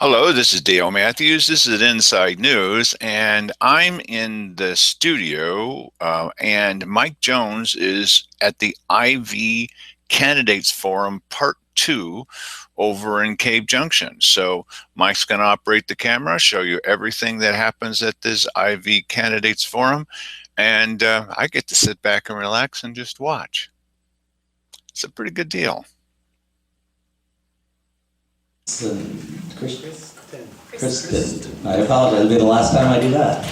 Hello, this is Dale Matthews. This is Inside News, and I'm in the studio, and Mike Jones is at the IV Candidates Forum Part 2 over in Cave Junction. So Mike's going to operate the camera, show you everything that happens at this IV Candidates Forum, and I get to sit back and relax and just watch. It's a pretty good deal. Kristen. I apologize. It'll be the last time I do that.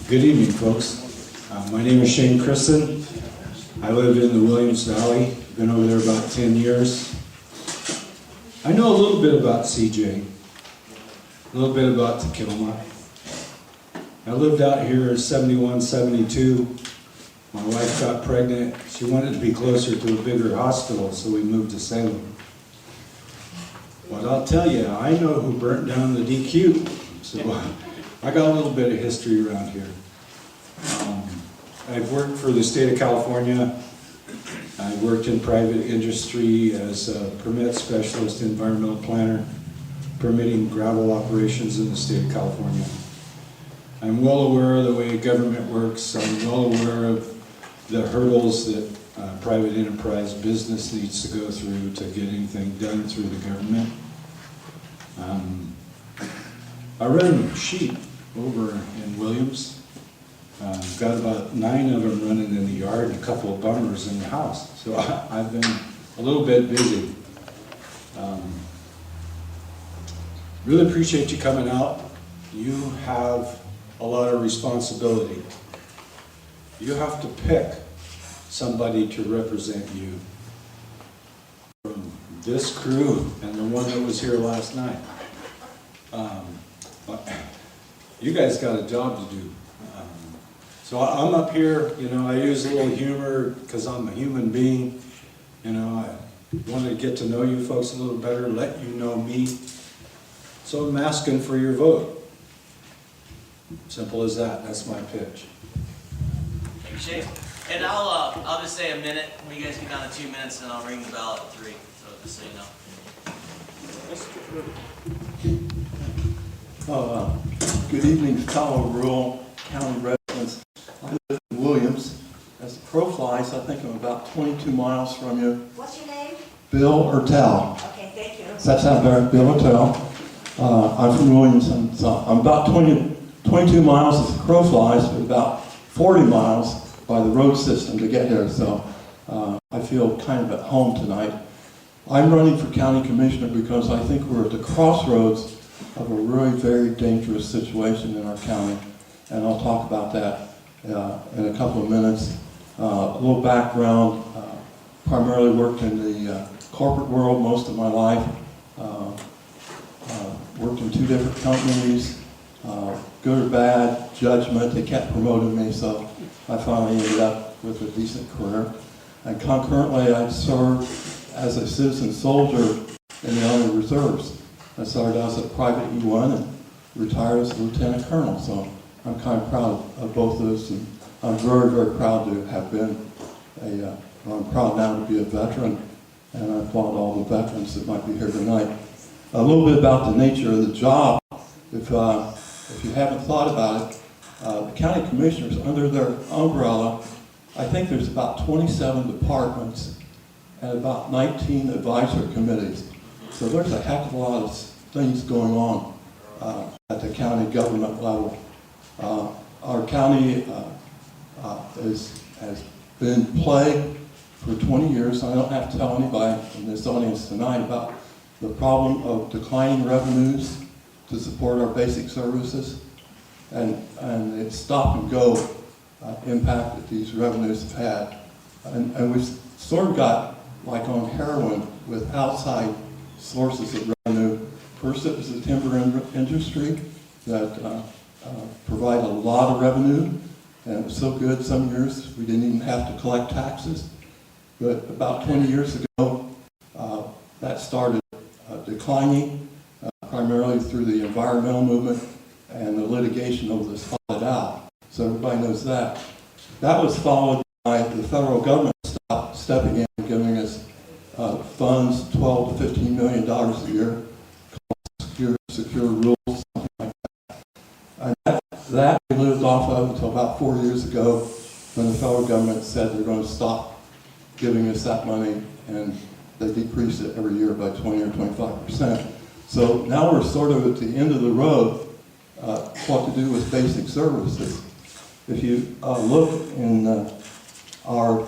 Good evening, folks. My name is Shane Kristen. I live in the Williams Valley. Been over there about 10 years. I know a little bit about CJ, a little bit about Takilma. I lived out here in 71, 72. My wife got pregnant. She wanted to be closer to a bigger hospital, so we moved to Salem. But I'll tell you, I know who burnt down the DQ. So I got a little bit of history around here. I've worked for the state of California. I worked in private industry as a permit specialist, environmental planner, permitting gravel operations in the state of California. I'm well aware of the way government works. I'm well aware of the hurdles that private enterprise business needs to go through to get anything done through the government. I run sheep over in Williams. Got about 9 of them running in the yard and a couple of bummers in the house. So I've been a little bit busy. Really appreciate you coming out. You have a lot of responsibility. You have to pick somebody to represent you. From this crew and the one that was here last night. You guys got a job to do. So I'm up here, you know, I use a little humor because I'm a human being. You know, I want to get to know you folks a little better, let you know me. So I'm asking for your vote. Simple as that. That's my pitch. Thank you, Shane. And I'll just say a minute when you guys get down to 2 minutes, and I'll ring the bell at 3. So just so you know. Good evening, fellow rural county residents. I live in Williams. As the crow flies, I think I'm about 22 miles from you. What's your name? Bill Ertel. Okay, thank you. Does that sound better? Bill Ertel. I'm from Williams, and so I'm about 22 miles as the crow flies, but about 40 miles by the road system to get here. So I feel kind of at home tonight. I'm running for county commissioner because I think we're at the crossroads of a really very dangerous situation in our county, and I'll talk about that in a couple of minutes. A little background, primarily worked in the corporate world most of my life, worked in 2 different companies, good or bad, judgment, they kept promoting me, so I finally ended up with a decent career. And concurrently, I served as a citizen soldier in the Army Reserves. I started out as a private E1 and retired as a lieutenant colonel, so I'm kind of proud of both of those, and I'm very, very proud to have been I'm proud now to be a veteran, and I applaud all the veterans that might be here tonight. A little bit about the nature of the job. If you haven't thought about it, the county commissioners, under their umbrella, I think there's about 27 departments and about 19 advisory committees. So there's a heck of a lot of things going on at the county government level. Our county has been plagued for 20 years. I don't have to tell anybody in this audience tonight about the problem of declining revenues to support our basic services, and it's stop and go impact that these revenues have had. And we've sort of got like on heroin with outside sources of revenue. First it was the timber industry that provided a lot of revenue, and it was so good some years we didn't even have to collect taxes. But about 20 years ago, that started declining, primarily through the environmental movement and the litigation over the spotted owl. So everybody knows that. That was followed by the federal government stepping in and giving us funds, $12 to $15 million a year, secure rules, something like that. And that we lived off of until about 4 years ago when the federal government said they're going to stop giving us that money, and they decrease it every year by 20 or 25%. So now we're sort of at the end of the road what to do with basic services. If you look in our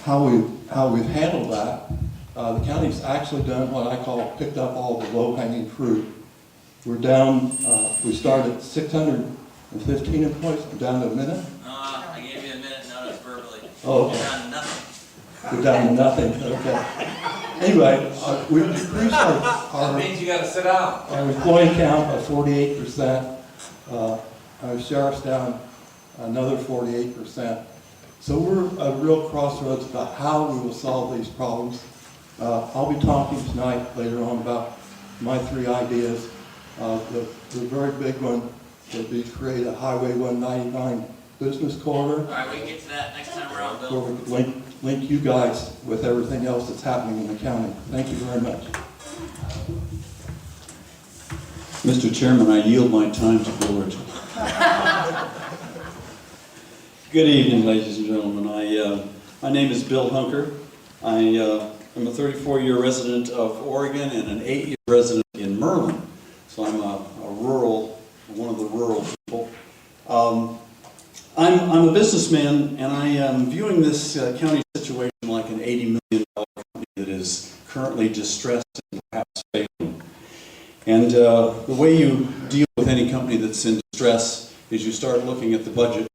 how we've handled that, the county's actually done what I call picked up all the low-hanging fruit. We're down, we started at 615 employees, we're down to a minute. I gave you a minute notice verbally. Oh, okay. You're down to nothing. We're down to nothing, okay. Anyway, we've decreased That means you gotta sit down. our employee count by 48%. Our sheriff's down another 48%. So we're at a real crossroads about how we will solve these problems. I'll be talking tonight later on about my 3 ideas. The very big one would be create a Highway 199 business corridor. All right, we can get to that next time around, Where Bill. we could link you guys with everything else that's happening in the county. Thank you very much. Mr. Chairman, I yield my time to Bill Richards. Good evening, ladies and gentlemen. My name is Bill Hunker. I am a 34-year resident of Oregon and an 8-year resident in Merlin. So I'm one of the rural people. I'm a businessman, and I am viewing this county situation like an $80 million company that is currently distressed and perhaps failing. And the way you deal with any company that's in distress is you start looking at the budget.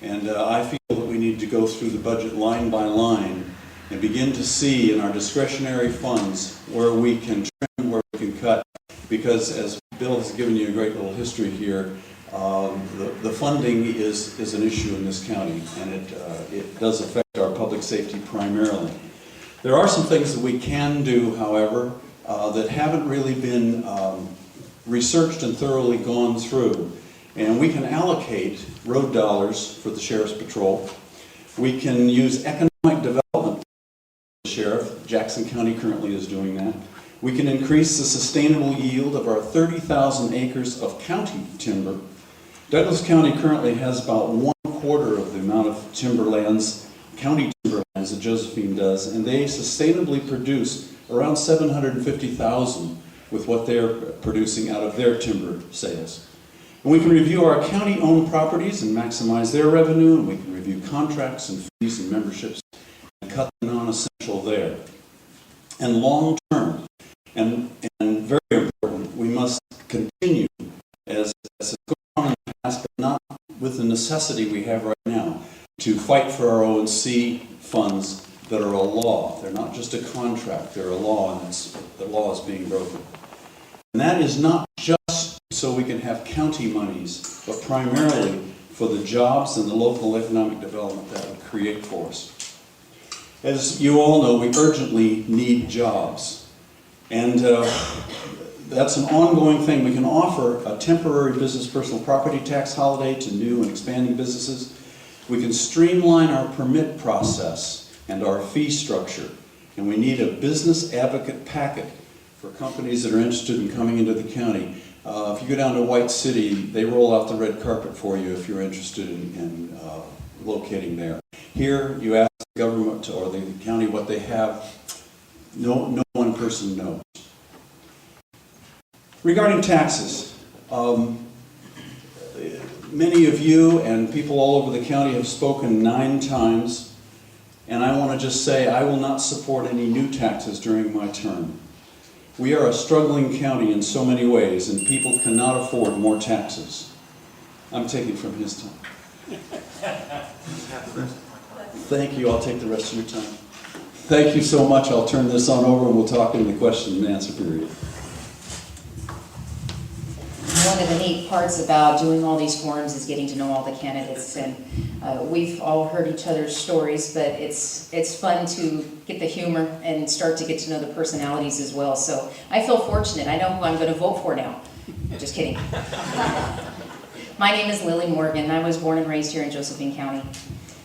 And I feel that we need to go through the budget line by line and begin to see in our discretionary funds where we can trim, where we can cut. Because as Bill has given you a great little history here, the funding is an issue in this county, and it does affect our public safety primarily. There are some things that we can do, however, that haven't really been researched and thoroughly gone through. And we can allocate road dollars for the Sheriff's Patrol. We can use economic development for the Sheriff. Jackson County currently is doing that. We can increase the sustainable yield of our 30,000 acres of county timber. Douglas County currently has about 1/4 of the amount of timberlands, county timberlands that Josephine does, and they sustainably produce around 750,000 with what they're producing out of their timber sales. And we can review our county-owned properties and maximize their revenue, and we can review contracts and fees and memberships and cut the non-essential there. And long-term, and very important, we must continue as it's going on in the past, but not with the necessity we have right now, to fight for our O&C funds that are a law. They're not just a contract, they're a law, and the law is being broken. And that is not just so we can have county monies, but primarily for the jobs and the local economic development that would create for us. As you all know, we urgently need jobs. And that's an ongoing thing. We can offer a temporary business personal property tax holiday to new and expanding businesses. We can streamline our permit process and our fee structure. And we need a business advocate packet for companies that are interested in coming into the county. If you go down to White City, they roll out the red carpet for you if you're interested in locating there. Here, you ask the government or the county what they have. No one person knows. Regarding taxes, many of you and people all over the county have spoken 9 times, and I want to just say I will not support any new taxes during my term. We are a struggling county in so many ways, and people cannot afford more taxes. I'm taking from his time. Thank you. I'll take the rest of your time. Thank you so much. I'll turn this on over and we'll talk in the question and answer period. One of the neat parts about doing all these forums is getting to know all the candidates, and we've all heard each other's stories, but it's fun to get the humor and start to get to know the personalities as well. So I feel fortunate. I know who I'm going to vote for now. Just kidding. My name is Lily Morgan. I was born and raised here in Josephine County.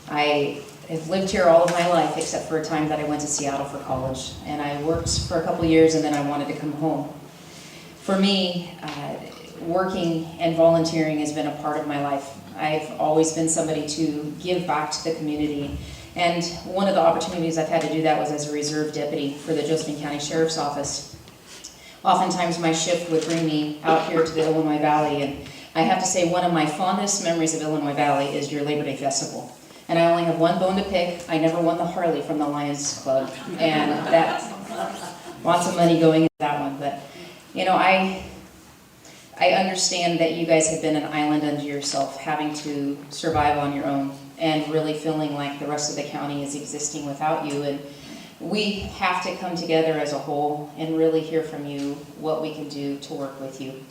I I've lived here all of my life except for a time that I went to Seattle for college. And I worked for a couple years and then I wanted to come home. For me, working and volunteering has been a part of my life. I've always been somebody to give back to the community. And one of the opportunities I've had to do that was as a reserve deputy for the Josephine County Sheriff's Office. Oftentimes my shift would bring me out here to the Illinois Valley, and I have to say one of my fondest memories of Illinois Valley is your Labor Day Festival. And I only have one bone to pick. I never won the Harley from the Lions Club, and that's lots of money going into that one. But you know, I understand that you guys have been an island unto yourself, having to survive on your own and really feeling like the rest of the county is existing without you. And we have to come together as a whole and really hear from you what we can do to work with you.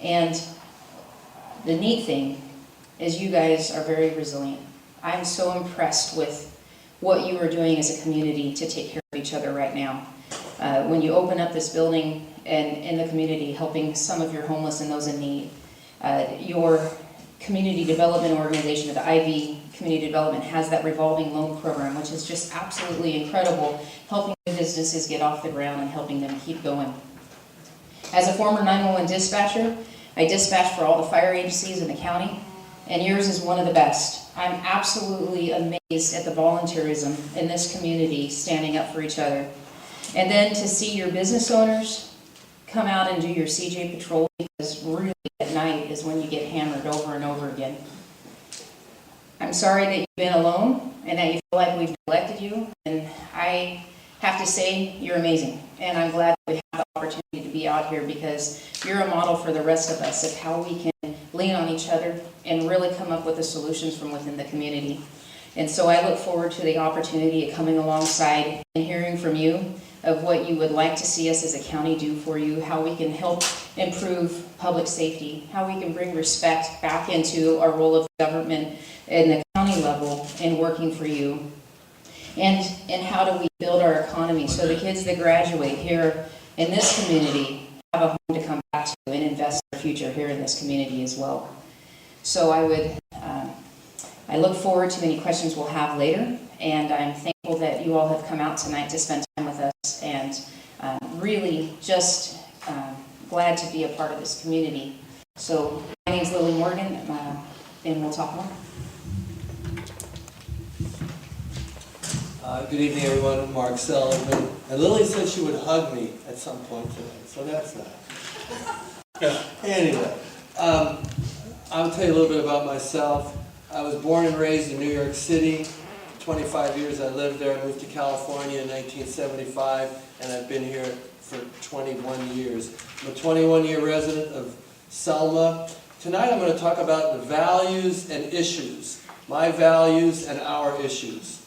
And the neat thing is you guys are very resilient. I'm so impressed with what you are doing as a community to take care of each other right now. When you open up this building and in the community, helping some of your homeless and those in need, your community development organization, the Ivy Community Development, has that revolving loan program, which is just absolutely incredible, helping businesses get off the ground and helping them keep going. As a former 911 dispatcher, I dispatch for all the fire agencies in the county, and yours is one of the best. I'm absolutely amazed at the volunteerism in this community, standing up for each other. And then to see your business owners come out and do your CJ patrol, because really at night is when you get hammered over and over again. I'm sorry that you've been alone and that you feel like we've neglected you, and I have to say you're amazing, and I'm glad that we have the opportunity to be out here because you're a model for the rest of us of how we can lean on each other and really come up with the solutions from within the community. And so I look forward to the opportunity of coming alongside and hearing from you of what you would like to see us as a county do for you, how we can help improve public safety, how we can bring respect back into our role of government in the county level and working for you, and how do we build our economy so the kids that graduate here in this community have a home to come back to and invest their future here in this community as well. So I look forward to any questions we'll have later, and I'm thankful that you all have come out tonight to spend time with us, and really just glad to be a part of this community. So my name is Lily Morgan, and we'll talk more. Good evening, everyone. I'm Mark Sullivan. And Lily said she would hug me at some point tonight, so that's that. Anyway, I'll tell you a little bit about myself. I was born and raised in New York City. 25 years I lived there. I moved to California in 1975, and I've been here for 21 years. I'm a 21-year resident of Selma. Tonight I'm going to talk about the values and issues, my values and our issues.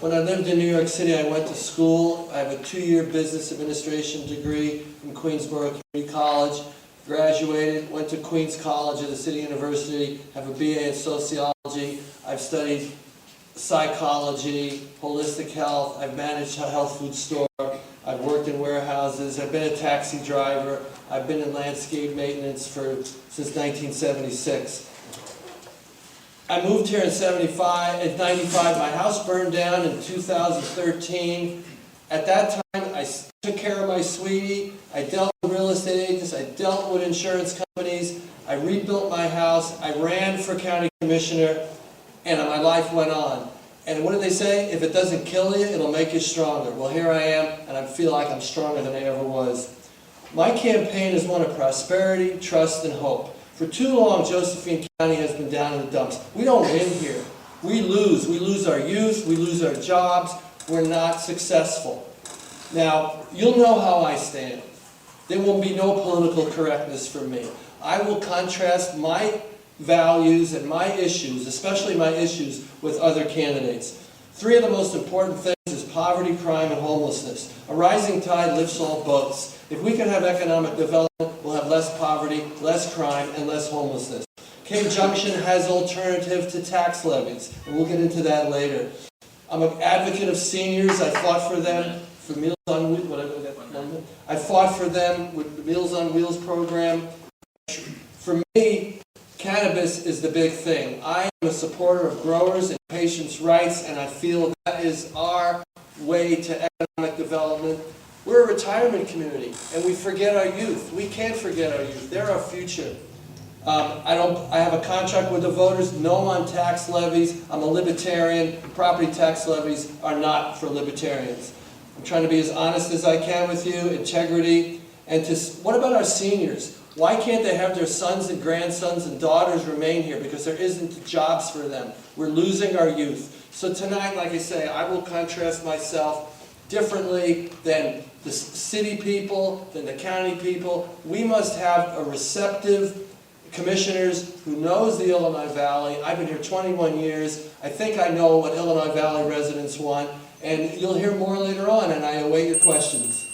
When I lived in New York City, I went to school. I have a 2-year business administration degree from Queensborough Community College. Graduated, went to Queens College at the City University, have a BA in sociology. I've studied psychology, holistic health. I've managed a health food store. I've worked in warehouses. I've been a taxi driver. I've been in landscape maintenance since 1976. I moved here in 95. My house burned down in 2013. At that time, I took care of my sweetie. I dealt with real estate agents. I dealt with insurance companies. I rebuilt my house. I ran for county commissioner, and my life went on. And what did they say? If it doesn't kill you, it'll make you stronger. Well, here I am, and I feel like I'm stronger than I ever was. My campaign is one of prosperity, trust, and hope. For too long, Josephine County has been down in the dumps. We don't win here. We lose. We lose our youth. We lose our jobs. We're not successful. Now, you'll know how I stand. There will be no political correctness for me. I will contrast my values and my issues, especially my issues, with other candidates. 3 of the most important things is poverty, crime, and homelessness. A rising tide lifts all boats. If we can have economic development, we'll have less poverty, less crime, and less homelessness. Cave Junction has alternative to tax levies, and we'll get into that later. I'm an advocate of seniors. I fought for them for Meals on Wheels. I fought for them with the Meals on Wheels program. For me, cannabis is the big thing. I am a supporter of growers and patients' rights, and I feel that is our way to economic development. We're a retirement community, and we forget our youth. We can't forget our youth. They're our future. I have a contract with the voters, no on tax levies. I'm a libertarian. Property tax levies are not for libertarians. I'm trying to be as honest as I can with you, integrity. And what about our seniors? Why can't they have their sons and grandsons and daughters remain here? Because there isn't jobs for them. We're losing our youth. So tonight, like I say, I will contrast myself differently than the city people, than the county people. We must have a receptive commissioners who knows the Illinois Valley. I've been here 21 years. I think I know what Illinois Valley residents want. And you'll hear more later on, and I await your questions.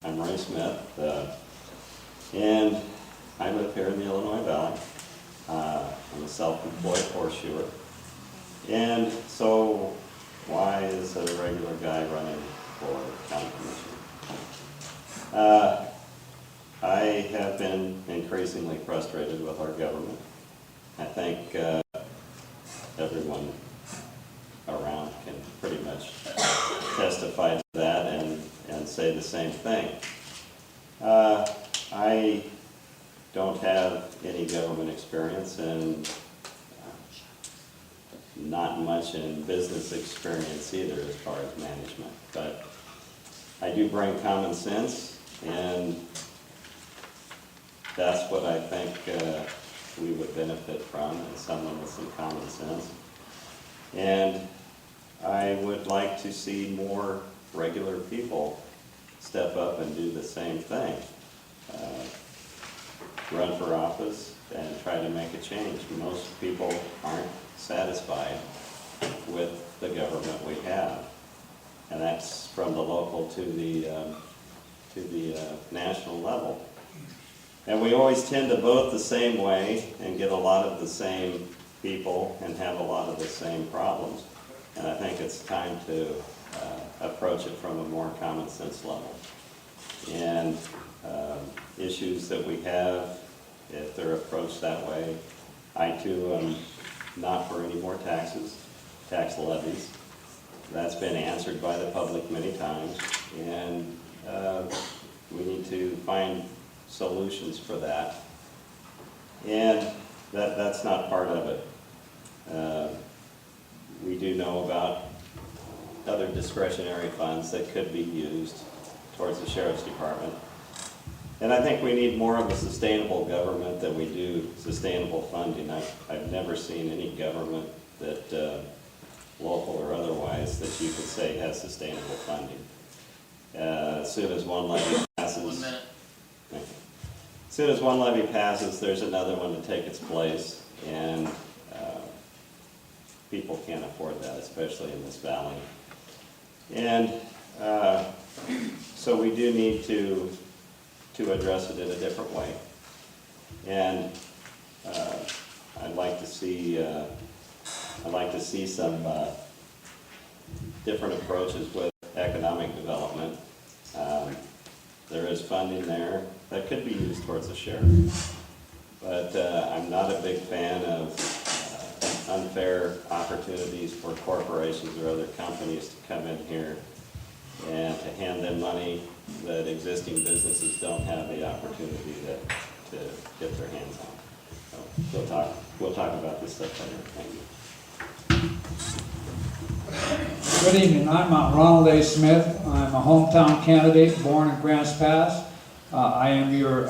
I'm Ray Smith, and I live here in the Illinois Valley. I'm a self-employed horseshoer. And so why is a regular guy running for county commissioner? I have been increasingly frustrated with our government. I think everyone around can pretty much testify to that and say the same thing. I don't have any government experience and not much in business experience either as far as management, but I do bring common sense, and that's what I think we would benefit from, is someone with some common sense. And I would like to see more regular people step up and do the same thing. Run for office and try to make a change. Most people aren't satisfied with the government we have. And that's from the local to the national level. And we always tend to vote the same way and get a lot of the same people and have a lot of the same problems. And I think it's time to approach it from a more common sense level. And issues that we have, if they're approached that way, I too am not for any more taxes, tax levies. That's been answered by the public many times, and we need to find solutions for that. And that's not part of it. We do know about other discretionary funds that could be used towards the Sheriff's Department. And I think we need more of a sustainable government than we do sustainable funding. I've never seen any government that, local or otherwise, that you could say has sustainable funding. As soon as one levy passes... 1 minute. As soon as one levy passes, there's another one to take its place, and people can't afford that, especially in this valley. And so we do need to address it in a different way. And I'd like to see some different approaches with economic development. There is funding there that could be used towards the sheriff, but I'm not a big fan of unfair opportunities for corporations or other companies to come in here and to hand them money that existing businesses don't have the opportunity to get their hands on. So we'll talk about this stuff later. Thank you. Good evening. I'm Ronald A. Smith. I'm a hometown candidate born in Grants Pass. I am your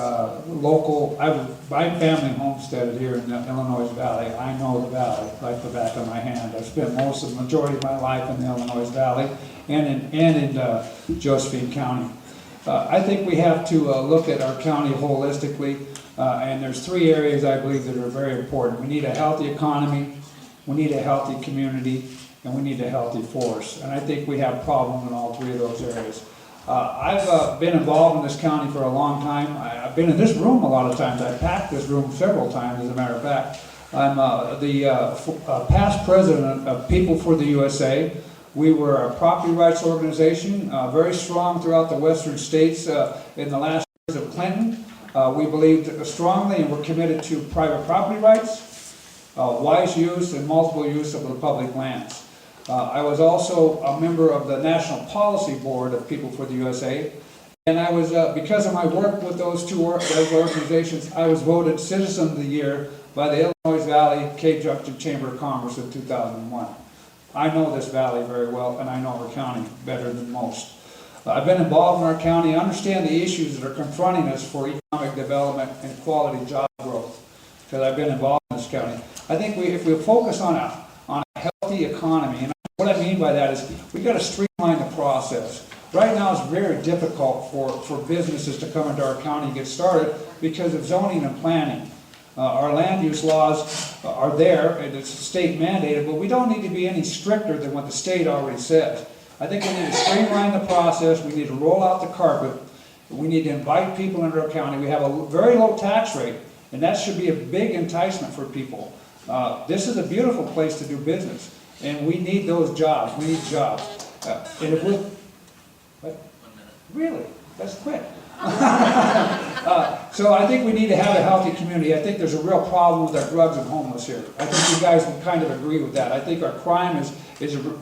local, my family homesteaded here in the Illinois Valley. I know the valley like the back of my hand. I've spent the majority of my life in the Illinois Valley and in Josephine County. I think we have to look at our county holistically, and there's 3 areas I believe that are very important. We need a healthy economy, we need a healthy community, and we need a healthy forest. And I think we have problems in all 3 of those areas. I've been involved in this county for a long time. I've been in this room a lot of times. I've packed this room several times, as a matter of fact. I'm the past president of People for the USA, We were a property rights organization, very strong throughout the western states in the last years of Clinton. We believed strongly and were committed to private property rights, wise use and multiple use of the public lands. I was also a member of the National Policy Board of People for the USA, and I was, because of my work with those organizations, I was voted Citizen of the Year by the Illinois Valley Cave Junction Chamber of Commerce in 2001. I know this valley very well, and I know our county better than most. I've been involved in our county, I understand the issues that are confronting us for economic development and quality job growth, because I've been involved in this county. I think if we focus on a healthy economy, and what I mean by that is we got to streamline the process. Right now it's very difficult for businesses to come into our county and get started because of zoning and planning. Our land use laws are there, and it's state mandated, but we don't need to be any stricter than what the state already says. I think we need to streamline the process, we need to roll out the carpet, we need to invite people into our county. We have a very low tax rate, and that should be a big enticement for people. This is a beautiful place to do business, and we need those jobs, we need jobs. And if we, what? 1 minute. Really? That's quick. So I think we need to have a healthy community. I think there's a real problem with our drugs and homeless here. I think you guys would kind of agree with that. I think our crime is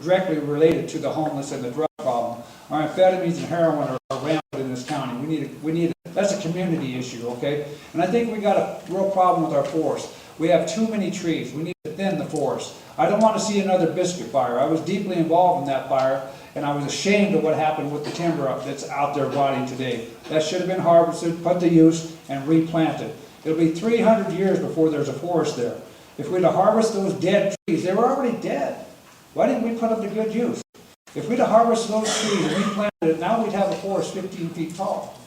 directly related to the homeless and the drug problem. Our amphetamines and heroin are rampant in this county. That's a community issue, okay? And I think we got a real problem with our forest. We have too many trees. We need to thin the forest. I don't want to see another biscuit fire. I was deeply involved in that fire, and I was ashamed of what happened with the timber that's out there rotting today. That should have been harvested, put to use, and replanted. It'll be 300 years before there's a forest there. If we'd have harvested those dead trees, they were already dead. Why didn't we put them to good use? If we'd have harvested those trees and replanted it, now we'd have a forest 15 feet tall.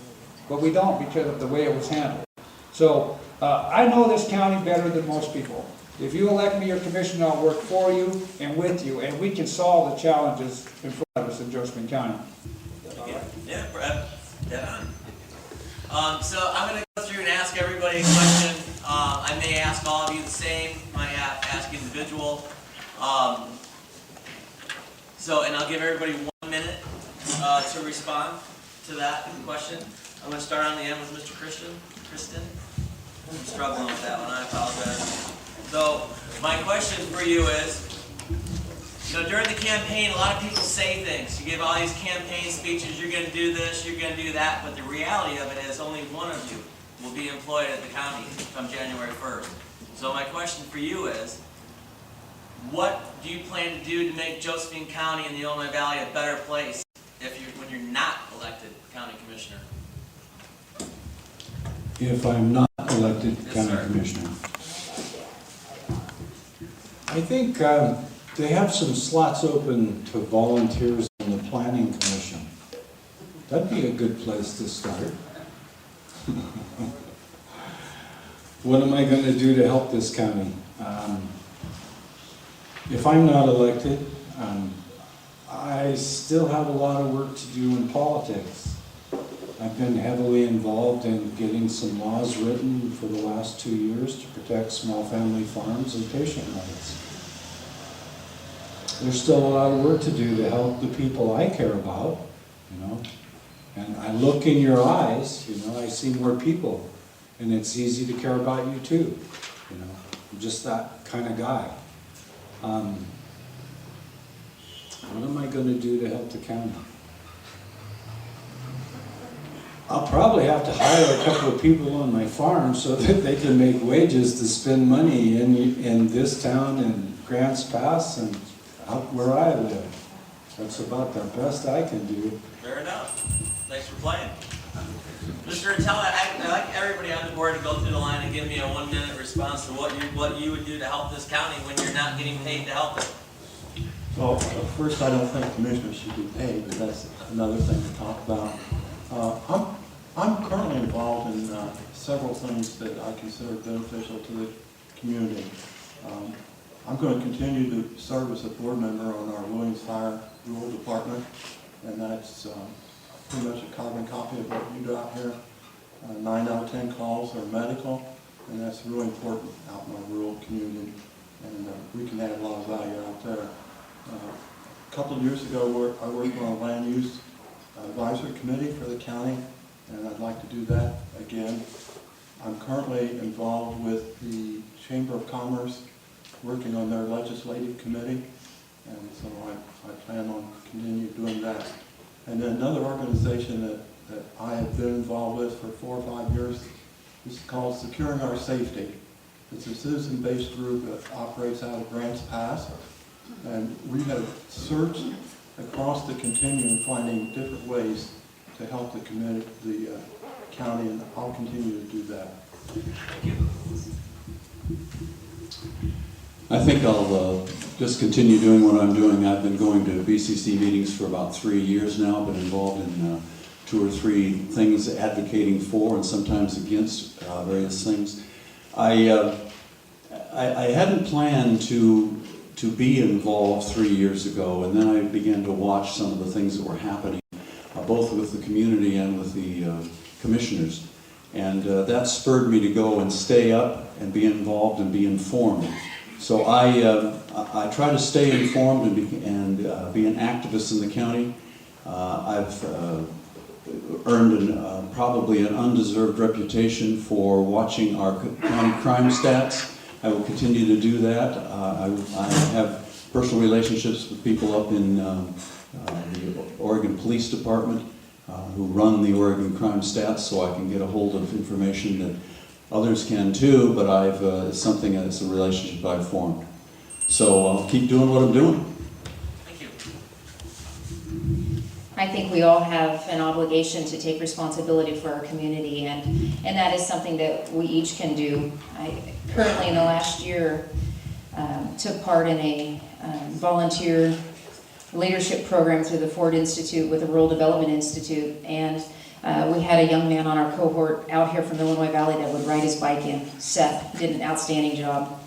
But we don't because of the way it was handled. So I know this county better than most people. If you elect me your commissioner, I'll work for you and with you, and we can solve the challenges in front of us in Josephine County. Yeah, Brad, dead on. So I'm going to go through and ask everybody a question. I may ask all of you the same, might ask individual. And I'll give everybody 1 minute to respond to that question. I'm going to start on the end with Mr. Kristen. I'm struggling with that one, I apologize. So my question for you is, during the campaign, a lot of people say things. You give all these campaign speeches, you're going to do this, you're going to do that, but the reality of it is only one of you will be employed at the county come January 1st. So my question for you is, what do you plan to do to make Josephine County and the Illinois Valley a better place when you're not elected county commissioner? If I'm not elected county sir. commissioner. I think they have some slots open to volunteers in the planning commission. That'd be a good place to start. What am I going to do to help this county? If I'm not elected, I still have a lot of work to do in politics. I've been heavily involved in getting some laws written for the last 2 years to protect small family farms and patient rights. There's still a lot of work to do to help the people I care about, And I look in your eyes, I see more people, and it's easy to care about you too, I'm just that kind of guy. What am I going to do to help the county? I'll probably have to hire a couple of people on my farm so that they can make wages to spend money in this town and Grants Pass and out where I live. That's about the best I can do. Fair enough. Thanks for playing. Mr. Attella, I'd like everybody on the board to go through the line and give me a 1 minute response to what you would do to help this county when you're not getting paid to help it. Well, first, I don't think commissioners should be paid, but that's another thing to talk about. I'm currently involved in several things that I consider beneficial to the community. I'm going to continue to serve as a board member on our Williams Fire Rural Department, and that's pretty much a carbon copy of what you do out here. 9 out of 10 calls are medical, and that's really important out in our rural community, and we can add a lot of value out there. A couple of years ago, I worked on a land use advisory committee for the county, and I'd like to do that again. I'm currently involved with the Chamber of Commerce, working on their legislative committee, and so I plan on continuing doing that. And then another organization that I have been involved with for 4 or 5 years is called Securing Our Safety. It's a citizen-based group that operates out of Grants Pass, and we have searched across the continuum finding different ways to help the community, the county, and I'll continue to do that. I think I'll just continue doing what I'm doing. I've been going to BCC meetings for about 3 years now. I've been involved in 2 or 3 things, advocating for and sometimes against various things. I hadn't planned to be involved 3 years ago, and then I began to watch some of the things that were happening, both with the community and with the commissioners. And that spurred me to go and stay up and be involved and be informed. So I try to stay informed and be an activist in the county. I've earned probably an undeserved reputation for watching our county crime stats. I will continue to do that. I have personal relationships with people up in the Oregon Police Department who run the Oregon crime stats, so I can get a hold of information that others can too, but it's something that's a relationship I've formed. So I'll keep doing what I'm doing. Thank you. I think we all have an obligation to take responsibility for our community, and that is something that we each can do. I currently in the last year took part in a volunteer leadership program through the Ford Institute with the Rural Development Institute, and we had a young man on our cohort out here from Illinois Valley that would ride his bike in. Seth did an outstanding job.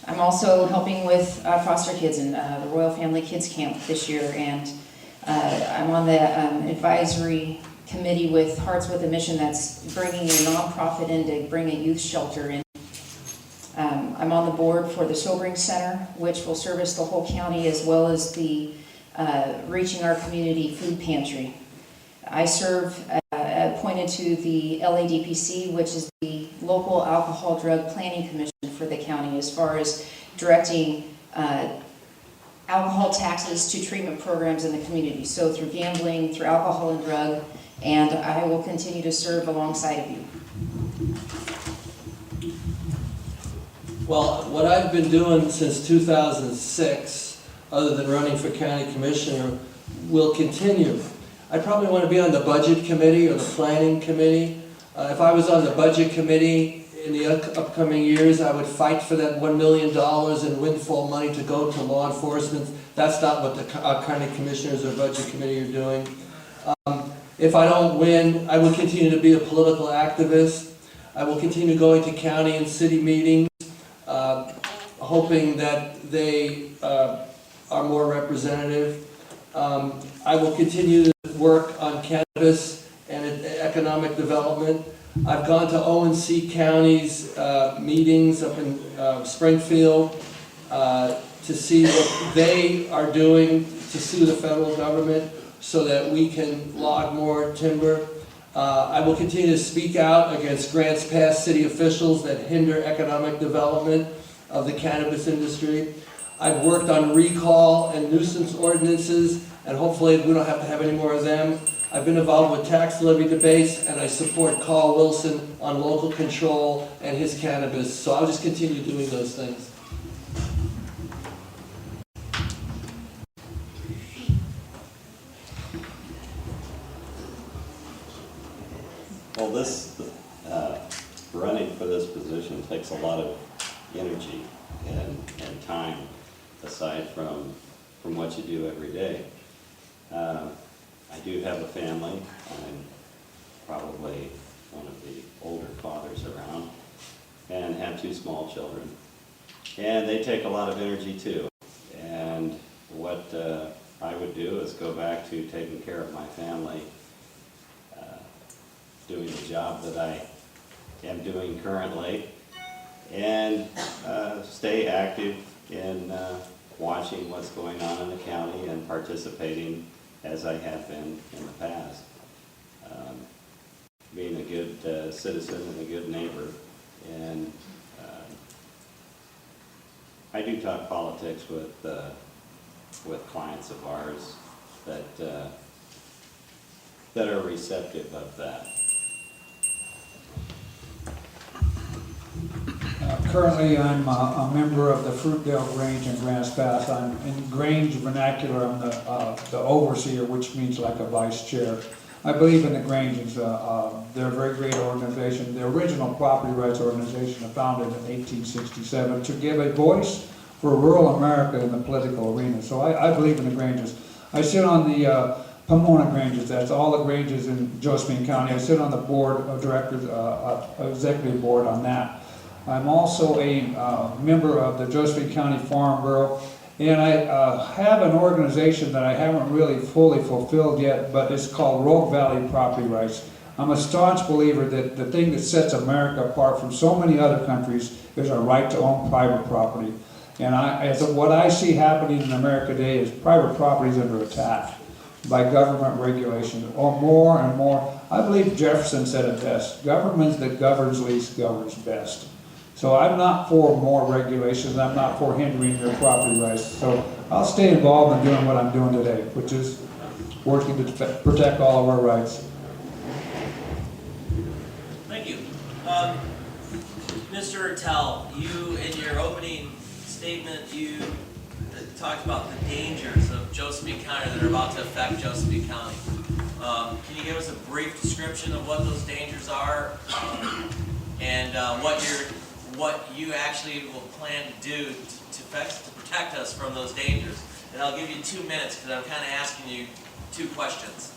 I'm also helping with foster kids in the Royal Family Kids Camp this year, and I'm on the advisory committee with Hearts with a Mission that's bringing a nonprofit in to bring a youth shelter in. I'm on the board for the Sobering Center, which will service the whole county, as well as the Reaching Our Community Food Pantry. I serve appointed to the LADPC, which is the Local Alcohol Drug Planning Commission for the county, as far as directing alcohol taxes to treatment programs in the community. So through gambling, through alcohol and drug, and I will continue to serve alongside of you. Well, what I've been doing since 2006, other than running for county commissioner, will continue. I probably want to be on the budget committee or the planning committee. If I was on the budget committee in the upcoming years, I would fight for that $1 million in windfall money to go to law enforcement. That's not what the county commissioners or budget committee are doing. If I don't win, I will continue to be a political activist. I will continue going to county and city meetings, hoping that they are more representative. I will continue to work on cannabis and economic development. I've gone to O&C County's meetings up in Springfield to see what they are doing to sue the federal government so that we can log more timber. I will continue to speak out against Grants Pass city officials that hinder economic development of the cannabis industry. I've worked on recall and nuisance ordinances, and hopefully we don't have to have any more of them. I've been involved with tax levy debates, and I support Carl Wilson on local control and his cannabis, so I'll just continue doing those things. Well, this, running for this position takes a lot of energy and time, aside from what you do every day. I do have a family. I'm probably one of the older fathers around, and have 2 small children. And they take a lot of energy too. And what I would do is go back to taking care of my family, doing the job that I am doing currently, and stay active in watching what's going on in the county and participating as I have been in the past. Being a good citizen and a good neighbor. And I do talk politics with clients of ours that are receptive of that. Currently, I'm a member of the Fruitdale Grange in Grants Pass. I'm in Grange vernacular, I'm the overseer, which means like a vice chair. I believe in the Granges. They're a very great organization. The original property rights organization was founded in 1867 to give a voice for rural America in the political arena. So I believe in the Granges. I sit on the Pomona Granges, that's all the Granges in Josephine County. I sit on the board of directors, executive board on that. I'm also a member of the Josephine County Farm Bureau, and I have an organization that I haven't really fully fulfilled yet, but it's called Rogue Valley Property Rights. I'm a staunch believer that the thing that sets America apart from so many other countries is our right to own private property. And what I see happening in America today is private property is under attack by government regulation, or more and more. I believe Jefferson said it best, government that governs least governs best. So I'm not for more regulations, I'm not for hindering your property rights. So I'll stay involved in doing what I'm doing today, which is working to protect all of our rights. Thank you. Mr. Attell, you, in your opening statement, you talked about the dangers of Josephine County that are about to affect Josephine County. Can you give us a brief description of what those dangers are, and what you actually will plan to do to protect us from those dangers? And I'll give you 2 minutes because I'm kind of asking you 2 questions.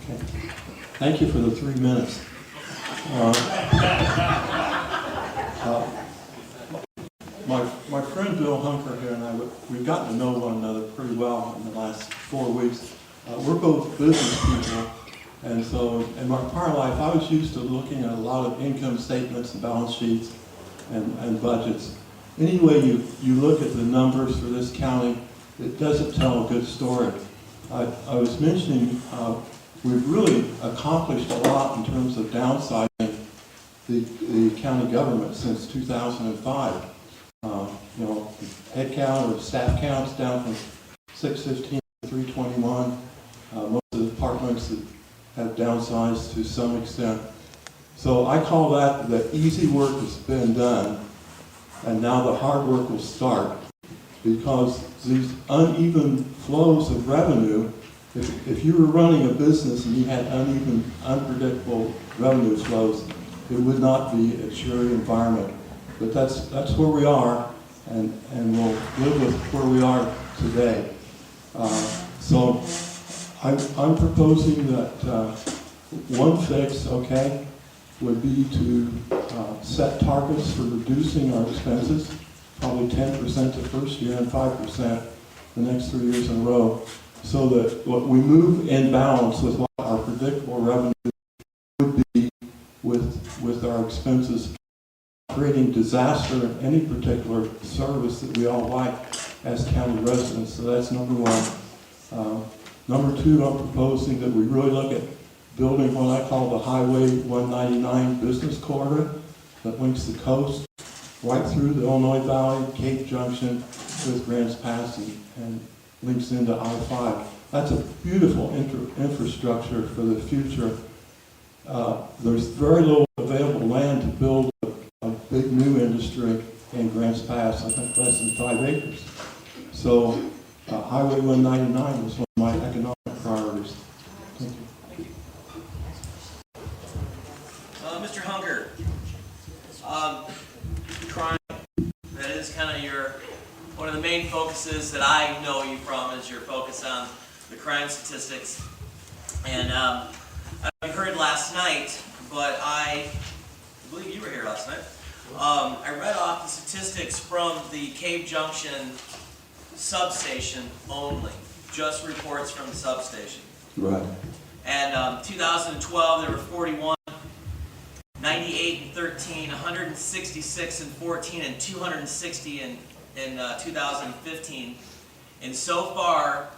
Okay. Thank you for the 3 minutes. My friend Bill Hunker here and I, we've gotten to know one another pretty well in the last 4 weeks. We're both business people, and so in my prior life I was used to looking at a lot of income statements and balance sheets and budgets. Anyway, you look at the numbers for this county, it doesn't tell a good story. I was mentioning we've really accomplished a lot in terms of downsizing the county government since 2005. Head count or staff counts down from 615 to 321. Most of the departments have downsized to some extent. So I call that the easy work has been done, and now the hard work will start, because these uneven flows of revenue, if you were running a business and you had uneven, unpredictable revenue flows, it would not be a cheery environment. But that's where we are, and we'll live with where we are today. So I'm proposing that one fix, okay, would be to set targets for reducing our expenses, probably 10% the first year and 5% the next 3 years in a row, so that what we move in balance with what our predictable revenue would be with our expenses, creating disaster in any particular service that we all like as county residents. So that's number one. Number two, I'm proposing that we really look at building what I call the Highway 199 business corridor that links the coast right through the Illinois Valley, Cape Junction with Grants Pass, and links into I-5. That's a beautiful infrastructure for the future. There's very little available land to build a big new industry in Grants Pass, I think less than 5 acres. So Highway 199 is one of my economic priorities. Thank you. Mr. Hunker, crime, that is kind of one of the main focuses that I know you from, is your focus on the crime statistics. And I heard last night, but I believe you were here last night. I read off the statistics from the Cave Junction substation only, just reports from the substation. Right. And 2012, there were 41, 98 and 13, 166 and 14, and 260 and in 2015, and so far,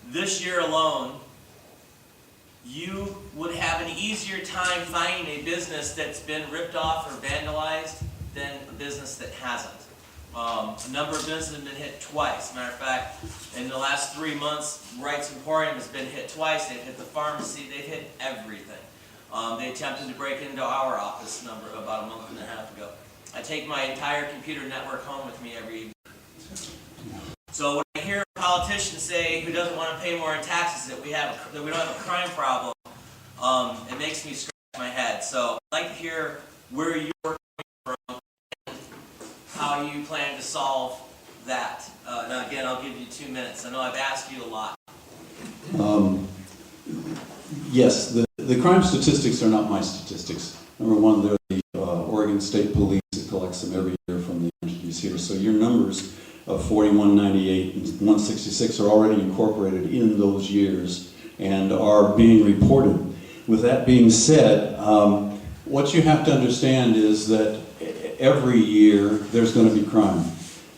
this year alone, you would have an easier time finding a business that's been ripped off or vandalized than a business that hasn't. A number of businesses have been hit twice. Matter of fact, in the last 3 months, Wright's Emporium has been hit twice. They've hit the pharmacy. They've hit everything. They attempted to break into our office about a month and a half ago. I take my entire computer network home with me every evening. So when I hear a politician say who doesn't want to pay more in taxes that we don't have a crime problem, it makes me scratch my head. So I'd like to hear where you're coming from, and how you plan to solve that. Now again, I'll give you 2 minutes. I know I've asked you a lot. Yes, the crime statistics are not my statistics. Number one, they're the Oregon State Police that collects them every year from the entities here. So your numbers of 4198 and 166 are already incorporated in those years and are being reported. With that being said, what you have to understand is that every year there's going to be crime.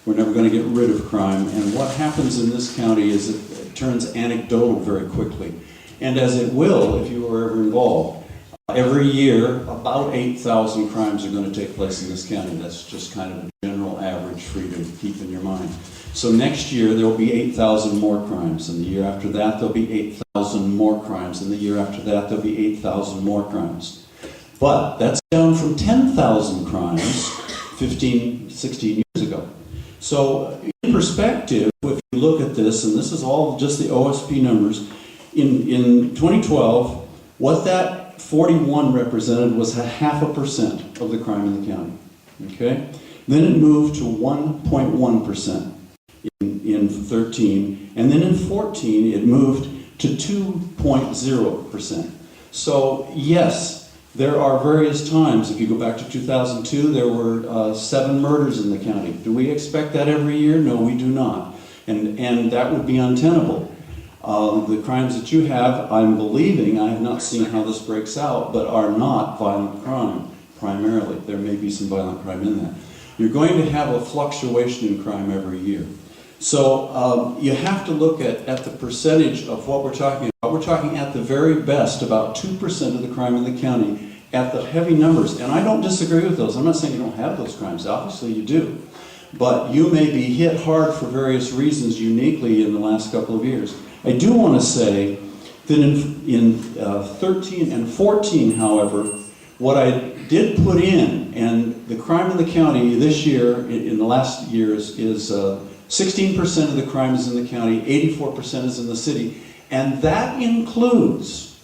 We're never going to get rid of crime, and what happens in this county is it turns anecdotal very quickly. And as it will, if you were ever involved, every year about 8,000 crimes are going to take place in this county. That's just kind of a general average for you to keep in your mind. So next year there will be 8,000 more crimes, and the year after that there'll be 8,000 more crimes, and the year after that there'll be 8,000 more crimes. But that's down from 10,000 crimes 15, 16 years ago. So in perspective, if you look at this, and this is all just the OSP numbers, in 2012, what that 41 represented was 0.5% of the crime in the county. Okay? Then it moved to 1.1% in 13, and then in 14 it moved to 2.0%. So yes, there are various times. If you go back to 2002, there were 7 murders in the county. Do we expect that every year? No, we do not. And that would be untenable. The crimes that you have, I'm believing, I have not seen how this breaks out, but are not violent crime, primarily. There may be some violent crime in that. You're going to have a fluctuation in crime every year. So you have to look at the percentage of what we're talking about. We're talking at the very best about 2% of the crime in the county at the heavy numbers. And I don't disagree with those. I'm not saying you don't have those crimes. Obviously you do. But you may be hit hard for various reasons uniquely in the last couple of years. I do want to say that in 13 and 14, however, what I did put in, and the crime in the county this year, in the last years, is 16% of the crime is in the county, 84% is in the city, and that includes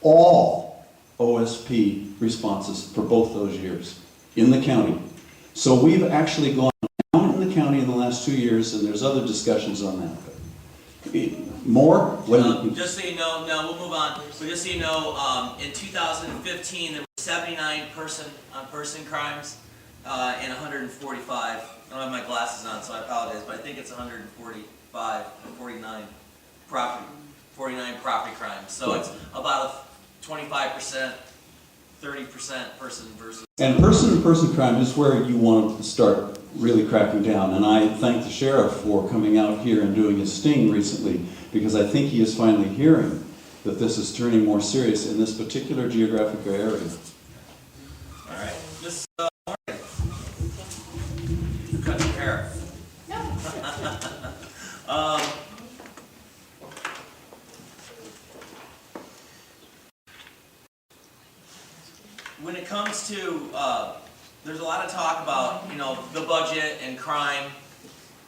all OSP responses for both those years in the county. So we've actually gone down in the county in the last 2 years, and there's other discussions on that. More? Just so you know, no, we'll move on. So just so you know, in 2015 there were 79 person-on-person crimes and 145. I don't have my glasses on, so I apologize, but I think it's 145 or 49 property crimes. So it's about 25%, 30% person versus. And person-to-person crime is where you want to start really cracking down. And I thank the sheriff for coming out here and doing his sting recently, because I think he is finally hearing that this is turning more serious in this particular geographic area. All right, Ms. Morgan, cut your hair. When it comes to, there's a lot of talk about, you know, the budget and crime,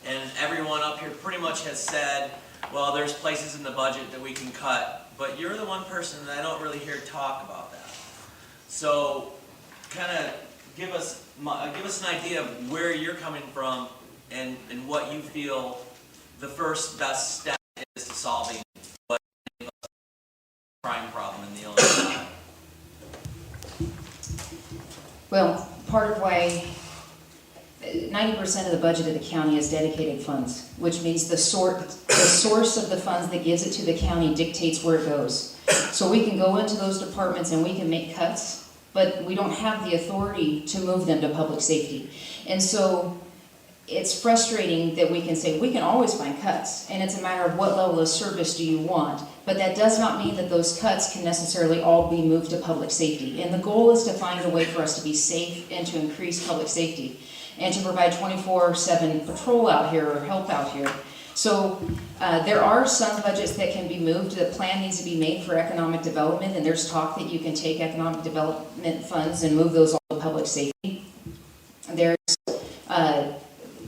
and everyone up here pretty much has said, well, there's places in the budget that we can cut, but you're the one person that I don't really hear talk about that. So, kind of give us an idea of where you're coming from and what you feel the first best step is to solving what crime problem in the Illinois. Well, part of why 90% of the budget of the county is dedicated funds, which means the source of the funds that gives it to the county dictates where it goes. So we can go into those departments and we can make cuts, but we don't have the authority to move them to public safety. And so it's frustrating that we can say, we can always find cuts, and it's a matter of what level of service do you want. But that does not mean that those cuts can necessarily all be moved to public safety. And the goal is to find a way for us to be safe and to increase public safety and to provide 24/7 patrol out here or help out here. So there are some budgets that can be moved. The plan needs to be made for economic development, and there's talk that you can take economic development funds and move those all to public safety. There's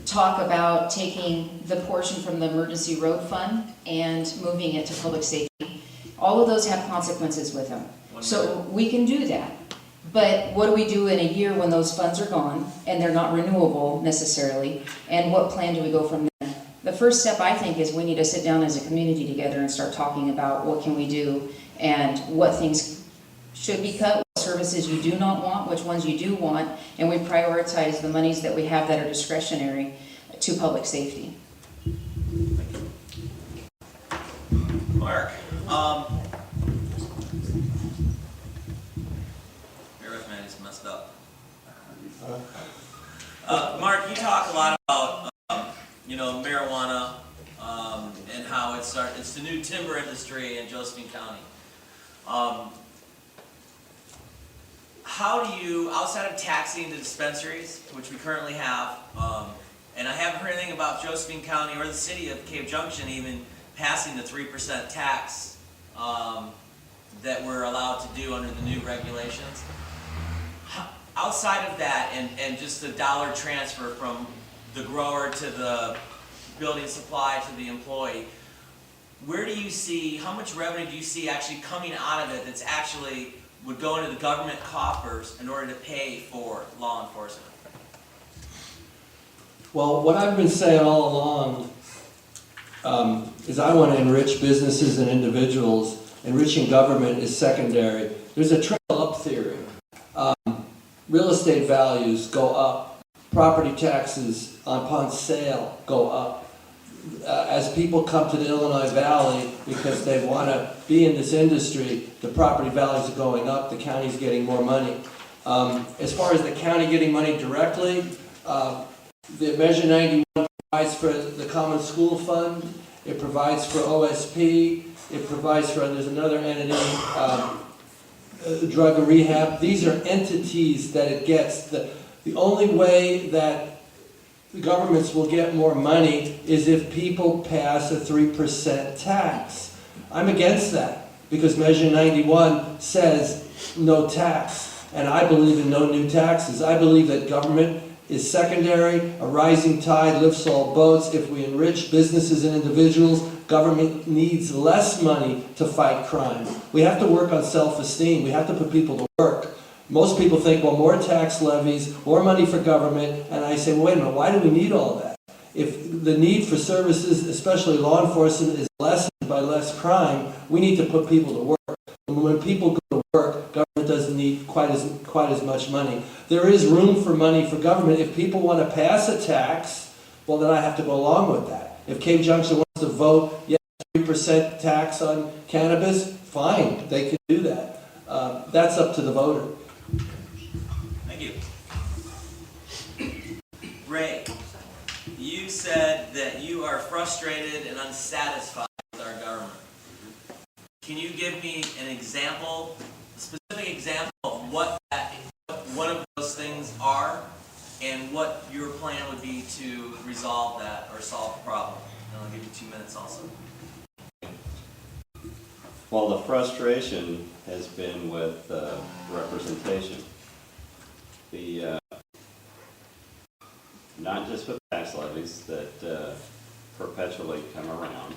talk about taking the portion from the emergency road fund and moving it to public safety. All of those have consequences with them. So we can do that. But what do we do in a year when those funds are gone and they're not renewable necessarily? And what plan do we go from there? The first step, I think, is we need to sit down as a community together and start talking about what can we do and what things should be cut, what services you do not want, which ones you do want, and we prioritize the monies that we have that are discretionary to public safety. Mark, bear with me, I just messed up. Mark, you talk a lot about, marijuana, and how it's the new timber industry in Josephine County. How do you, outside of taxing the dispensaries, which we currently have, and I haven't heard anything about Josephine County or the city of Cave Junction even passing the 3% tax that we're allowed to do under the new regulations. Outside of that, and just the dollar transfer from the grower to the building supply to the employee, where do you see, how much revenue do you see actually coming out of it that's actually would go into the government coffers in order to pay for law enforcement? Well, what I've been saying all along is I want to enrich businesses and individuals. Enriching government is secondary. There's a trickle-up theory. Real estate values go up. Property taxes upon sale go up. As people come to the Illinois Valley because they want to be in this industry, the property values are going up, the county's getting more money. As far as the county getting money directly, the Measure 91 provides for the Common School Fund, it provides for OSP, it provides for, there's another entity, drug and rehab. These are entities that it gets. The only way that the governments will get more money is if people pass a 3% tax. I'm against that because Measure 91 says no tax, and I believe in no new taxes. I believe that government is secondary. A rising tide lifts all boats. If we enrich businesses and individuals, government needs less money to fight crime. We have to work on self-esteem. We have to put people to work. Most people think, well, more tax levies, more money for government, and I say, well, wait a minute, why do we need all that? If the need for services, especially law enforcement, is lessened by less crime, we need to put people to work. And when people go to work, government doesn't need quite as much money. There is room for money for government. If people want to pass a tax, well, then I have to go along with that. If Cave Junction wants to vote, yes, 3% tax on cannabis, fine, they can do that. That's up to the voter. Thank you. Ray, you said that you are frustrated and unsatisfied with our government. Can you give me an example, a specific example of what one of those things are, and what your plan would be to resolve that or solve the problem? And I'll give you 2 minutes also. Well, the frustration has been with representation. Not just with tax levies that perpetually come around,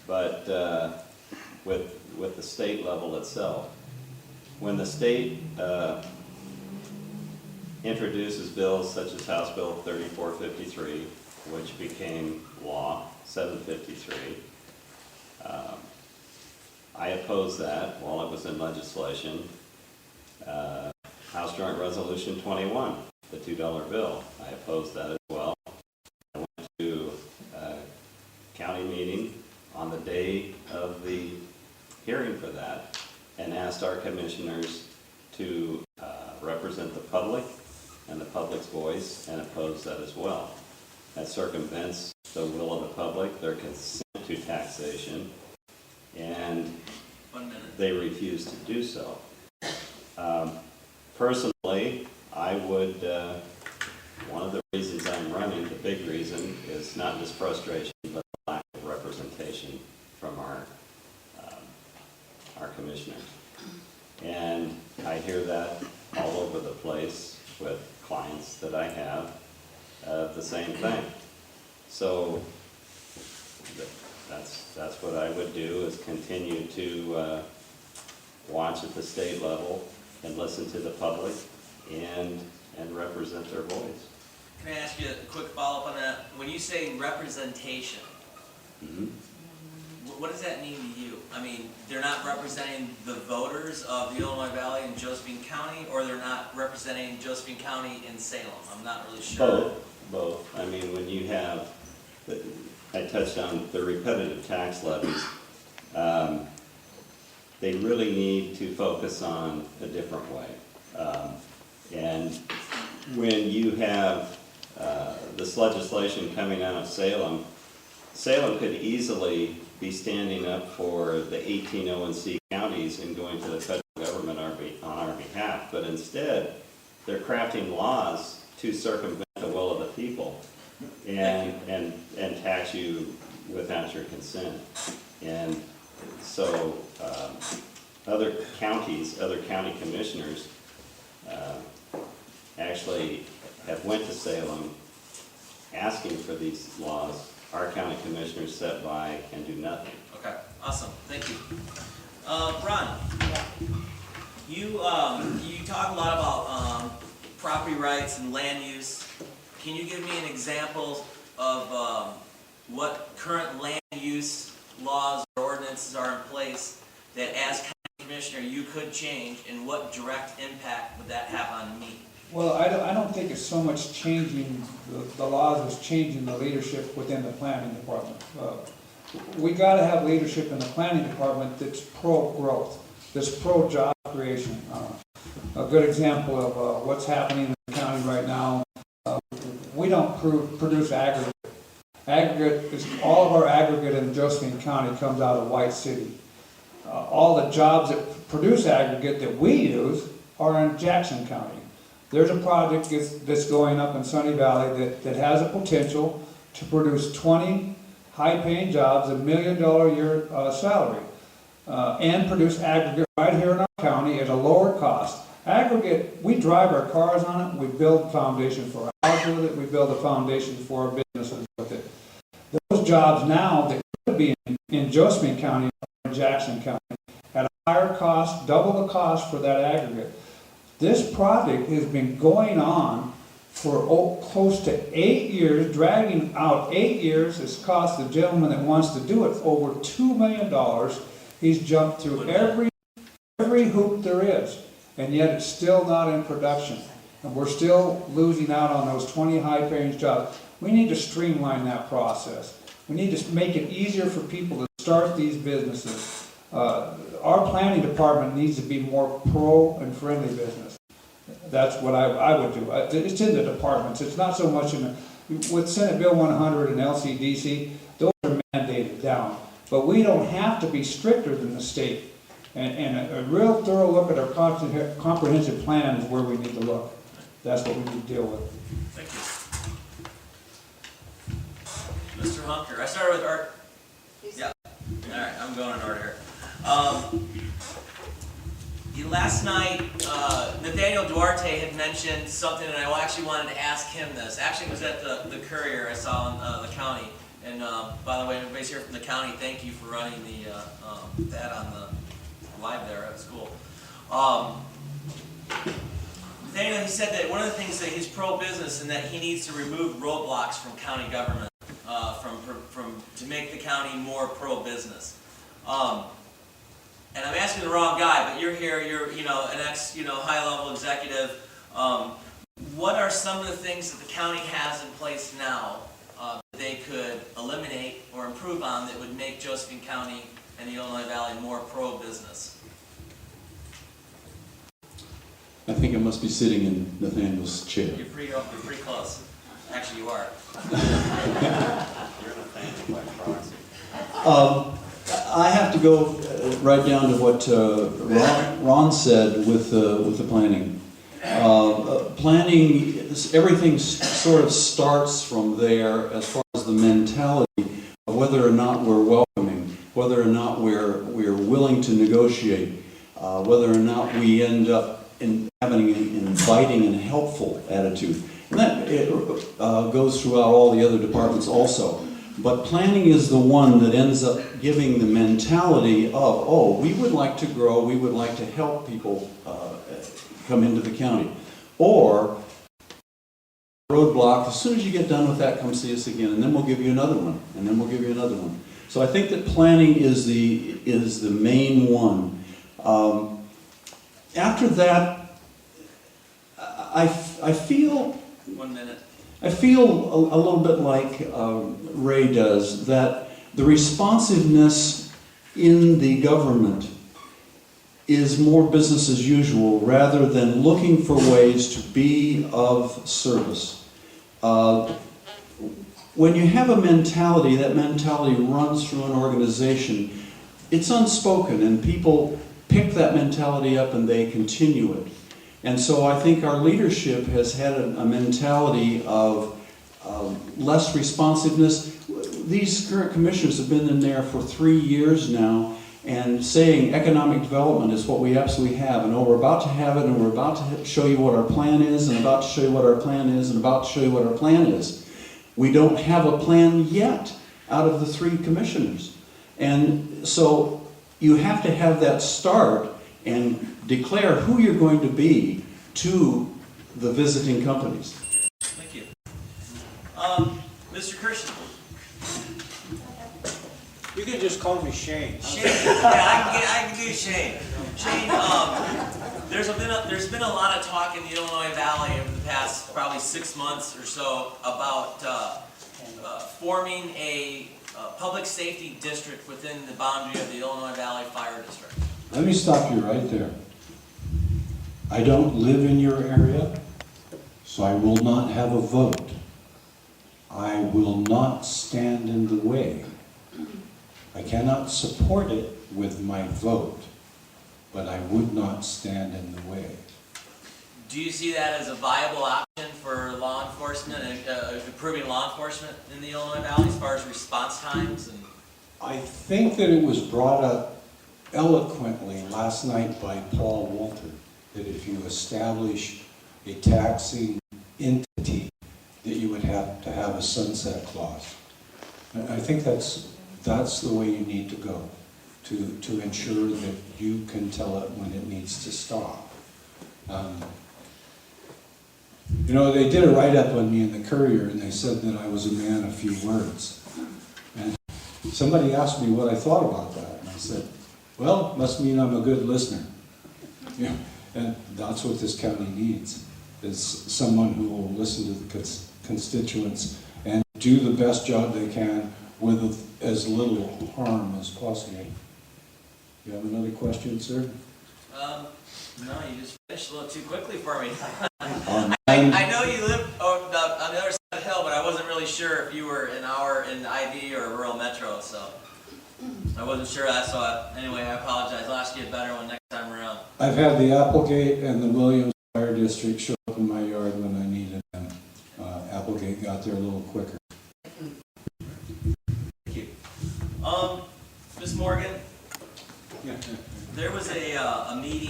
but with the state level itself. When the state introduces bills such as House Bill 3453, which became law 753, I opposed that while it was in legislation. House Joint Resolution 21, the $2 bill, I opposed that as well. I went to a county meeting on the day of the hearing for that and asked our commissioners to represent the public and the public's voice and opposed that as well. that circumvents the will of the public, their consent to taxation, and 1 minute. they refuse to do so. Personally, I would, one of the reasons I'm running, the big reason, is not just frustration, but lack of representation from our commissioners. And I hear that all over the place with clients that I have, the same thing. So that's what I would do, is continue to watch at the state level and listen to the public and represent their voice. Can I ask you a quick follow-up on that? When you say representation, Mhm. what does that mean to you? I mean, they're not representing the voters of the Illinois Valley and Josephine County, or they're not representing Josephine County in Salem? I'm not really sure. Both. I mean, when you have, I touched on the repetitive tax levies, they really need to focus on a different way. And when you have this legislation coming out of Salem, Salem could easily be standing up for the 18 ONC counties and going to the federal government on our behalf, but instead, they're crafting laws to circumvent the will of the people and tax you without your consent. And so other county commissioners actually have went to Salem asking for these laws. Our county commissioners sit by and do nothing. Okay, awesome, thank you. Ron, you talk a lot about property rights and land use. Can you give me an example of what current land use laws or ordinances are in place that as county commissioner you could change, and what direct impact would that have on me? Well, I don't think it's so much changing the laws as changing the leadership within the planning department. We gotta have leadership in the planning department that's pro-growth, that's pro-job creation. A good example of what's happening in the county right now, we don't produce aggregate. Aggregate is, all of our aggregate in Josephine County comes out of White City. All the jobs that produce aggregate that we use are in Jackson County. There's a project that's going up in Sunny Valley that has a potential to produce 20 high-paying jobs, $1 million a year salary, and produce aggregate right here in our county at a lower cost. Aggregate, we drive our cars on it, we build foundation for our house with it, we build a foundation for our businesses with it. Those jobs now that could be in Josephine County or in Jackson County at a higher cost, double the cost for that aggregate. This project has been going on for close to 8 years, dragging out 8 years. It's cost the gentleman that wants to do it over $2 million. He's jumped through every hoop there is, and yet it's still not in production. And we're still losing out on those 20 high-paying jobs. We need to streamline that process. We need to make it easier for people to start these businesses. Our planning department needs to be more pro and friendly business. That's what I would do. It's in the departments. It's not so much with Senate Bill 100 and LCDC, those are mandated down. But we don't have to be stricter than the state. And a real thorough look at our comprehensive plan is where we need to look. That's what we need to deal with. Thank you. Mr. Hunker, I started with Art. Yeah. All right, I'm going in order here. Last night, Nathaniel Duarte had mentioned something, and I actually wanted to ask him this. Actually, it was at the Courier I saw in the county. And by the way, everybody's here from the county. Thank you for running that on the live there at school. Nathaniel, he said that one of the things that he's pro-business and that he needs to remove roadblocks from county government to make the county more pro-business. And I'm asking the wrong guy, but you're here, you're an high-level executive. What are some of the things that the county has in place now that they could eliminate or improve on that would make Josephine County and the Illinois Valley more pro-business? I think I must be sitting in Nathaniel's chair. You're pretty close. Actually, you are. You're in a family by proxy. I have to go right down to what Ron said with the planning. Planning, everything sort of starts from there as far as the mentality of whether or not we're welcoming, whether or not we're willing to negotiate, whether or not we end up having an inviting and helpful attitude. And that goes throughout all the other departments also. But planning is the one that ends up giving the mentality of, oh, we would like to grow, we would like to help people come into the county. Or, roadblock, as soon as you get done with that, come see us again, and then we'll give you another one, and then we'll give you another one. So I think that planning is the main one. After that, I feel... 1 minute. I feel a little bit like Ray does, that the responsiveness in the government is more business as usual rather than looking for ways to be of service. When you have a mentality, that mentality runs through an organization, it's unspoken and people pick that mentality up and they continue it. And so I think our leadership has had a mentality of less responsiveness. These current commissioners have been in there for 3 years now and saying economic development is what we absolutely have. And we're about to have it, and we're about to show you what our plan is, and about to show you what our plan is, and about to show you what our plan is. We don't have a plan yet out of the 3 commissioners. And so you have to have that start and declare who you're going to be to the visiting companies. Thank you. Mr. Christian. You can just call me Shane. Shane, yeah, I can do Shane. Shane, there's been a lot of talk in the Illinois Valley over the past probably 6 months or so about forming a public safety district within the boundary of the Illinois Valley Fire District. Let me stop you right there. I don't live in your area, so I will not have a vote. I will not stand in the way. I cannot support it with my vote, but I would not stand in the way. Do you see that as a viable option for law enforcement and improving law enforcement in the Illinois Valley as far as response times? And I think that it was brought up eloquently last night by Paul Walter, that if you establish a taxing entity, that you would have to have a sunset clause. I think that's the way you need to go, to ensure that you can tell it when it needs to stop. You know, they did a write-up on me in the Courier, and they said that I was a man of few words. And somebody asked me what I thought about that, and I said, well, must mean I'm a good listener. Yeah, and that's what this county needs, is someone who will listen to the constituents and do the best job they can with as little harm as possible. You have another question, sir? no, you just finished a little too quickly for me. I know you live on the other side of the hill, but I wasn't really sure if you were an hour in IV or rural metro, so I wasn't sure that. So anyway, I apologize. I'll ask you a better one next time around. I've had the Applegate and the Williams Fire District show up in my yard when I needed them. Applegate got there a little quicker. Thank you. Ms. Morgan, there was a meeting.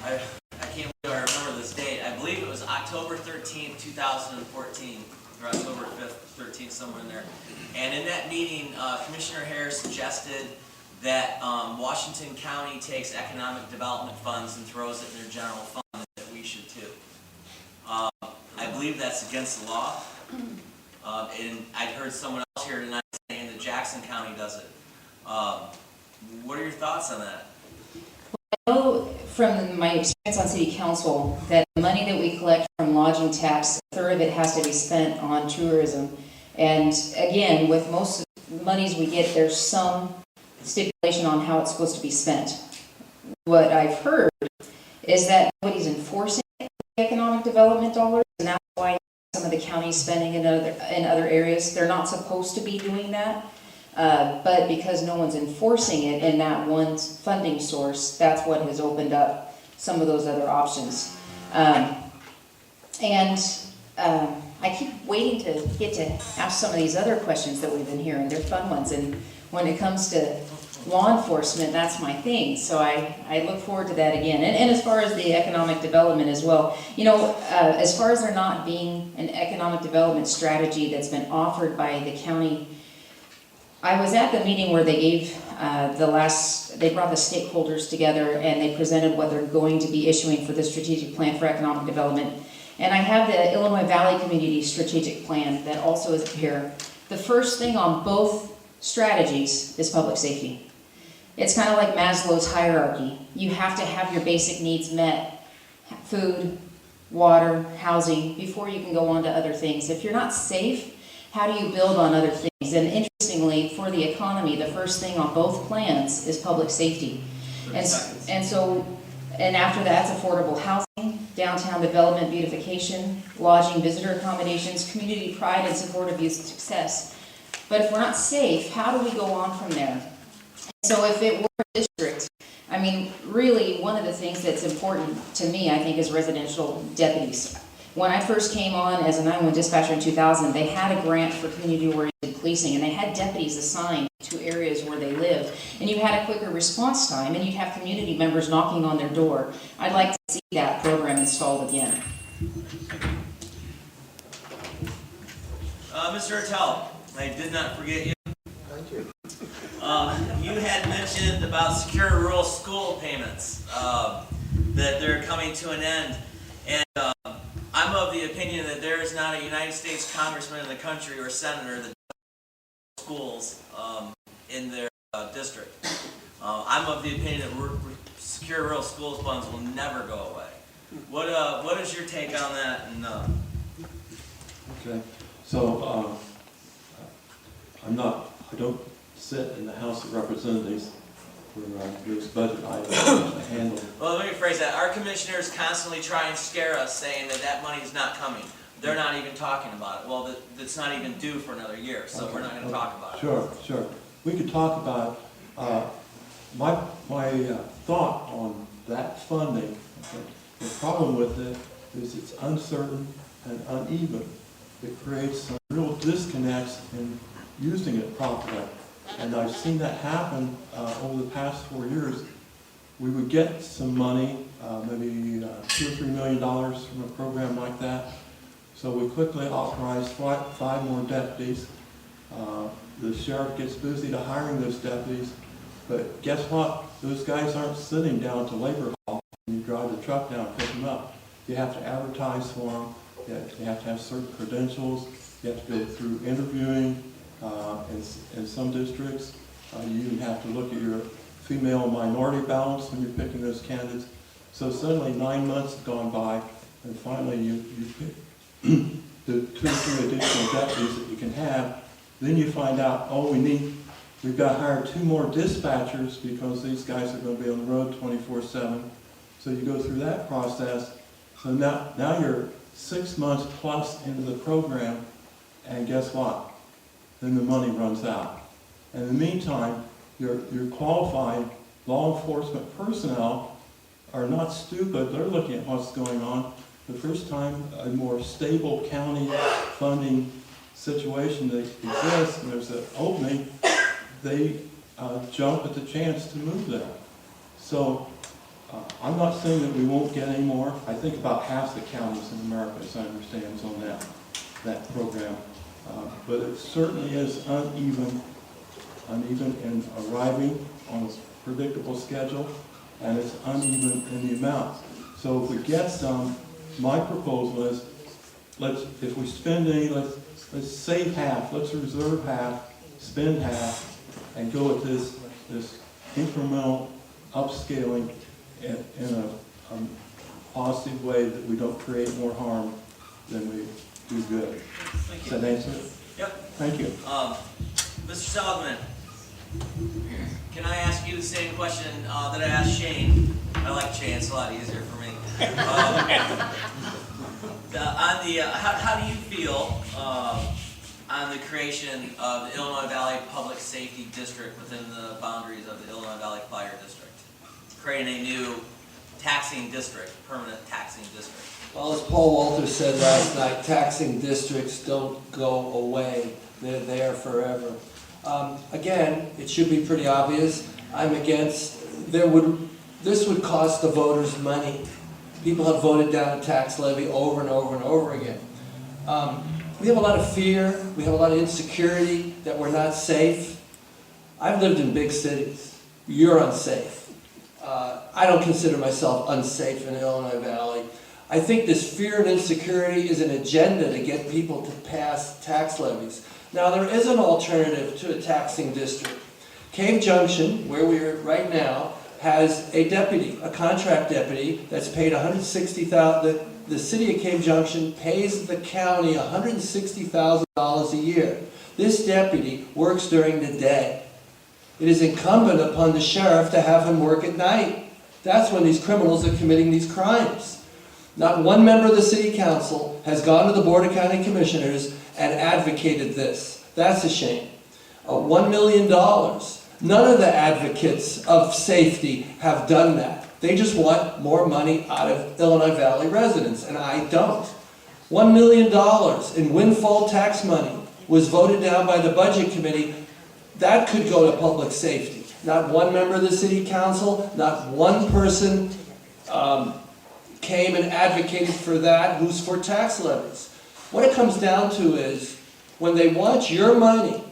I can't believe I remember this date. I believe it was October 13th, 2014, or October 5th, 13th, somewhere in there. And in that meeting, Commissioner Harris suggested that Washington County takes economic development funds and throws it in their general fund, and that we should too. I believe that's against the law. And I'd heard someone else here tonight saying that Jackson County does it. What are your thoughts on that? I know from my experience on city council that the money that we collect from lodging tax, a third of it has to be spent on tourism. And again, with most of the monies we get, there's some stipulation on how it's supposed to be spent. What I've heard is that nobody's enforcing the economic development dollars, county's spending in other areas. They're not supposed to be doing that. But because no one's enforcing it in that one funding source, that's what has opened up some of those other options. I keep waiting to get to ask some of these other questions that we've been hearing. They're fun ones. And when it comes to law enforcement, that's my thing. So I look forward to that again. And as far as the economic development as well, you know, as far as there not being an economic development strategy that's been offered by the county, I was at the meeting where they gave they brought the stakeholders together and they presented what they're going to be issuing for the strategic plan for economic development. And I have the Illinois Valley Community Strategic Plan that also is here. The first thing on both strategies is public safety. It's kind of like Maslow's hierarchy. You have to have your basic needs met, food, water, housing, before you can go on to other things. If you're not safe, how do you build on other things? And interestingly, for the economy, the first thing on both plans is public safety. And after that's affordable housing, downtown development beautification, lodging, visitor accommodations, community pride, and support of youth success. But if we're not safe, how do we go on from there? And so if it were a district, I mean, really, one of the things that's important to me, I think, is residential deputies. When I first came on as a 911 dispatcher in 2000, they had a grant for community-oriented policing, and they had deputies assigned to areas where they lived. And you had a quicker response time, and you'd have community members knocking on their door. I'd like to see that program installed again. Mr. Ertel, I did not forget you. Thank you. You had mentioned about secure rural school payments, that they're coming to an end. And I'm of the opinion that there is not a United States congressman in the country or senator that does schools in their district. I'm of the opinion that secure rural schools funds will never go away. What is your take on that? And Okay, so I don't sit in the House of Representatives where there's budget items to handle. well, let me rephrase that. Our commissioners constantly try and scare us, saying that that money is not coming. They're not even talking about it. Well, that's not even due for another year, so we're not going to talk about it. Sure. We could talk about my thought on that funding. Okay. The problem with it is it's uncertain and uneven. It creates some real disconnects in using it properly. And I've seen that happen over the past 4 years. We would get some money, maybe $2 or $3 million from a program like that. So we quickly authorized 5 more deputies. The sheriff gets busy to hiring those deputies. But guess what? Those guys aren't sitting down to labor hall and you drive the truck down and pick them up. You have to advertise for them. You have to have certain credentials. You have to go through interviewing. In some districts, you even have to look at your female minority balance when you're picking those candidates. So suddenly 9 months have gone by, and finally you pick the 2 or 3 additional deputies that you can have. Then you find out, oh, we've got to hire 2 more dispatchers because these guys are going to be on the road 24/7. So you go through that process. So now you're 6 months plus into the program, and guess what? Then the money runs out. And in the meantime, your qualified law enforcement personnel are not stupid. They're looking at what's going on. The first time a more stable county funding situation that exists, and there's an opening, they jump at the chance to move there. So I'm not saying that we won't get any more. I think about half the counties in America, as I understand, is on that program. But it certainly is uneven in arriving on a predictable schedule, and it's uneven in the amount. So if we get some, my proposal is, if we spend any, let's save half, let's reserve half, spend half, and go with this incremental upscaling in a positive way that we don't create more harm than we do good. Does that answer it? Yep. Thank you. Mr. Seligman, can I ask you the same question that I asked Shane? I like Shane, it's a lot easier for me. How do you feel on the creation of the Illinois Valley Public Safety District within the boundaries of the Illinois Valley Fire District? Creating a new taxing district, permanent taxing district. Well, as Paul Walters said last night, taxing districts don't go away. They're there forever. Again, it should be pretty obvious. I'm against, this would cost the voters money. People have voted down a tax levy over and over and over again. We have a lot of fear, we have a lot of insecurity that we're not safe. I've lived in big cities. You're unsafe. I don't consider myself unsafe in the Illinois Valley. I think this fear and insecurity is an agenda to get people to pass tax levies. Now, there is an alternative to a taxing district. Cave Junction, where we are right now, has a deputy, a contract deputy, that's paid $160,000. The city of Cave Junction pays the county $160,000 a year. This deputy works during the day. It is incumbent upon the sheriff to have him work at night. That's when these criminals are committing these crimes. Not one member of the city council has gone to the Board of County Commissioners and advocated this. That's a shame. $1 million. None of the advocates of safety have done that. They just want more money out of Illinois Valley residents, and I don't. $1 million in windfall tax money was voted down by the Budget Committee. That could go to public safety. Not one member of the city council, not one person came and advocated for that who's for tax levies. What it comes down to is, when they want your money,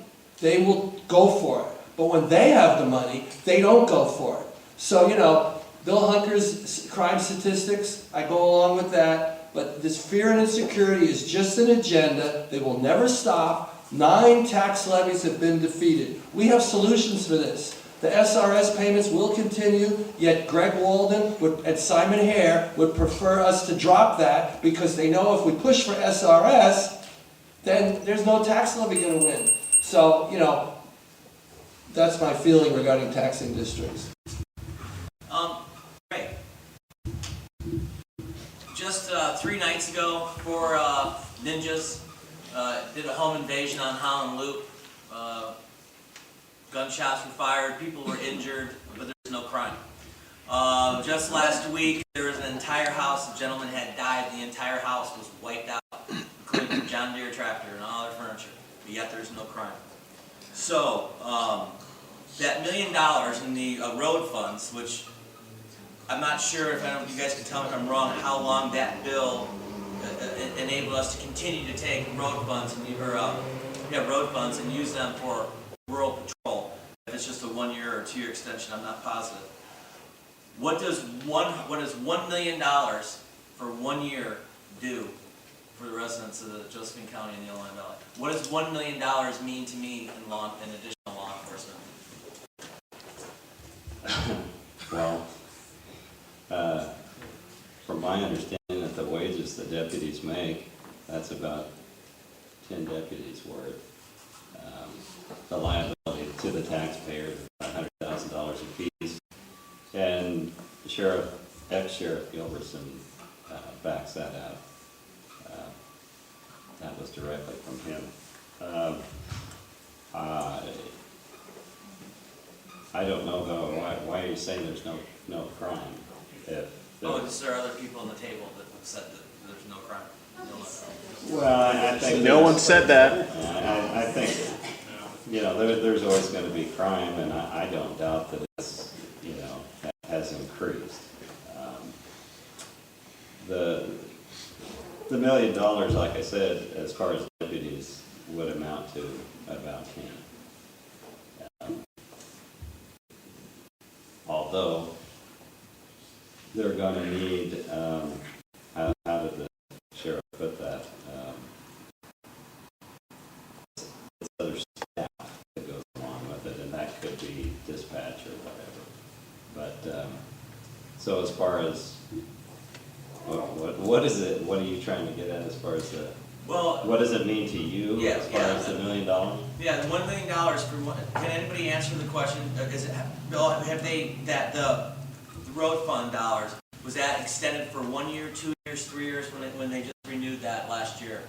they will go for it. But when they have the money, they don't go for it. So, you know, Bill Hunker's crime statistics, I go along with that. But this fear and insecurity is just an agenda. They will never stop. 9 tax levies have been defeated. We have solutions for this. The SRS payments will continue, yet Greg Walden and Simon Hare would prefer us to drop that because they know if we push for SRS, then there's no tax levy going to win. So, you know, that's my feeling regarding taxing districts. Great. Just 3 nights ago, 4 ninjas did a home invasion on Holland Loop. Gunshots were fired, people were injured, but there was no crime. Just last week, there was an entire house, a gentleman had died, the entire house was wiped out, including the John Deere tractor and all their furniture, but yet there's no crime. So, that $1 million in the road funds, which I'm not sure if you guys can tell me if I'm wrong, how long that bill enabled us to continue to take road funds and use them for rural patrol. If it's just a 1-year or 2-year extension, I'm not positive. What does $1 million for 1 year do for the residents of the Josephine County and the Illinois Valley? What does $1 million mean to me in additional law enforcement? Well, from my understanding that the wages the deputies make, that's about 10 deputies worth. The liability to the taxpayer is about $100,000 apiece. And the ex-Sheriff Gilbertson backs that up. That was directly from him. I don't know though, why are you saying there's no crime? Is there other people on the table that have said that there's no crime? Well, I think no one said that. I think, you know, there's always going to be crime, and I don't doubt that it's, you know, has increased. The $1 million, like I said, as far as deputies, would amount to about 10. Although they're going to need, how did the sheriff put that? It's other staff that goes along with it, and that could be dispatch or whatever. But so as far as what is it? What are you trying to get at as far as the? Well, what does it mean to you as far as the $1 million? Yeah, the $1 million for what? Can anybody answer the question? Is it, Bill? Have they the road fund dollars, Was that extended for 1 year, 2 years, 3 years when they just renewed that last year?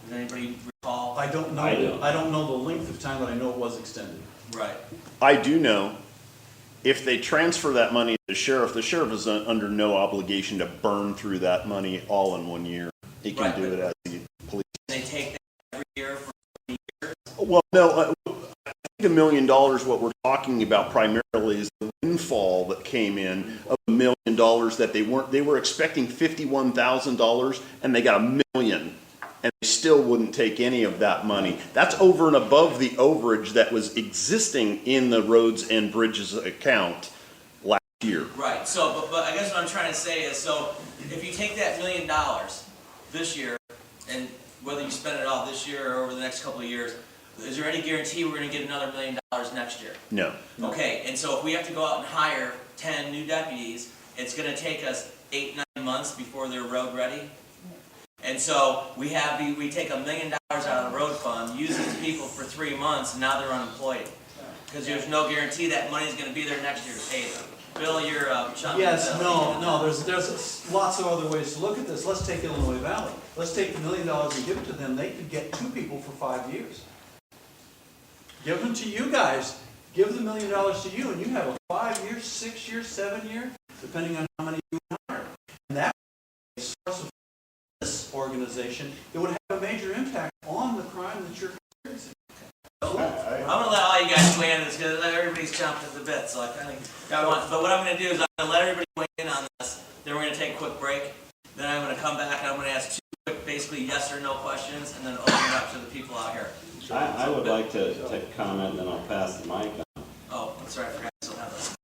Does anybody recall? I don't know. I don't know the length of time, but I know it was extended. Right. I do know if they transfer that money to the sheriff is under no obligation to burn through that money all in 1 year. He can Right, do but- it as the police. They take that every year for Well, no, I think $1 million, what we're talking about primarily is the windfall that came in of $1 million that they were expecting $51,000 and they got $1 million. And they still wouldn't take any of that money. That's over and above the overage that was existing in the roads and bridges account last year. Right, so, but I guess what I'm trying to say is, so if you take that $1 million this year, and whether you spend it all this year or over the next couple of years, is there any guarantee we're gonna get another $1 million next year? No. Okay, and so if we have to go out and hire 10 new deputies, it's gonna take us 8, 9 months before they're road ready? And so we take $1 million out of the road fund, use these people for 3 months, and now they're unemployed. Because there's no guarantee that money's gonna be there next year to pay them. Bill, you're jumping. Yes, no, there's lots of other ways to look at this. Let's take Illinois Valley. Let's take the $1 million and give it to them. They could get 2 people for 5 years. Give them to you guys. Give the $1 million to you, and you have a 5 year, 6 year, 7 year, depending on how many you hire. And that is a source of this organization, it would have a major impact on the crime that you're experiencing. I'm gonna let all you guys weigh in on this because everybody's chomping at the bit. So I kind of got one. But what I'm gonna do is I'm gonna let everybody weigh in on this. Then we're gonna take a quick break. Then I'm gonna come back and I'm gonna ask 2 quick, basically yes or no questions, and then open it up to the people out here. I would like to comment, and then I'll pass the mic on. Oh, I'm sorry, I forgot. I still have this.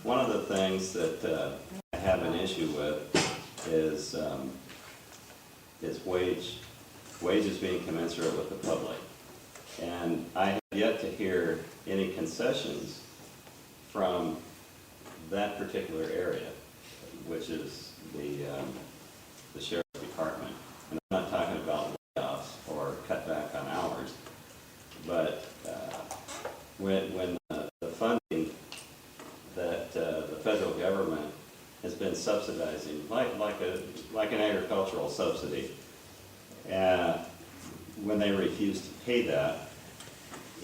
One of the things that I have an issue with is wages being commensurate with the public. And I have yet to hear any concessions from that particular area, which is the sheriff's department. And I'm not talking about layoffs or cut back on hours, but when the funding that the federal government has been subsidizing, like an agricultural subsidy, when they refuse to pay that,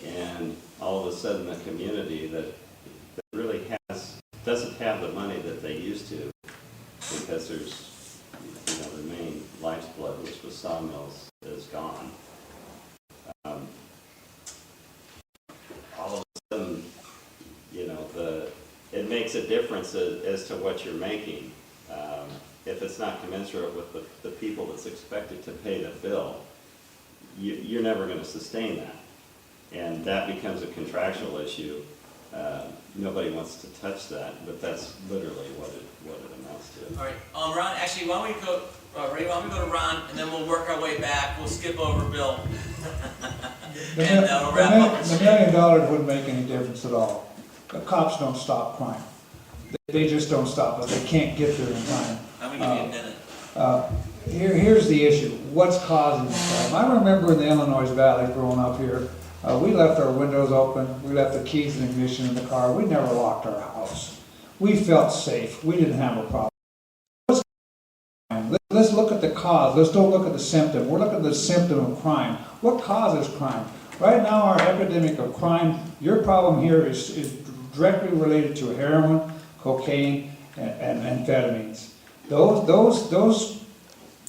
and all of a sudden the community that really doesn't have the money that they used to, because there's the main lifeblood, which was sawmills, is gone. All of a sudden, it makes a difference as to what you're making. If it's not commensurate with the people that's expected to pay the bill, you're never going to sustain that. And that becomes a contractual issue. Nobody wants to touch that, but that's literally what it amounts to. All right, Ron. Actually, why don't we go? Ray, why don't we go to Ron, and then we'll work our way back. We'll skip over Bill, and we'll wrap up. The $1 million wouldn't make any difference at all. The cops don't stop crime. They just don't stop it. They can't get there in time. I'm gonna give you a minute. Here's the issue. What's causing the crime? I remember in the Illinois Valley growing up here, we left our windows open. We left the keys and ignition in the car. We never locked our house. We felt safe. We didn't have a problem. Let's look at the cause. Let's don't look at the symptom. We're looking at the symptom of crime. What causes crime? Right now, our epidemic of crime, your problem here is directly related to heroin, cocaine, and amphetamines. Those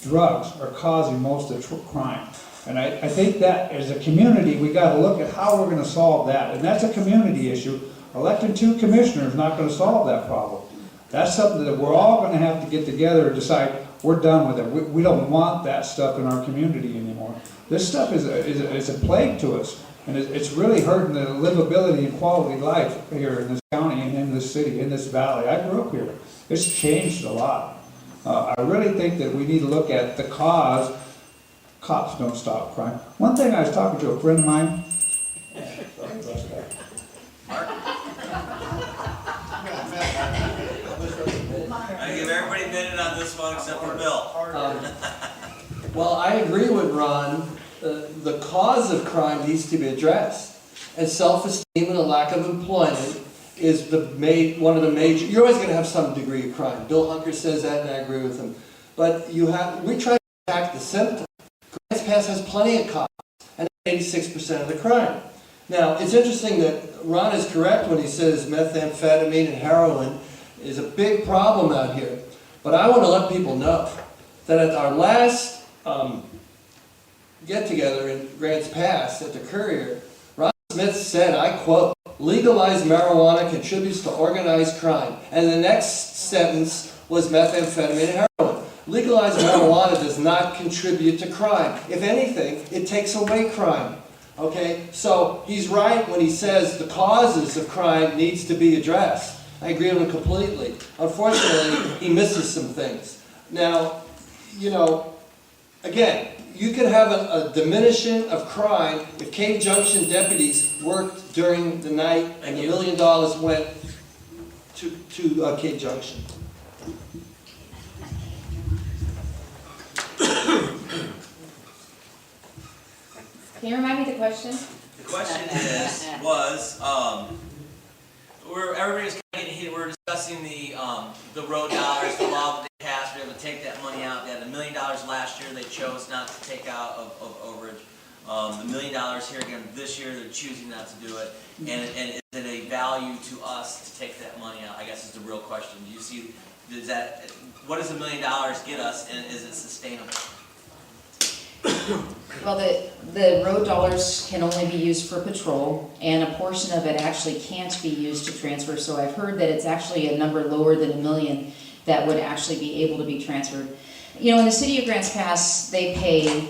drugs are causing most of the crime. And I think that as a community, we got to look at how we're going to solve that. And that's a community issue. Electing 2 commissioners is not going to solve that problem. That's something that we're all going to have to get together and decide we're done with it. We don't want that stuff in our community anymore. This stuff is a plague to us. And it's really hurting the livability and quality of life here in this county and in this city, in this valley. I grew up here. It's changed a lot. I really think that we need to look at the cause. Cops don't stop crime. One thing, I was talking to a friend of mine. I give everybody a minute on this one except for Bill. Well, I agree with Ron. The cause of crime needs to be addressed. And self-esteem and a lack of employment is one of the major, you're always gonna have some degree of crime. Bill Hunker says that, and I agree with him. But we try to attack the symptom. Grants Pass has plenty of cops, and 86% of the crime. Now, it's interesting that Ron is correct when he says methamphetamine and heroin is a big problem out here. But I want to let people know that at our last get-together in Grants Pass at the Courier, Ron Smith said, I quote, "Legalized marijuana contributes to organized crime." And the next sentence was methamphetamine and heroin. Legalized marijuana does not contribute to crime. If anything, it takes away crime. Okay, so he's right when he says the causes of crime needs to be addressed. I agree with him completely. Unfortunately, he misses some things. Now, you know, again, you could have a diminution of crime if Cave Junction deputies worked during the night and the $1 million went to Cave Junction. Can you remind me the question? The question everybody's kind of getting heated. We're discussing the road dollars, the law that they passed. We're able to take that money out. They had $1 million last year. They chose not to take out of overage. The $1 million here again this year. They're choosing not to do it. And is it a value to us to take that money out? I guess is the real question. Do you see? What does $1 million get us, and is it sustainable? Well, the road dollars can only be used for patrol, and a portion of it actually can't be used to transfer. So I've heard that it's actually a number lower than $1 million that would actually be able to be transferred. You know, in the city of Grants Pass, they pay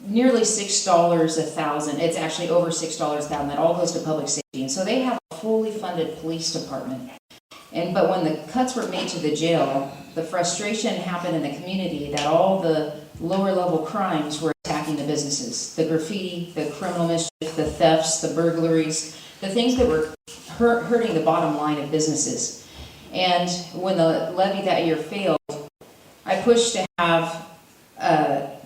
nearly $6 a thousand. It's actually over $6 a thousand. That all goes to public safety, and so they have a fully funded police department. But when the cuts were made to the jail, the frustration happened in the community that all the lower level crimes were attacking the businesses. The graffiti, the criminal mischief, the thefts, the burglaries, the things that were hurting the bottom line of businesses. And when the levy that year failed, I pushed to have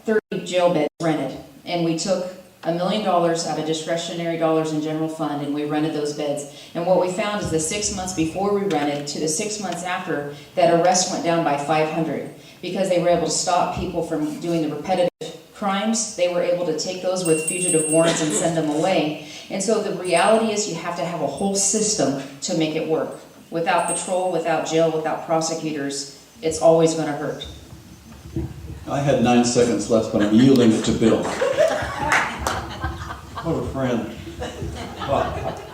30 jail beds rented. And we took $1 million out of discretionary dollars in general fund, and we rented those beds. And what we found is the 6 months before we rented to the 6 months after, that arrests went down by 500 because they were able to stop people from doing the repetitive crimes. They were able to take those with fugitive warrants and send them away. And so the reality is you have to have a whole system to make it work. Without patrol, without jail, without prosecutors, it's always going to hurt. I had 9 seconds left, but I'm yielding it to Bill. What a friend. Well,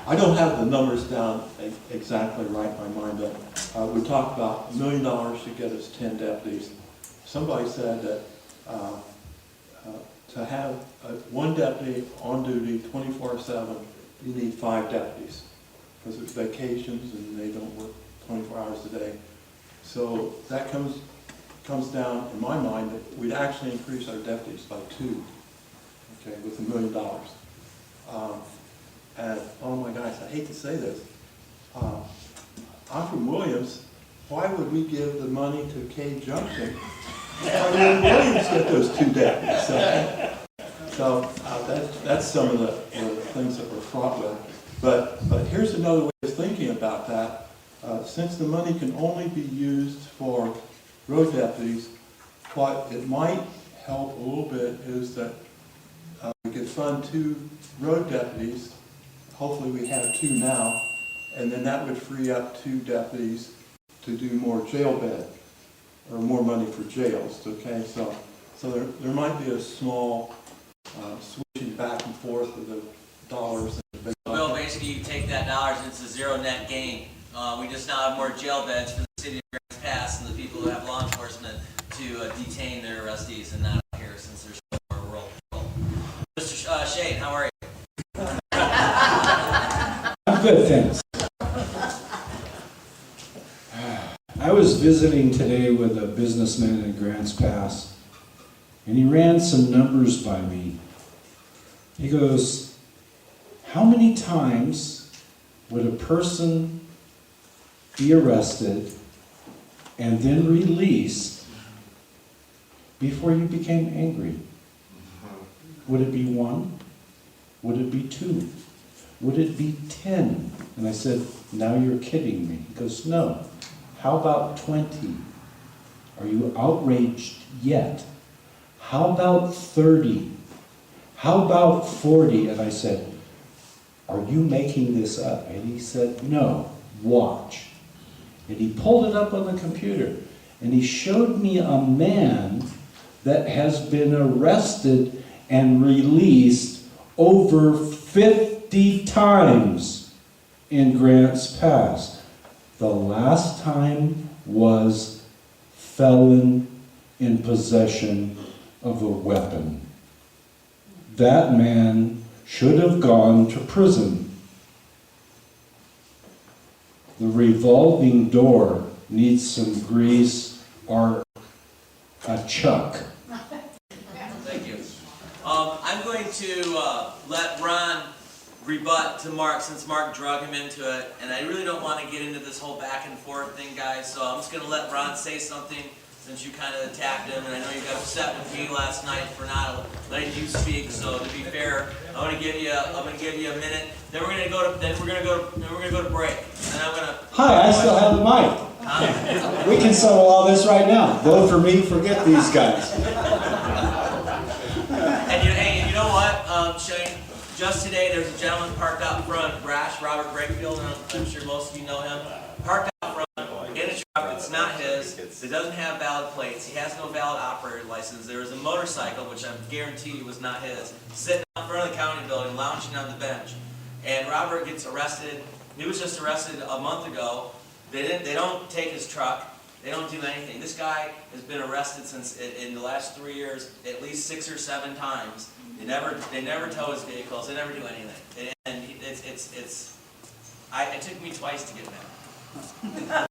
I don't have the numbers down exactly right in my mind, but we talked about $1 million to get us 10 deputies. Somebody said that to have one deputy on duty 24/7, you need 5 deputies because there's vacations and they don't work 24 hours a day. So that comes down, in my mind, that we'd actually increase our deputies by 2, okay, with $1 million. And oh my gosh, I hate to say this. I'm from Williams. Why would we give the money to Cave Junction? Why would Williams get those 2 deputies? So that's some of the things that we're fraught with. But here's another way of thinking about that. Since the money can only be used for road deputies, what it might help a little bit is that we could fund 2 road deputies. Hopefully we have 2 now, and then that would free up 2 deputies to do more jail bed, or more money for jails, okay? So there might be a small switching back and forth of the dollars. Bill, basically you take that dollars and it's a zero net gain. We just now have more jail beds for the city of Grants Pass and the people who have law enforcement to detain their arrestees and not here since there's so more rural control. Mr. Shane, how are you? I'm good, thanks. I was visiting today with a businessman in Grants Pass, and he ran some numbers by me. He goes, how many times would a person be arrested and then released before you became angry? Would it be 1? Would it be 2? Would it be 10? And I said, now you're kidding me. He goes, no. How about 20? Are you outraged yet? How about 30? How about 40? And I said, are you making this up? And he said, no, watch. And he pulled it up on the computer. And he showed me a man that has been arrested and released over 50 times in Grants Pass. The last time was felon in possession of a weapon. That man should have gone to prison. The revolving door needs some grease or a chuck. Thank you. I'm going to let Ron rebut to Mark, since Mark drug him into it, and I really don't want to get into this whole back and forth thing, guys, so I'm just going to let Ron say something since you kind of attacked him, and I know you got upset with me last night for not letting you speak. So to be fair, I'm going to give you a minute. Then we're going to go to break. And I'm going to. Hi, I still have the mic. We can settle all this right now. Vote for me, forget these guys. And you know what, Shane? Just today, there's a gentleman parked out front, Brash, Robert Brakefield, and I'm sure most of you know him, parked out front in a truck that's not his, that doesn't have valid plates, he has no valid operator license. There was a motorcycle, which I guarantee you was not his, sitting out front of the county building, lounging on the bench. And Robert gets arrested. He was just arrested a month ago. They don't take his truck. They don't do anything. This guy has been arrested since in the last 3 years at least 6 or 7 times. They never tow his vehicles. They never do anything. And it took me twice to get him out.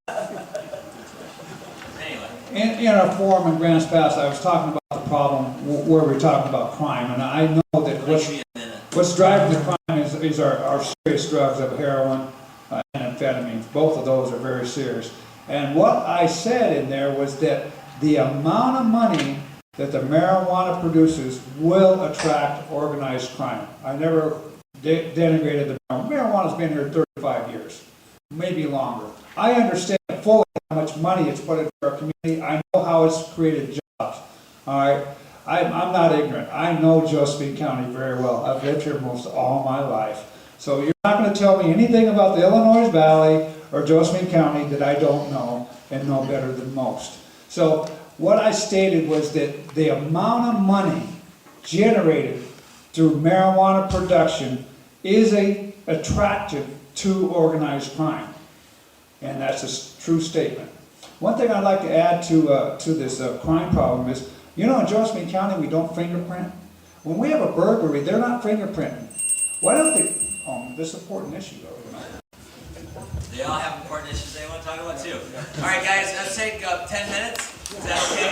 Anyway. In our forum in Grants Pass, I was talking about the problem where we're talking about crime, and I know that what's driving the crime is our serious drugs of heroin and amphetamines. Both of those are very serious. And what I said in there was that the amount of money that the marijuana produces will attract organized crime. I never denigrated the marijuana. Marijuana's been here 35 years, maybe longer. I understand fully how much money it's put into our community. I know how it's created jobs. All right, I'm not ignorant. I know Josephine County very well. I've lived here most all my life. So you're not going to tell me anything about the Illinois Valley or Josephine County that I don't know and know better than most. So what I stated was that the amount of money generated through marijuana production is attractive to organized crime. And that's a true statement. One thing I'd like to add to this crime problem is, you know, in Josephine County we don't fingerprint. When we have a burglary, they're not fingerprinting. Why don't they? Oh, this is an important issue though, you know. They all have important issues they want to talk about too. All right, guys, let's take 10 minutes. Is that okay?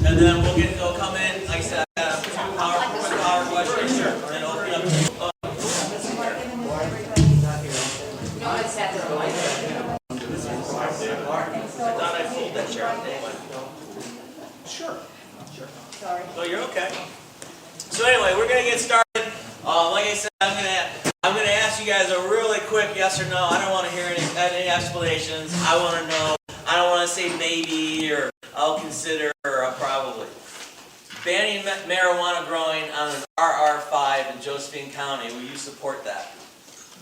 And then they'll come in. Like I said, power questions. Sure. And open up. I thought I pulled that chair out anyway. Sure. Sorry. So you're okay. So anyway, we're gonna get started. Like I said, I'm gonna ask you guys a really quick yes or no. I don't want to hear any explanations. I want to know. I don't want to say maybe or I'll consider or probably. Banning marijuana growing on an RR5 in Josephine County. Will you support that?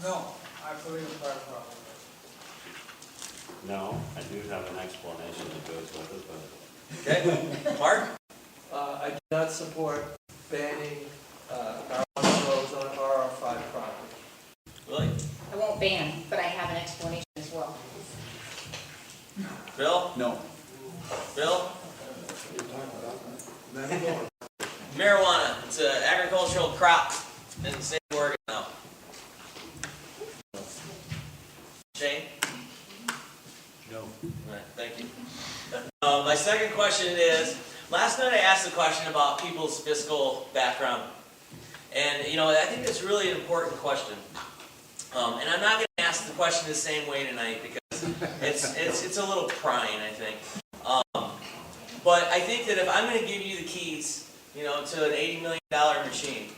No, I believe it's our problem. No, I do have an explanation that goes with it, but. Okay. Mark? I do not support banning marijuana grows on RR5 property. Willie? I won't ban, but I have an explanation as well. Bill? No. Bill? Marijuana. It's an agricultural crop in the state of Oregon now. Shane? No. All right, thank you. My second question is, last night I asked a question about people's fiscal background. And, you know, I think that's really an important question. And I'm not going to ask the question the same way tonight because it's a little prying, I think. But I think that if I'm going to give you the keys, you know, to an $80 million machine,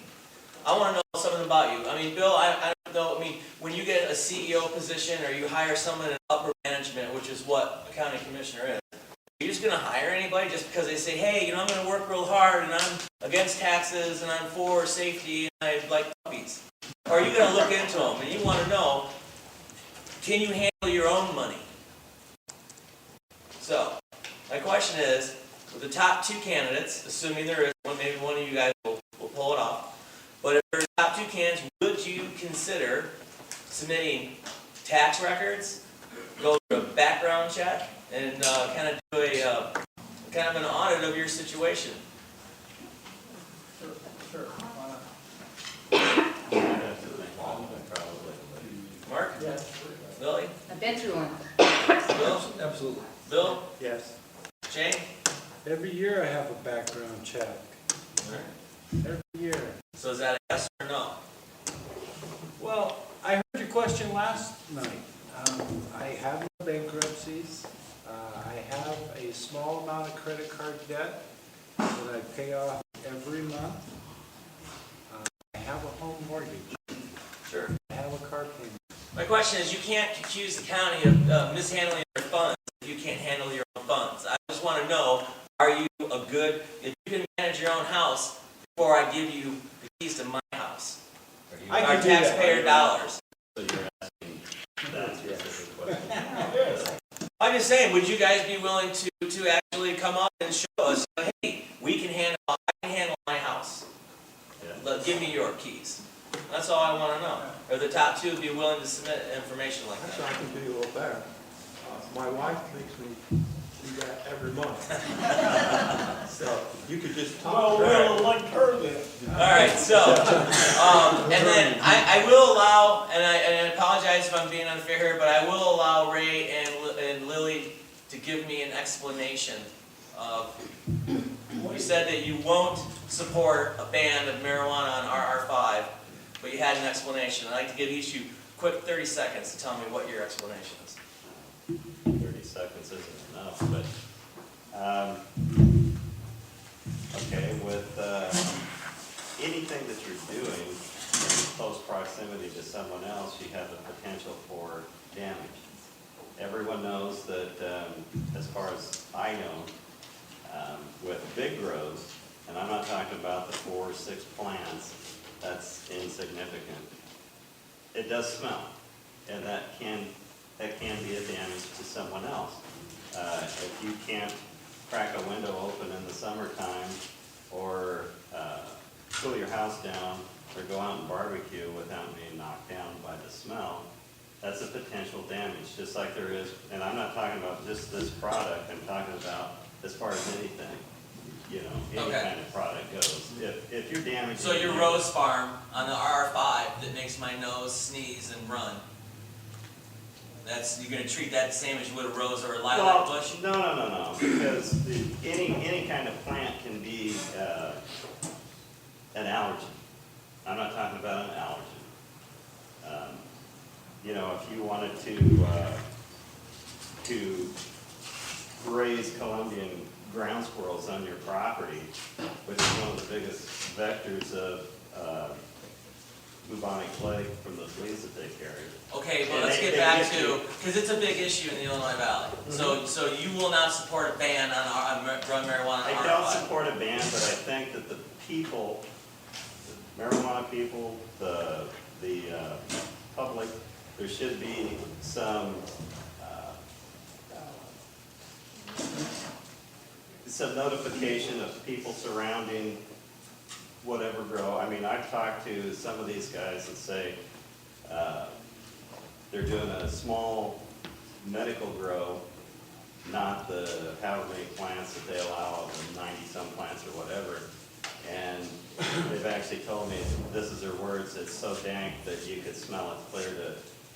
I want to know something about you. I mean, Bill, I know, I mean, when you get a CEO position or you hire someone in upper management, which is what a county commissioner is, are you just gonna hire anybody just because they say, hey, you know, I'm gonna work real hard and I'm against taxes and I'm for safety and I like puppies? Or are you gonna look into them and you wanna know, can you handle your own money? So, my question is, with the top 2 candidates, assuming there is one, maybe one of you guys will pull it off, but if there are top 2 candidates, would you consider submitting tax records, go through a background check, and kind of do a kind of an audit of your situation? Sure. Mark? Yes. Lily? I've been through one. Bill? Absolutely. Bill? Yes. Shane? Every year I have a background check. Every year. So is that a yes or no? Well, I heard your question last night. I have no bankruptcies. I have a small amount of credit card debt that I pay off every month. I have a home mortgage. Sure. I have a car payment. My question is, you can't accuse the county of mishandling their funds if you can't handle your own funds. I just want to know, are you a good, if you can manage your own house before I give you the keys to my house? I Our can do that. taxpayer dollars. So you're asking that specific question. I'm just saying, would you guys be willing to actually come up and show us, hey, I can handle my house. Yeah. Give me your keys. That's all I want to know. Are the top 2 be willing to submit information like Actually, that? I can do you a little better. My wife makes me do that every month. So you could just talk to her. like her then. All right, so, and then I will allow, and I apologize if I'm being unfair here, but I will allow Ray and Lily to give me an explanation of, you said that you won't support a ban of marijuana on RR5, but you had an explanation. I'd like to give each of you a quick 30 seconds to tell me what your explanation is. 30 seconds isn't enough, but, okay, with anything that you're doing in close proximity to someone else, you have the potential for damage. Everyone knows that, as far as I know, with big grows, and I'm not talking about the 4 or 6 plants, that's insignificant. It does smell, and that can be a damage to someone else. If you can't crack a window open in the summertime, or cool your house down, or go out and barbecue without being knocked down by the smell, that's a potential damage, just like there is, and I'm not talking about just this product, I'm talking about as far as anything, you know, any Okay. kind of product goes. If you're damaging... So your rose farm on the RR5 that makes my nose sneeze and run, you're going to treat that the same as you would a rose or a lilac bush? No, because any kind of plant can be an allergen. I'm not talking about an allergen. You know, if you wanted to raise Colombian ground squirrels on your property, which is one of the biggest vectors of bubonic plague from the fleas that they carry. Okay, but And let's they get back get to, because it's a big issue in the Illinois Valley. So you will not support a ban on drug marijuana I on don't RR5? support a ban, but I think that the people, the marijuana people, the public, there should be some notification of people surrounding whatever grow. I mean, I've talked to some of these guys that say they're doing a small medical grow, not the however many plants that they allow, 90-some plants or whatever. And they've actually told me, this is their words, it's so dank that you could smell it clear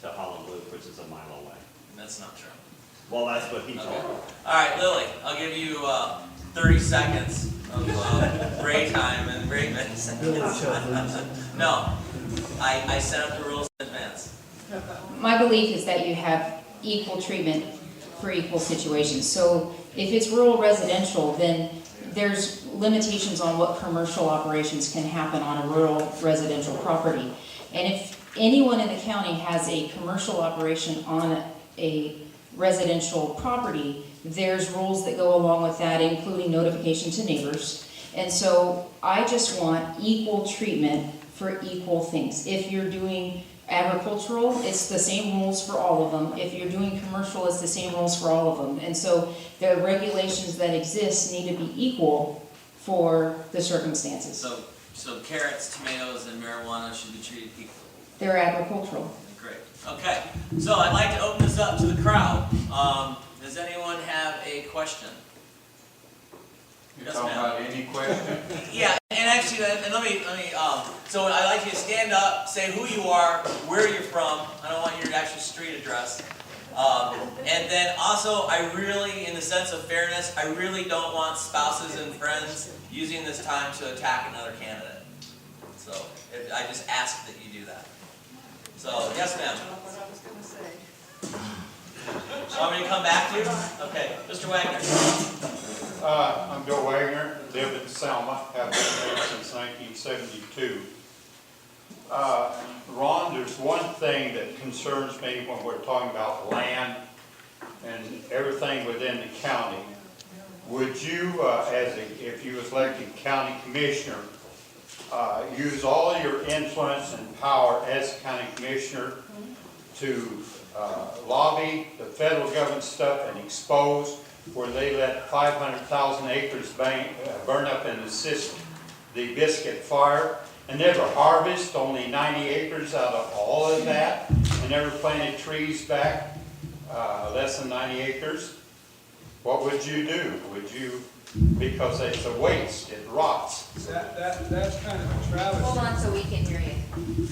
to Holland Loop, which is a mile away. That's not true. Well, that's what he told me. All right, Lily, I'll give you 30 seconds of Ray time and Ray minutes. No, I set up the rules in advance. My belief is that you have equal treatment for equal situations. So if it's rural residential, then there's limitations on what commercial operations can happen on a rural residential property. And anyone in the county has a commercial operation on a residential property, there's rules that go along with that, including notification to neighbors. And so I just want equal treatment for equal things. If you're doing agricultural, it's the same rules for all of them. If you're doing commercial, it's the same rules for all of them. And so the regulations that exist need to be equal for the circumstances. So carrots, tomatoes, and marijuana should be treated equally. They're agricultural. Great. Okay, so I'd like to open this up to the crowd. Does anyone have a question? You're talking about any question? Yeah, and actually, and let me, so I'd like you to stand up, say who you are, where you're from. I don't want your actual street address. And then also, I really, in the sense of fairness, I really don't want spouses and friends using this time to attack another candidate. So I just ask that you do that. So, yes, ma'am. What I was going to say. Want me to come back to you? Okay, Mr. Wagner. I'm Bill Wagner, live in Selma, have been there since 1972. Ron, there's one thing that concerns me when we're talking about land and everything within the county. Would you, if you was elected county commissioner, use all your influence and power as county commissioner to lobby the federal government stuff and expose where they let 500,000 acres burn up in the Biscuit fire and never harvest only 90 acres out of all of that and never planted trees back less than 90 acres? What would you do? Would you, because it's a waste, it rots. That's kind of a travesty. Hold on so we can hear you.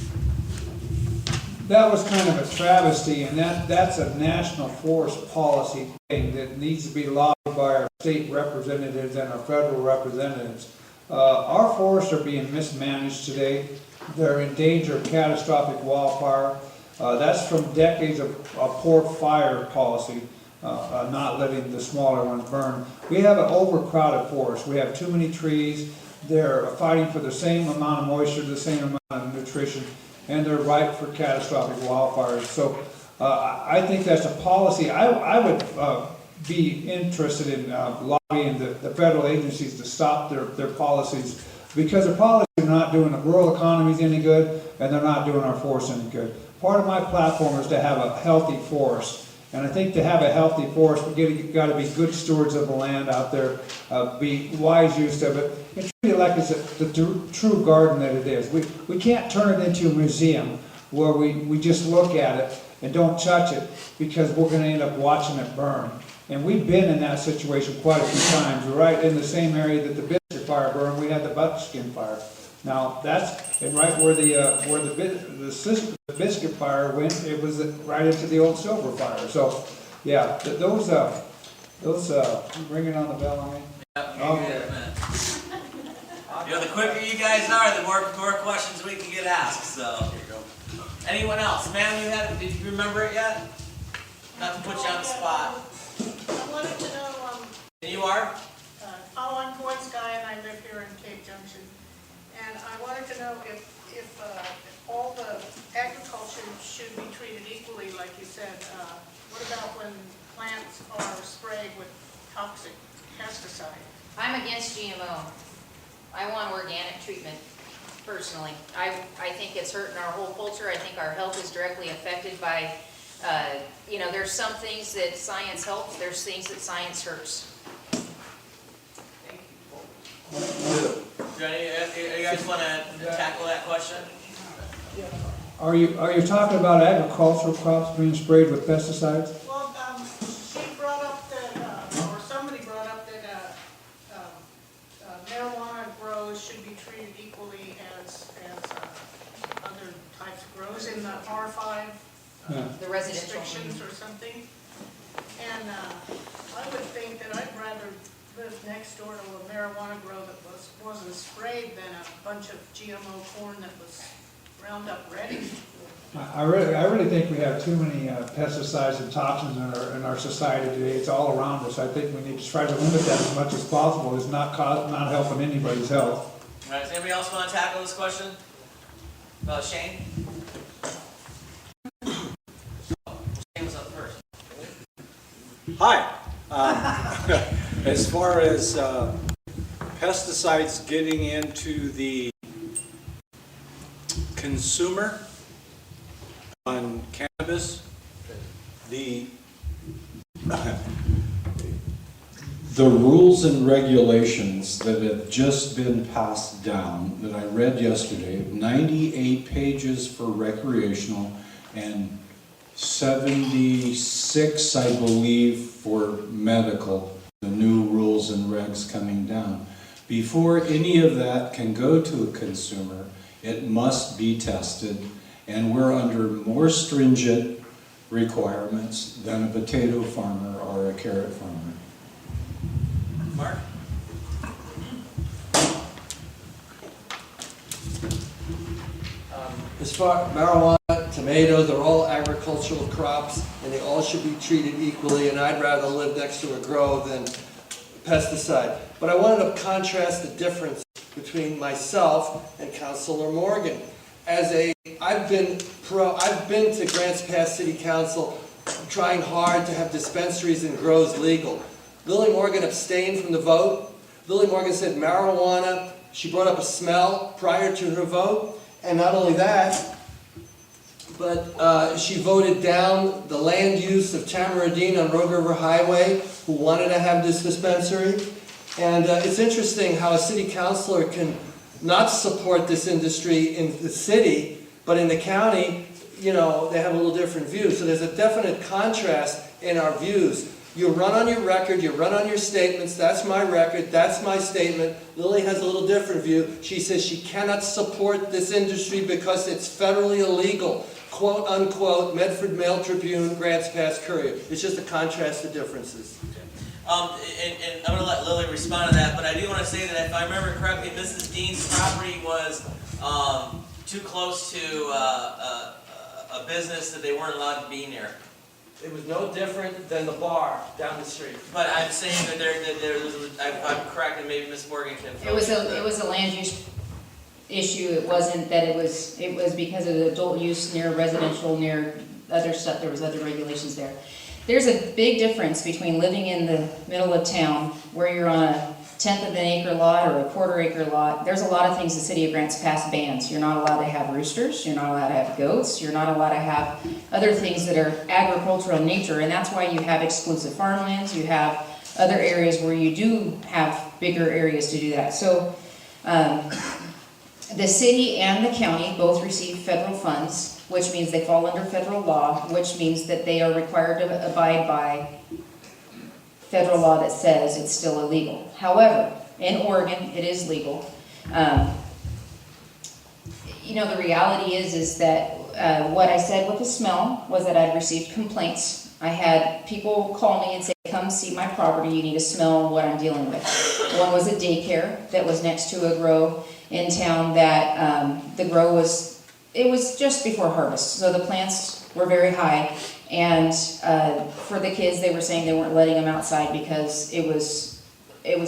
That was kind of a travesty, and that's a national forest policy thing that needs to be lobbied by our state representatives and our federal representatives. Our forests are being mismanaged today. They're in danger of catastrophic wildfire. That's from decades of poor fire policy, not letting the smaller ones burn. We have an overcrowded forest. We have too many trees. They're fighting for the same amount of moisture, the same amount of nutrition, and they're ripe for catastrophic wildfires. So I think that's a policy. I would be interested in lobbying the federal agencies to stop their policies, because their policies are not doing the rural economies any good, and they're not doing our forests any good. Part of my platform is to have a healthy forest. And I think to have a healthy forest, we've got to be good stewards of the land out there, be wise use of it, and treat it like it's the true garden that it is. We can't turn it into a museum where we just look at it and don't touch it, because we're going to end up watching it burn. And we've been in that situation quite a few times. We're right in the same area that the Biscuit fire burned. We had the Buckskin fire. Now that's right where the Biscuit fire went. It was right into the old Silver fire. So, yeah, those ringing on the bell on me. Okay. You know, the quicker you guys are, the more questions we can get asked. So, anyone else, ma'am? Did you remember it yet? Not to put you on the spot. I wanted to know, And you are? I'm Gwen Sky and I live here in Cape Junction. And I wanted to know if all the agriculture should be treated equally, like you said. What about when plants are sprayed with toxic pesticide? I'm against GMO. I want organic treatment, personally. I think it's hurting our whole culture. I think our health is directly affected by, there's some things that science helps, there's things that science hurts. Do you guys want to tackle that question? Are you talking about agricultural crops being sprayed with pesticides? Well, she brought up that, or somebody brought up that marijuana grows should be treated equally as other types of grows in the R5 The residential. restrictions or something. And I would think that I'd rather live next door to a marijuana grow that wasn't sprayed than a bunch of GMO corn that was Roundup ready. I really think we have too many pesticides and toxins in our society today. It's all around us. I think we need to try to limit that as much as possible. It's not helping anybody's health. All right, does anybody else want to tackle this question? Shane? Hi. As far as pesticides getting into the consumer on cannabis, the rules and regulations that have just been passed down that I read yesterday, 98 pages for recreational and 76, I believe, for medical, the new rules and regs coming down. Before any of that can go to a consumer, it must be tested, and we're under more stringent requirements than a potato farmer or a carrot farmer. Mark? As far marijuana, tomatoes, they're all agricultural crops, and they all should be treated equally, and I'd rather live next to a grow than pesticide. But I wanted to contrast the difference between myself and Councilor Morgan. I've been to Grants Pass City Council trying hard to have dispensaries and grows legal. Lily Morgan abstained from the vote. Lily Morgan said marijuana, she brought up a smell prior to her vote. And not only that, but she voted down the land use of Tamaradine on Rogue River Highway, who wanted to have this dispensary. And it's interesting how a city councilor can not support this industry in the city, but in the county, you know, they have a little different view. So there's a definite contrast in our views. You run on your record, you run on your statements, that's my record, that's my statement. Lily has a little different view. She says she cannot support this industry because it's federally illegal. Quote unquote, Medford Mail Tribune, Grants Pass Courier. It's just a contrast of differences. And I'm going to let Lily respond to that, but I do want to say that if I remember correctly, Mrs. Dean's property was too close to a business that they weren't allowed to be near. It was no different than the bar down the street. But I'm saying that there was, I'm correct, and maybe Ms. Morgan can. It was a land use issue. It wasn't that it was because of the adult use near residential, near other stuff. There was other regulations there. There's a big difference between living in the middle of town where you're on a 1/10 of an acre lot or a 1/4 acre lot. There's a lot of things the city of Grants Pass bans. You're not allowed to have roosters, you're not allowed to have goats, you're not allowed to have other things that are agricultural in nature, and that's why you have exclusive farmlands, you have other areas where you do have bigger areas to do that. So the city and the county both receive federal funds, which means they fall under federal law, which means that they are required to abide by federal law that says it's still illegal. However, in Oregon, it is legal. You know, the reality is that what I said with the smell was that I'd received complaints. I had people call me and say, come see my property, you need to smell what I'm dealing with. One was a daycare that was next to a grow in town that the grow was, it was just before harvest, so the plants were very high. And for the kids, they were saying they weren't letting them outside because it was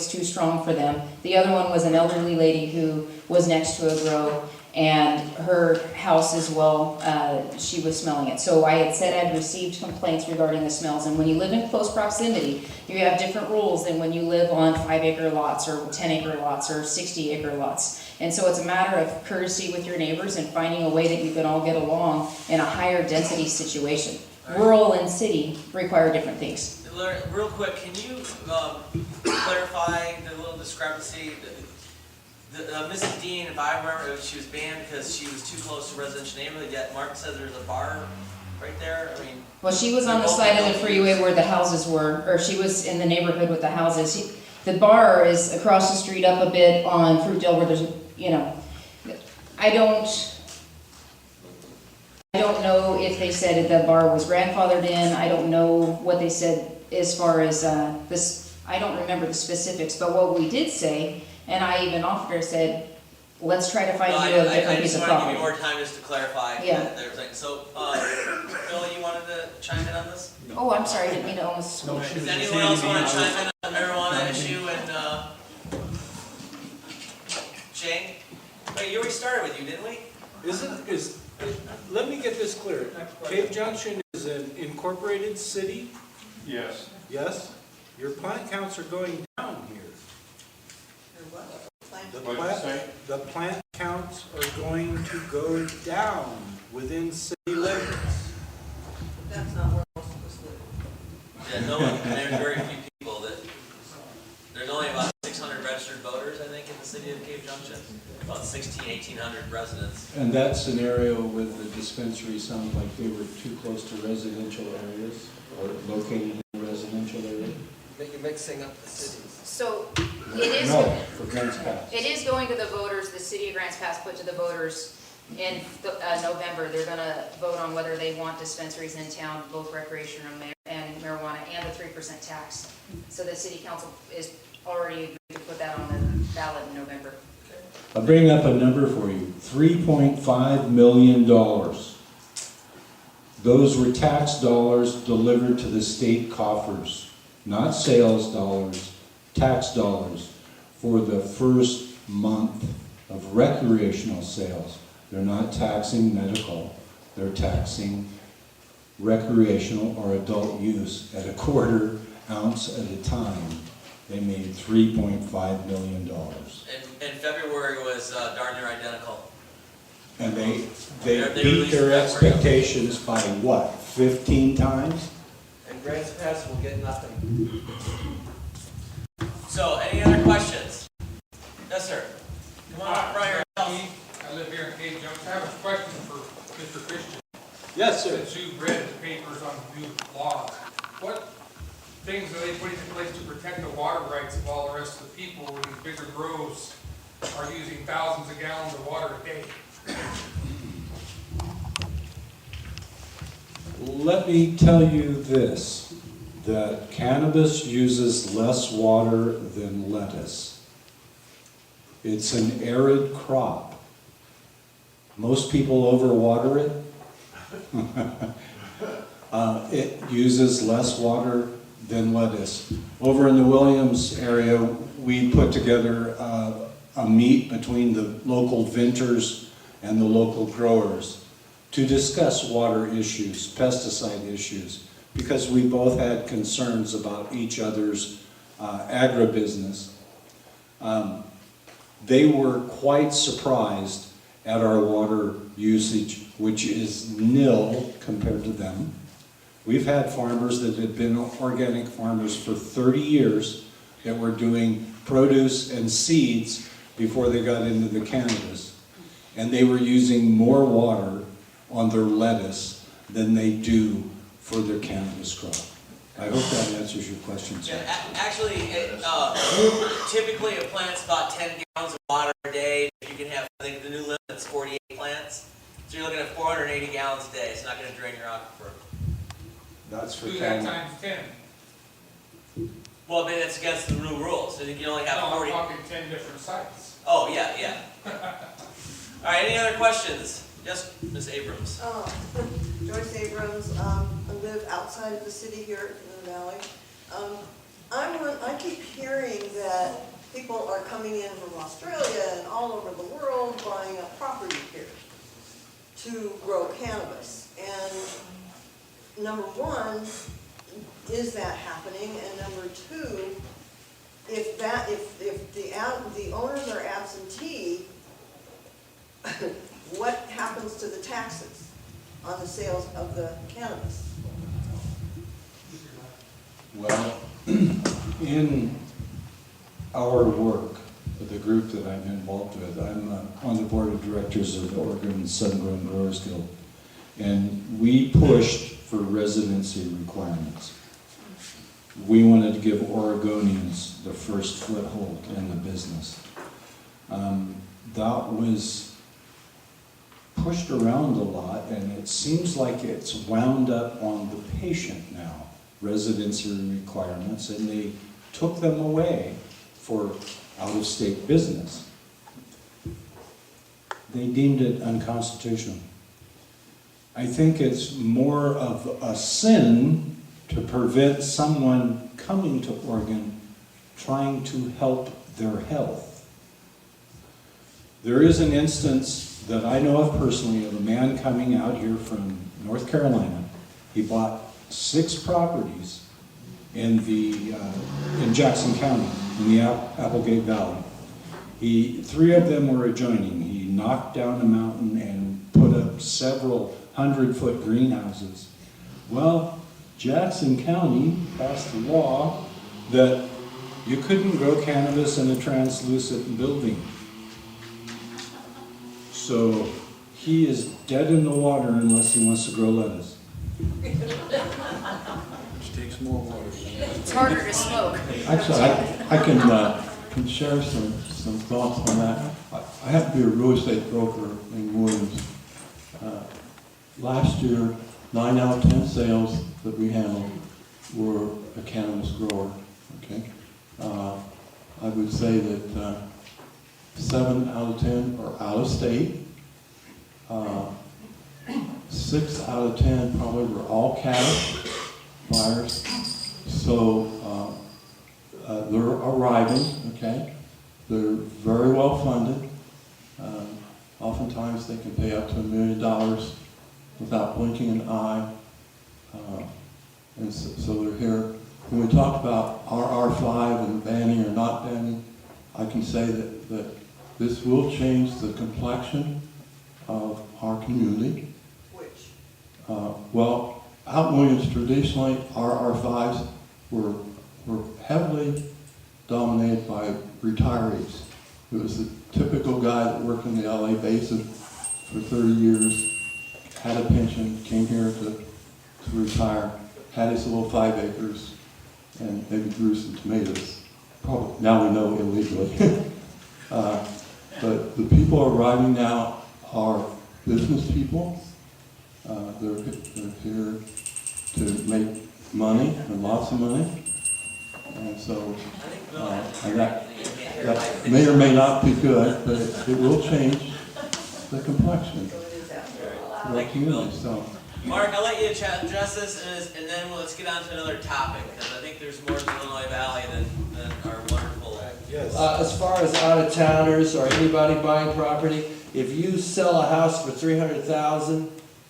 too strong for them. The other one was an elderly lady who was next to a grow, and her house as well, she was smelling it. So I had said I'd received complaints regarding the smells, and when you live in close proximity, you have different rules than when you live on 5-acre lots or 10-acre lots or 60-acre lots. And so it's a matter of courtesy with your neighbors and finding a way that you can all get along in a higher density situation. Rural and city require different things. Real quick, can you clarify the little discrepancy? Mrs. Dean, if I remember, she was banned because she was too close to residential neighborhood, yet Mark says there's a bar right there. I mean, well, she was on the side of the freeway where the houses were, or she was in the neighborhood with the houses. The bar is across the street up a bit on Fruitdale where there's, you know, I don't know if they said the bar was grandfathered in. I don't know what they said as far as this. I don't remember the specifics, but what we did say, and I even offered her, said, let's try to find you a different piece of property. I just want to give you more time just to clarify. Yeah. Everything. So, Bill, you wanted to chime in on this? No. Oh, I'm sorry, I didn't mean to almost. No, Does anyone else want to chime in on the marijuana issue and Shane? Wait, you already started with you, didn't we? Let me get this clear. Cave Junction is an incorporated city, Yes. Yes? Your plant counts are going down here. The What'd you plant, say? the plant counts are going to go down within city limits. That's not where most of us live. Yeah, no one, there's very few people that, there's only about 600 registered voters, I think, in the city of Cave Junction. About 1,800 residents. And that scenario with the dispensary sounds like they were too close to residential areas or located in residential areas? You're mixing up the cities. So it is. No, for Grants Pass. It is going to the voters, the city of Grants Pass put to the voters in November. They're gonna vote on whether they want dispensaries in town, both recreational and marijuana, and the 3% tax. So the city council is already agreed to put that on the ballot in November. I'll bring up a number for you, $3.5 million. Those were tax dollars delivered to the state coffers, not sales dollars, tax dollars for the first month of recreational sales. They're not taxing medical, they're taxing recreational or adult use at a quarter ounce at a time. They made $3.5 million. And February was darn near identical. And they They beat released their that for you. expectations by what, 15 times? And Grants Pass will get nothing. So, any other questions? Yes, sir. Come on up, Brian. I live here in Cave Junction. I have a question for Mr. Christian. Yes, sir. Since you've read the papers on the new law, what things are they putting in place to protect the water rights of all the rest of the people when these bigger grows are using thousands of gallons of water a day? Let me tell you this, that cannabis uses less water than lettuce. It's an arid crop. Most people overwater it. It uses less water than lettuce. Over in the Williams area, we put together a meet between the local vintners and the local growers to discuss water issues, pesticide issues, because we both had concerns about each other's agribusiness. They were quite surprised at our water usage, which is nil compared to them. We've had farmers that had been organic farmers for 30 years that were doing produce and seeds before they got into the cannabis. And they were using more water on their lettuce than they do for their cannabis crop. I hope that answers your question, sir. Yeah, actually, typically a plant's about 10 gallons of water a day. You can have, I think the new limit's 48 plants. So you're looking at 480 gallons a day. It's not going to drain your aquifer. That's for Do that cannabis. times 10. Well, I mean, it's against the new rules. So you can only have No, 40. I'm talking 10 different sites. Oh, yeah, yeah. All right, any other questions? Yes, Ms. Abrams. Joyce Abrams, I live outside of the city here in the valley. I keep hearing that people are coming in from Australia and all over the world buying up property here to grow cannabis. And number one, is that happening? And number two, if the owners are absentee, what happens to the taxes on the sales of the cannabis? Well, in our work with the group that I'm involved with, I'm on the board of directors of the Oregon Sun-Grown Growers Guild, and we pushed for residency requirements. We wanted to give Oregonians the first foothold in the business. That was pushed around a lot, and it seems like it's wound up on the patient now, residency requirements, and they took them away for out-of-state business. They deemed it unconstitutional. I think it's more of a sin to prevent someone coming to Oregon trying to help their health. There is an instance that I know of personally of a man coming out here from North Carolina. He bought 6 properties in Jackson County, in the Applegate Valley. Three of them were adjoining. He knocked down a mountain and put up several 100-foot greenhouses. Well, Jackson County passed a law that you couldn't grow cannabis in a translucent building. So he is dead in the water unless he wants to grow lettuce. Which takes more water. It's harder to smoke. Actually, I can share some thoughts on that. I happen to be a real estate broker in Williams. Last year, 9 out of 10 sales that we handled were a cannabis grower. Okay, I would say that 7 out of 10 are out of state. 6 out of 10 probably were all cattle buyers. So they're arriving, okay? They're very well funded. Oftentimes they can pay up to $1 million without blinking an eye. And so they're here. When we talk about RR5 and banning or not banning, I can say that this will change the complexion of our community. Which? Well, out in Williams, traditionally, RR5s were heavily dominated by retirees. It was the typical guy that worked in the LA Basin for 30 years, had a pension, came here to retire, had his little 5 acres, and maybe grew some tomatoes. Probably, now we know, illegally. But the people arriving now are business people. They're here to make money, and lots of money. And so that may or may not be good, but it will change the complexion of the community. So, Mark, I'll let you address this, and then let's get on to another topic, because I think there's more to Illinois Valley than our wonderful. As far as out-of-towners or anybody buying property, if you sell a house for $300,000,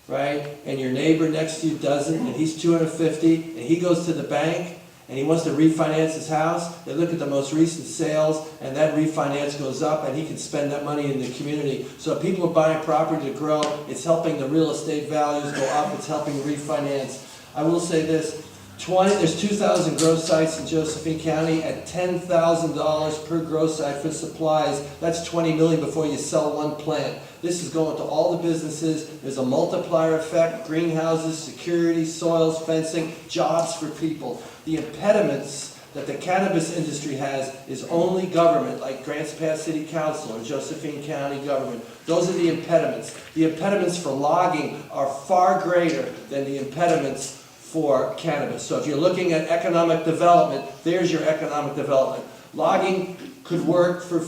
right, and your neighbor next to you doesn't, and he's $250,000, and he goes to the bank and he wants to refinance his house, they look at the most recent sales, and that refinance goes up, and he can spend that money in the community. So if people are buying property to grow, it's helping the real estate values go up, it's helping refinance. I will say this, there's 2,000 grow sites in Josephine County at $10,000 per grow site for supplies. That's $20 million before you sell one plant. This is going to all the businesses. There's a multiplier effect, greenhouses, security, soils, fencing, jobs for people. The impediments that the cannabis industry has is only government, like Grants Pass City Council or Josephine County government. Those are the impediments. The impediments for logging are far greater than the impediments for cannabis. So if you're looking at economic development, there's your economic development. Logging could work for,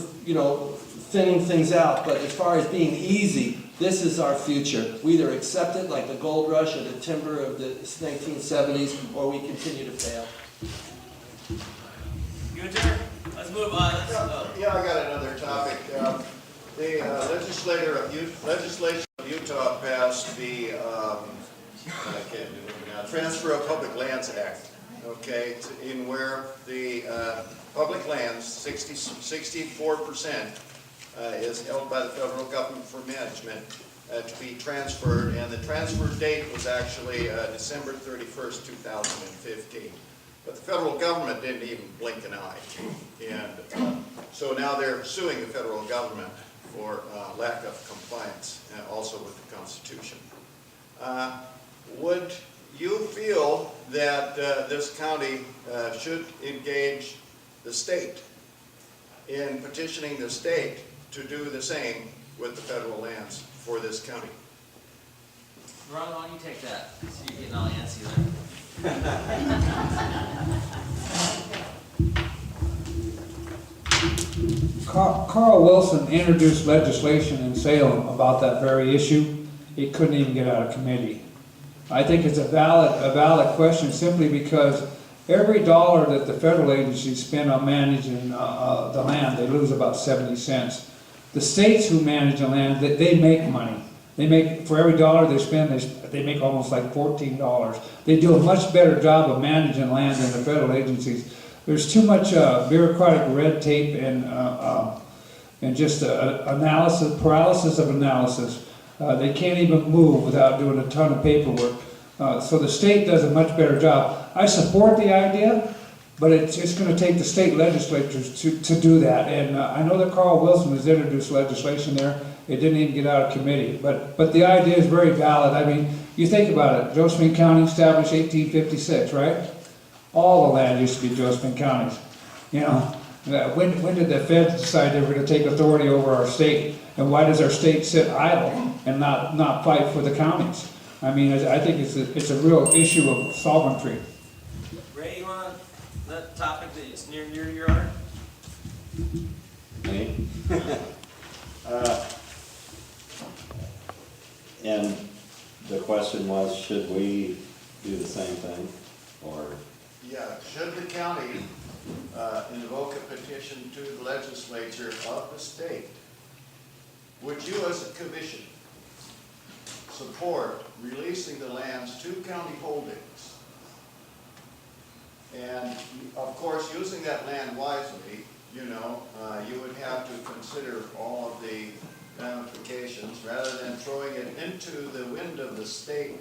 thinning things out, but as far as being easy, this is our future. We either accept it like the gold rush or the timber of the 1970s, or we continue to fail. Your turn. Let's move on. Yeah, I got another topic. The legislation of Utah passed the Transfer of Public Lands Act, okay, in where the public lands, 64% is held by the federal government for management to be transferred, and the transfer date was actually December 31st, 2015. But the federal government didn't even blink an eye, and so now they're suing the federal government for lack of compliance, also with the Constitution. Would you feel that this county should engage the state in petitioning the state to do the same with the federal lands for this county? Ron, why don't you take that? So you're getting all antsy there. Carl Wilson introduced legislation in Salem about that very issue. It couldn't even get out of committee. I think it's a valid question simply because every dollar that the federal agencies spend on managing the land, they lose about 70 cents. The states who manage the land, they make money. They make, for every dollar they spend, they make almost like $14. They do a much better job of managing land than the federal agencies. There's too much bureaucratic red tape and just paralysis of analysis. They can't even move without doing a ton of paperwork. So the state does a much better job. I support the idea, but it's going to take the state legislatures to do that. And I know that Carl Wilson has introduced legislation there. It didn't even get out of committee. But the idea is very valid. I mean, you think about it. Josephine County established 1856, right? All the land used to be Josephine County's. You know, when did the feds decide they were going to take authority over our state? And why does our state sit idle and not fight for the counties? I mean, I think it's a real issue of sovereignty. Ray, you want that topic that's near your heart? Me? And the question was, should we do the same thing, or? Yeah, should the county invoke a petition to the legislature of the state? Would you as a commission support releasing the lands to county holdings? And of course, using that land wisely, you know, you would have to consider all of the ramifications rather than throwing it into the wind of the state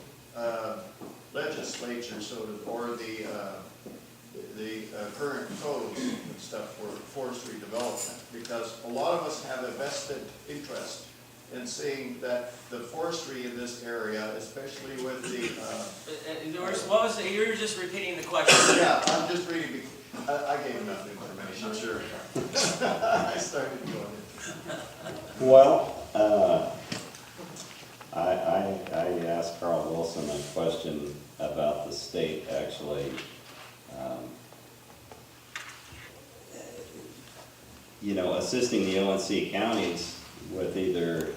legislature, or the current codes and stuff for forestry development, because a lot of us have a vested interest in seeing that the forestry in this area, especially with the what was it? You were just repeating the question. yeah, I'm just reading. I gave enough information. I'm sure. I started going. Well, I asked Carl Wilson a question about the state actually. You know, assisting the ONC counties with either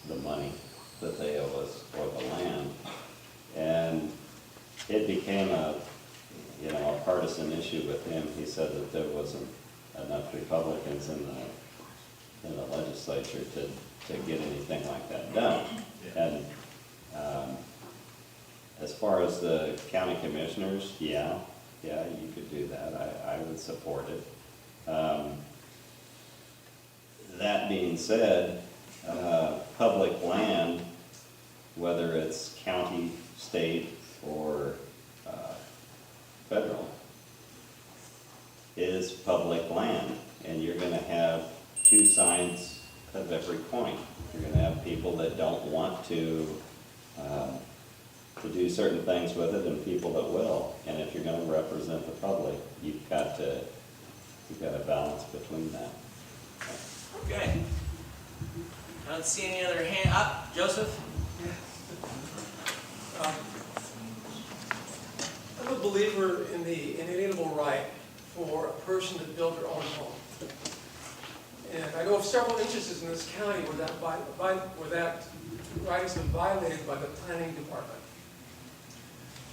the money that they owe us or the land, and it became a partisan issue with him. He said that there wasn't enough Republicans in the legislature to get anything like that done. And as far as the county commissioners, yeah, you could do that. I would support it. That being said, public land, whether it's county, state, or federal, is public land, and you're going to have two sides of every coin. You're going to have people that don't want to do certain things with it, and people that will. And if you're going to represent the public, you've got to balance between that. Okay. I don't see any other hand up. Joseph? I'm a believer in the inalienable right for a person to build their own home. And I know of several instances in this county where that right has been violated by the planning department.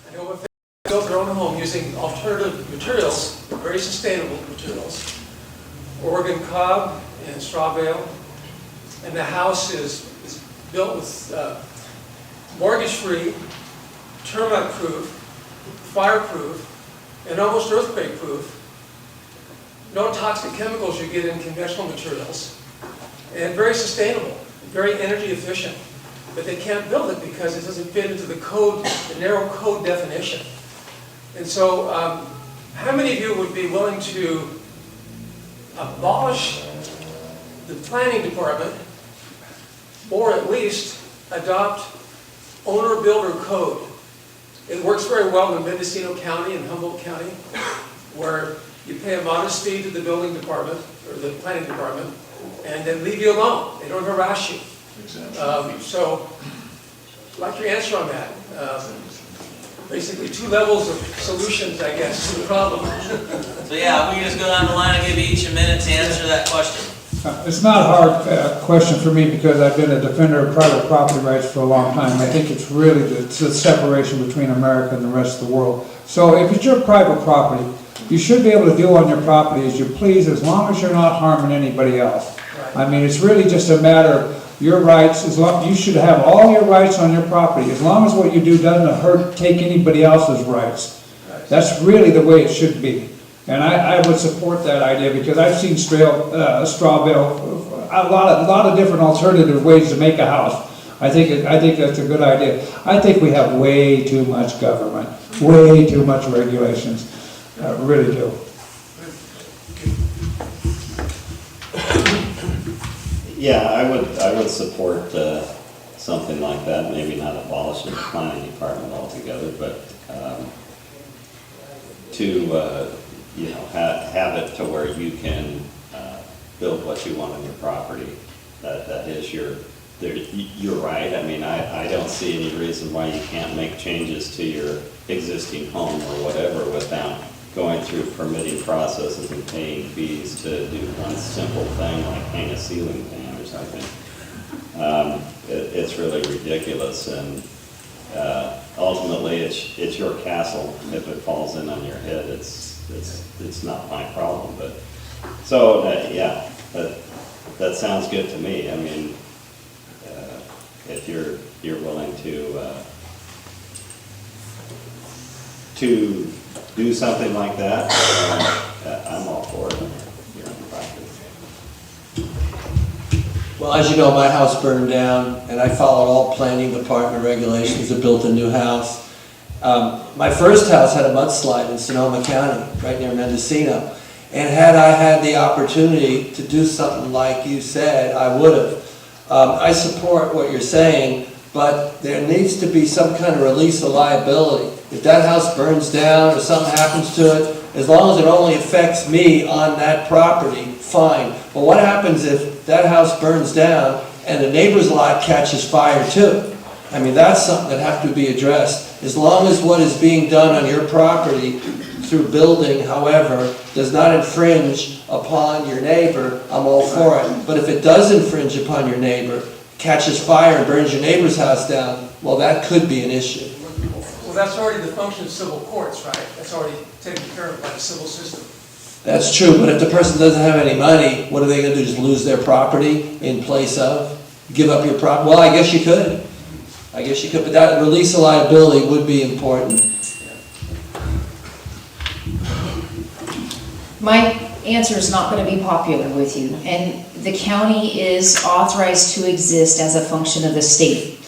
I know if they built their own home using alternative materials, very sustainable materials, Oregon cob and straw bale, and the house is built with mortgage-free, termite-proof, fireproof, and almost earthquake-proof. No toxic chemicals you get in conventional materials, and very sustainable, very energy efficient. But they can't build it because it doesn't fit into the code, the narrow code definition. And so, how many of you would be willing to abolish the planning department, or at least adopt owner-builder code? It works very well in Mendocino County and Humboldt County, where you pay a modest fee to the building department, or the planning department, and then leave you alone. They don't harass you. Exactly. So, I'd like your answer on that. Basically, two levels of solutions, I guess, to the problem. So yeah, we can just go down the line and give each a minute to answer that question. It's not a hard question for me because I've been a defender of private property rights for a long time. I think it's really the separation between America and the rest of the world. So if it's your private property, you should be able to do on your property as you please, as long as you're not harming anybody else. Right. I mean, it's really just a matter your rights, you should have all your rights on your property, as long as what you do doesn't take anybody else's rights. That's really the way it should be. And I would support that idea, because I've seen straw bale, a lot of different alternative ways to make a house. I think that's a good idea. I think we have way too much government, way too much regulations. I really do. Yeah, I would support something like that, maybe not abolishing the planning department altogether, but to have it to where you can build what you want on your property. That is you're right. I mean, I don't see any reason why you can't make changes to your existing home or whatever without going through permitting processes and paying fees to do one simple thing like hang a ceiling fan or something. It's really ridiculous, and ultimately it's your castle. If it falls in on your head, it's not my problem. But so yeah, that sounds good to me. I mean, if you're willing to do something like that, I'm all for it. Well, as you know, my house burned down, and I followed all planning department regulations and built a new house. My first house had a mudslide in Sonoma County, right near Mendocino. And had I had the opportunity to do something like you said, I would have. I support what you're saying, but there needs to be some kind of release of liability. If that house burns down or something happens to it, as long as it only affects me on that property, fine. But what happens if that house burns down and the neighbor's lot catches fire too? I mean, that's something that has to be addressed. As long as what is being done on your property through building, however, does not infringe upon your neighbor, I'm all for it. But if it does infringe upon your neighbor, catches fire and burns your neighbor's house down, well, that could be an issue. Well, that's already the function of civil courts, right? That's already taken care of by the civil system. That's true, but if the person doesn't have any money, what are they going to do, just lose their property in place of? Give up your property? Well, I guess you could. I guess you could, but that release of liability would be important. My answer is not going to be popular with you, and the county is authorized to exist as a function of the state.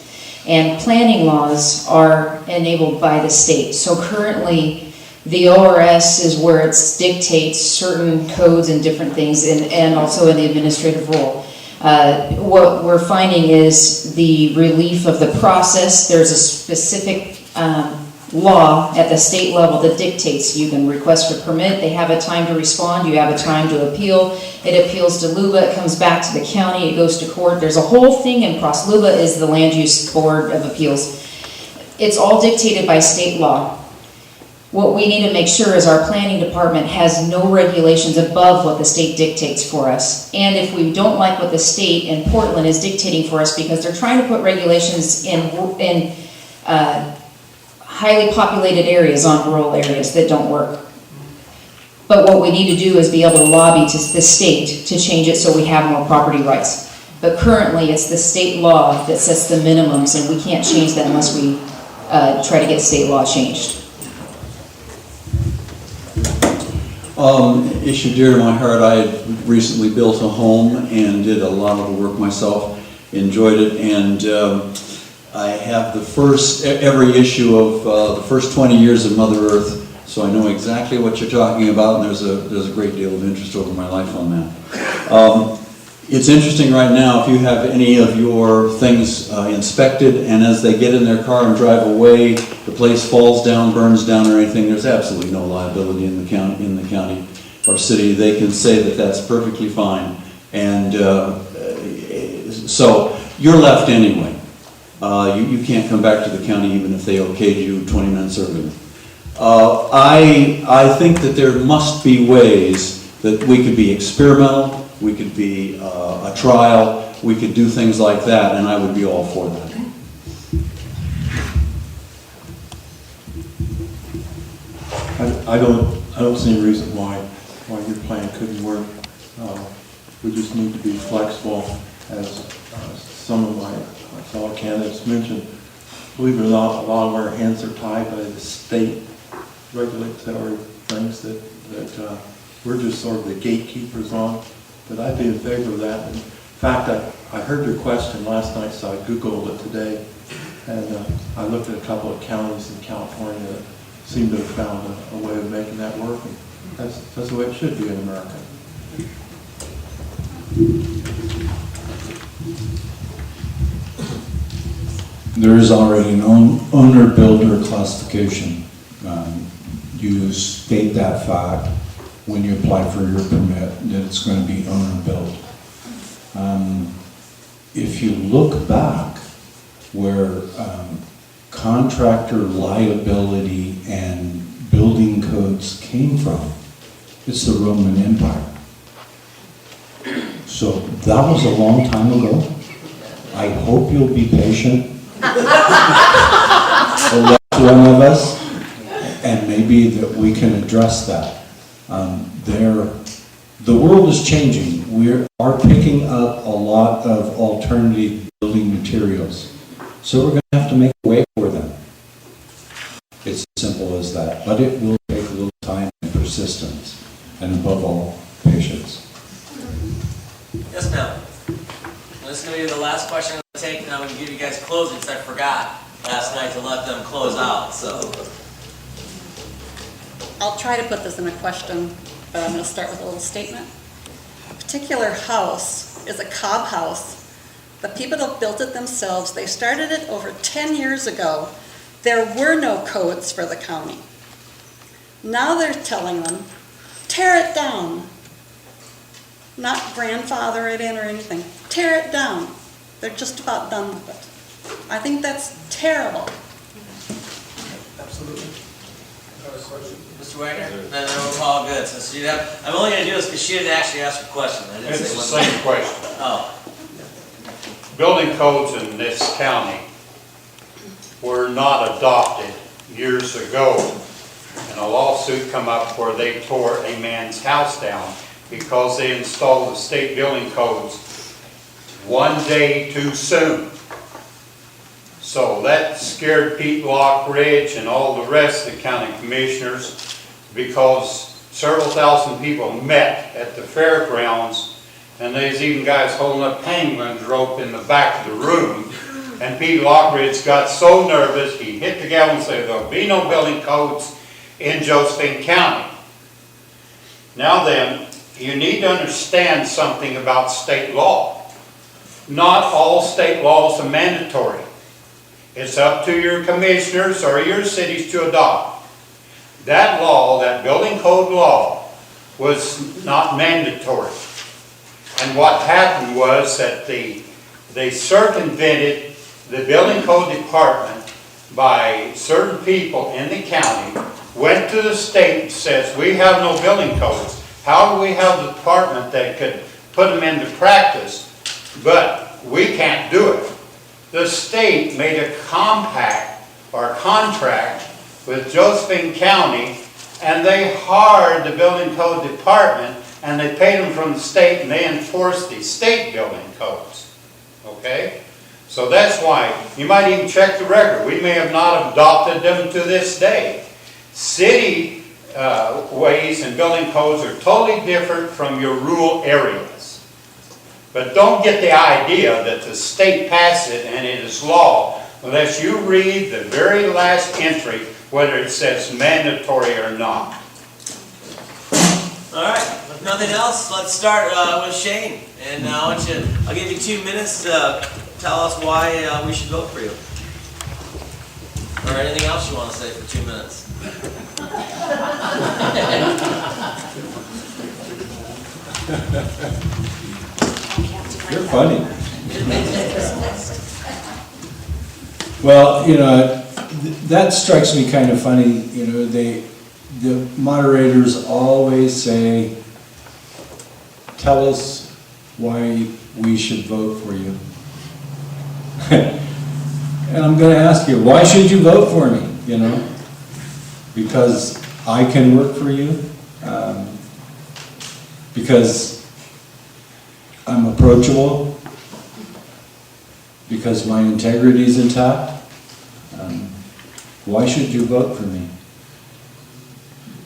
And planning laws are enabled by the state. So currently, the ORS is where it dictates certain codes and different things, and also in the administrative role. What we're finding is the relief of the process. There's a specific law at the state level that dictates you can request for permit, they have a time to respond, you have a time to appeal, it appeals to LUBA, it comes back to the county, it goes to court. There's a whole thing in process. LUBA is the Land Use Board of Appeals. It's all dictated by state law. What we need to make sure is our planning department has no regulations above what the state dictates for us. And if we don't like what the state in Portland is dictating for us, because they're trying to put regulations in highly populated areas on rural areas that don't work. But what we need to do is be able to lobby to the state to change it so we have more property rights. But currently it's the state law that sets the minimums, and we can't change that unless we try to get state law changed. Issue dear to my heart. I had recently built a home and did a lot of the work myself, enjoyed it, and I have every issue of the first 20 years of Mother Earth, so I know exactly what you're talking about, and there's a great deal of interest over my life on that. It's interesting right now, if you have any of your things inspected, and as they get in their car and drive away, the place falls down, burns down, or anything, there's absolutely no liability in the county or city. They can say that that's perfectly fine, and so you're left anyway. You can't come back to the county even if they okayed you 20 minutes earlier. I think that there must be ways that we could be experimental, we could be a trial, we could do things like that, and I would be all for that. I don't see any reason why your plan couldn't work. We just need to be flexible, as some of my fellow candidates mentioned, believe it or not, a lot of our hands are tied by the state regulatory things that we're just sort of the gatekeepers on. But I'd be in favor of that. In fact, I heard your question last night, so I Googled it today. And I looked at a couple of counties in California that seem to have found a way of making that work. And that's the way it should be in America. There is already an owner-builder classification. You state that fact when you apply for your permit, that it's going to be owner-built. If you look back where contractor liability and building codes came from, it's the Roman Empire. So that was a long time ago. I hope you'll be patient. Elect one of us, and maybe that we can address that. The world is changing. We are picking up a lot of alternative building materials. So we're going to have to make a way for them. It's as simple as that. But it will take a little time and persistence, and above all, patience. Yes, ma'am. This is going to be the last question I'm going to take, and I'm going to give you guys closing because I forgot last night to let them close out. So I'll try to put this in a question, but I'm going to start with a little statement. A particular house is a cob house. The people that built it themselves, they started it over 10 years ago. There were no codes for the county. Now they're telling them, tear it down. Not grandfather it in or anything. Tear it down. They're just about done with it. I think that's terrible. Absolutely. Mr. Wagner, then we're all good. So you have, I'm only going to do this because she didn't actually ask a question. I didn't It's say the one same thing. question. Oh. Building codes in this county were not adopted years ago. And a lawsuit come up where they tore a man's house down because they installed the state building codes one day too soon. So that scared Pete Lockridge and all the rest of the county commissioners because several thousand people met at the fairgrounds, and there's even guys holding up penguins rope in the back of the room. And Pete Lockridge got so nervous, he hit the gavel and said, there'll be no building codes in Josephine County. Now then, you need to understand something about state law. Not all state laws are mandatory. It's up to your commissioners or your cities to adopt. That law, that building code law, was not mandatory. And what happened was that they circumvented the building code department by certain people in the county, went to the state and says, we have no building codes. How do we have a department that could put them into practice, but we can't do it? The state made a compact or contract with Josephine County, and they hired the building code department, and they paid them from the state, and they enforced the state building codes. Okay? So that's why, you might even check the record. We may have not adopted them to this day. City ways and building codes are totally different from your rural areas. But don't get the idea that the state passed it and it is law unless you read the very last entry, whether it says mandatory or not. All right. If nothing else, let's start with Shane. And I'll give you 2 minutes to tell us why we should vote for you. Or anything else you want to say for 2 minutes. You're funny. Well, that strikes me kind of funny. The moderators always say, tell us why we should vote for you. And I'm going to ask you, why should you vote for me? Because I can work for you, because I'm approachable, because my integrity is intact, why should you vote for me?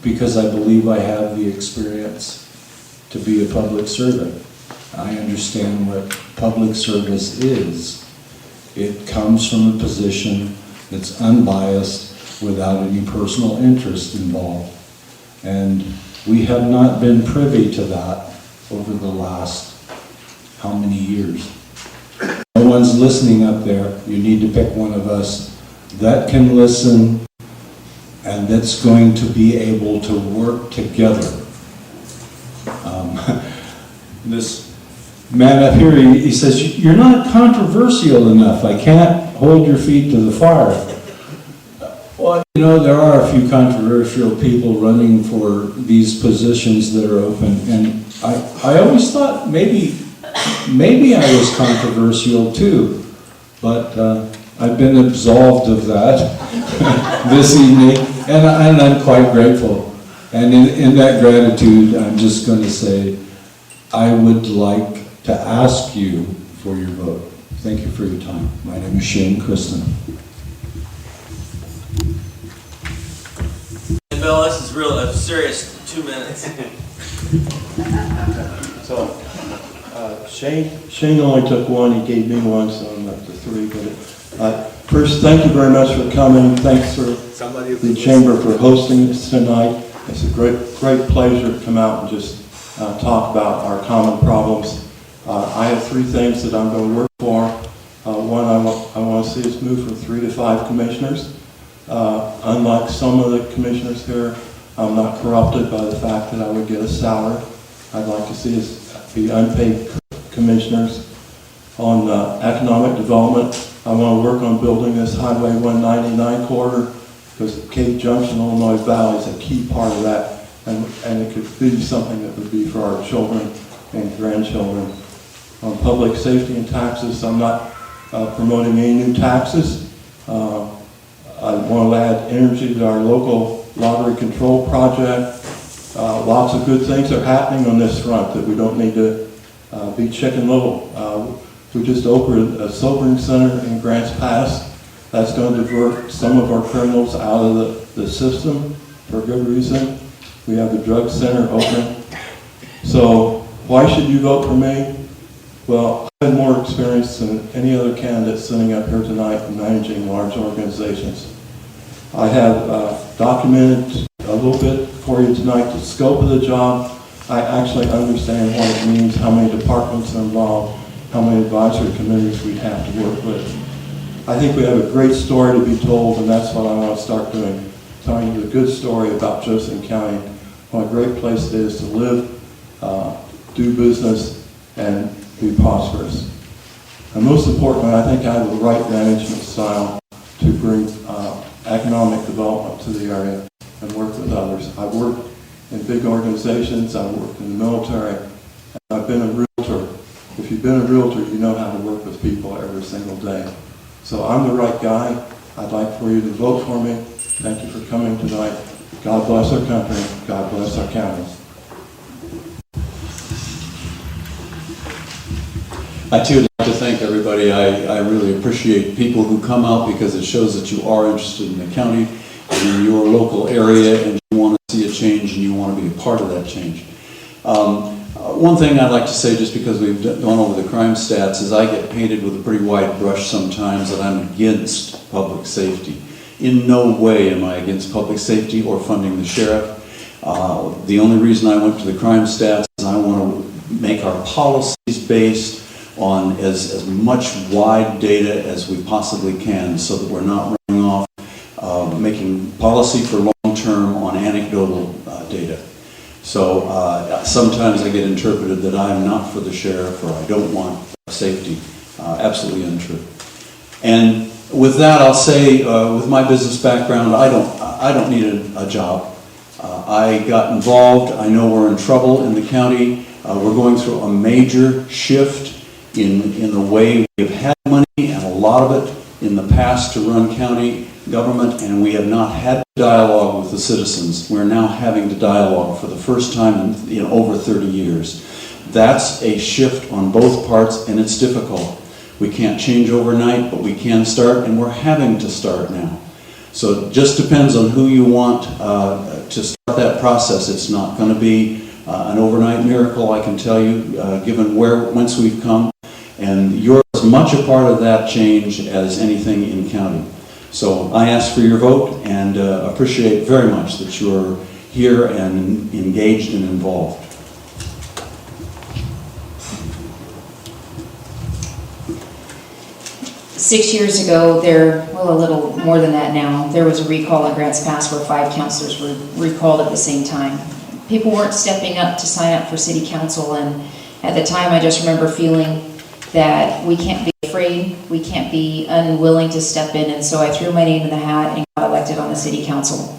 Because I believe I have the experience to be a public servant. I understand what public service is. It comes from a position that's unbiased without any personal interest involved. And we have not been privy to that over the last how many years. No one's listening up there. You need to pick one of us that can listen and that's going to be able to work together. This man up here, he says, you're not controversial enough. I can't hold your feet to the fire. Well, you know, there are a few controversial people running for these positions that are open, and I always thought maybe I was controversial too, but I've been absolved of that this evening, and I'm quite grateful. And in that gratitude, I'm just going to say, I would like to ask you for your vote. Thank you for your time. My name is Shane Kristen. And Bill, this is a serious 2 minutes. So, Shane only took one, he gave me one, so I'm up to 3. But first, thank you very much for coming. Thanks for the Chamber for hosting this tonight. It's a great pleasure to come out and just talk about our common problems. I have 3 things that I'm going to work for. One, I want to see us move from 3 to 5 commissioners. Unlike some of the commissioners here, I'm not corrupted by the fact that I would get a salary. I'd like to see us be unpaid commissioners. On economic development, I want to work on building this Highway 199 corridor, because Cape Junction, Illinois Valley is a key part of that, and it could be something that would be for our children and grandchildren. On public safety and taxes, I'm not promoting any new taxes. I want to add energy to our local lottery control project. Lots of good things are happening on this front that we don't need to be Chicken Little. We just opened a sobering center in Grants Pass. That's going to divert some of our criminals out of the system for good reason. We have the drug center open. So why should you vote for me? Well, I have more experience than any other candidate sitting up here tonight in managing large organizations. I have documented a little bit for you tonight the scope of the job. I actually understand what it means, how many departments are involved, how many advisory committees we have to work with. I think we have a great story to be told, and that's what I want to start doing, telling you a good story about Joseph County, what a great place it is to live, do business, and be prosperous. And most importantly, I think I have the right management style to bring economic development to the area and work with others. I've worked in big organizations, I've worked in the military, and I've been a realtor. If you've been a realtor, you know how to work with people every single day. So I'm the right guy. I'd like for you to vote for me. Thank you for coming tonight. God bless our country. God bless our counties. I too would like to thank everybody. I really appreciate people who come out, because it shows that you are interested in the county and in your local area, and you want to see a change and you want to be a part of that change. One thing I'd like to say, just because we've gone over the crime stats, is I get painted with a pretty wide brush sometimes that I'm against public safety. In no way am I against public safety or funding the sheriff. The only reason I went to the crime stats is I want to make our policies based on as much wide data as we possibly can, so that we're not running off making policy for long-term on anecdotal data. So sometimes I get interpreted that I'm not for the sheriff or I don't want safety. Absolutely untrue. And with that, I'll say, with my business background, I don't need a job. I got involved. I know we're in trouble in the county. We're going through a major shift in the way we've had money, and a lot of it in the past to run county government, and we have not had dialogue with the citizens. We're now having to dialogue for the first time in over 30 years. That's a shift on both parts, and it's difficult. We can't change overnight, but we can start, and we're having to start now. So it just depends on who you want to start that process. It's not going to be an overnight miracle, I can tell you, given whence we've come. And you're as much a part of that change as anything in county. So I ask for your vote and appreciate very much that you're here and engaged and involved. Six years ago, a little more than that now, there was a recall in Grants Pass where 5 councilors were recalled at the same time. People weren't stepping up to sign up for city council, and at the time I just remember feeling that we can't be afraid, we can't be unwilling to step in, and so I threw my name in the hat and got elected on the city council.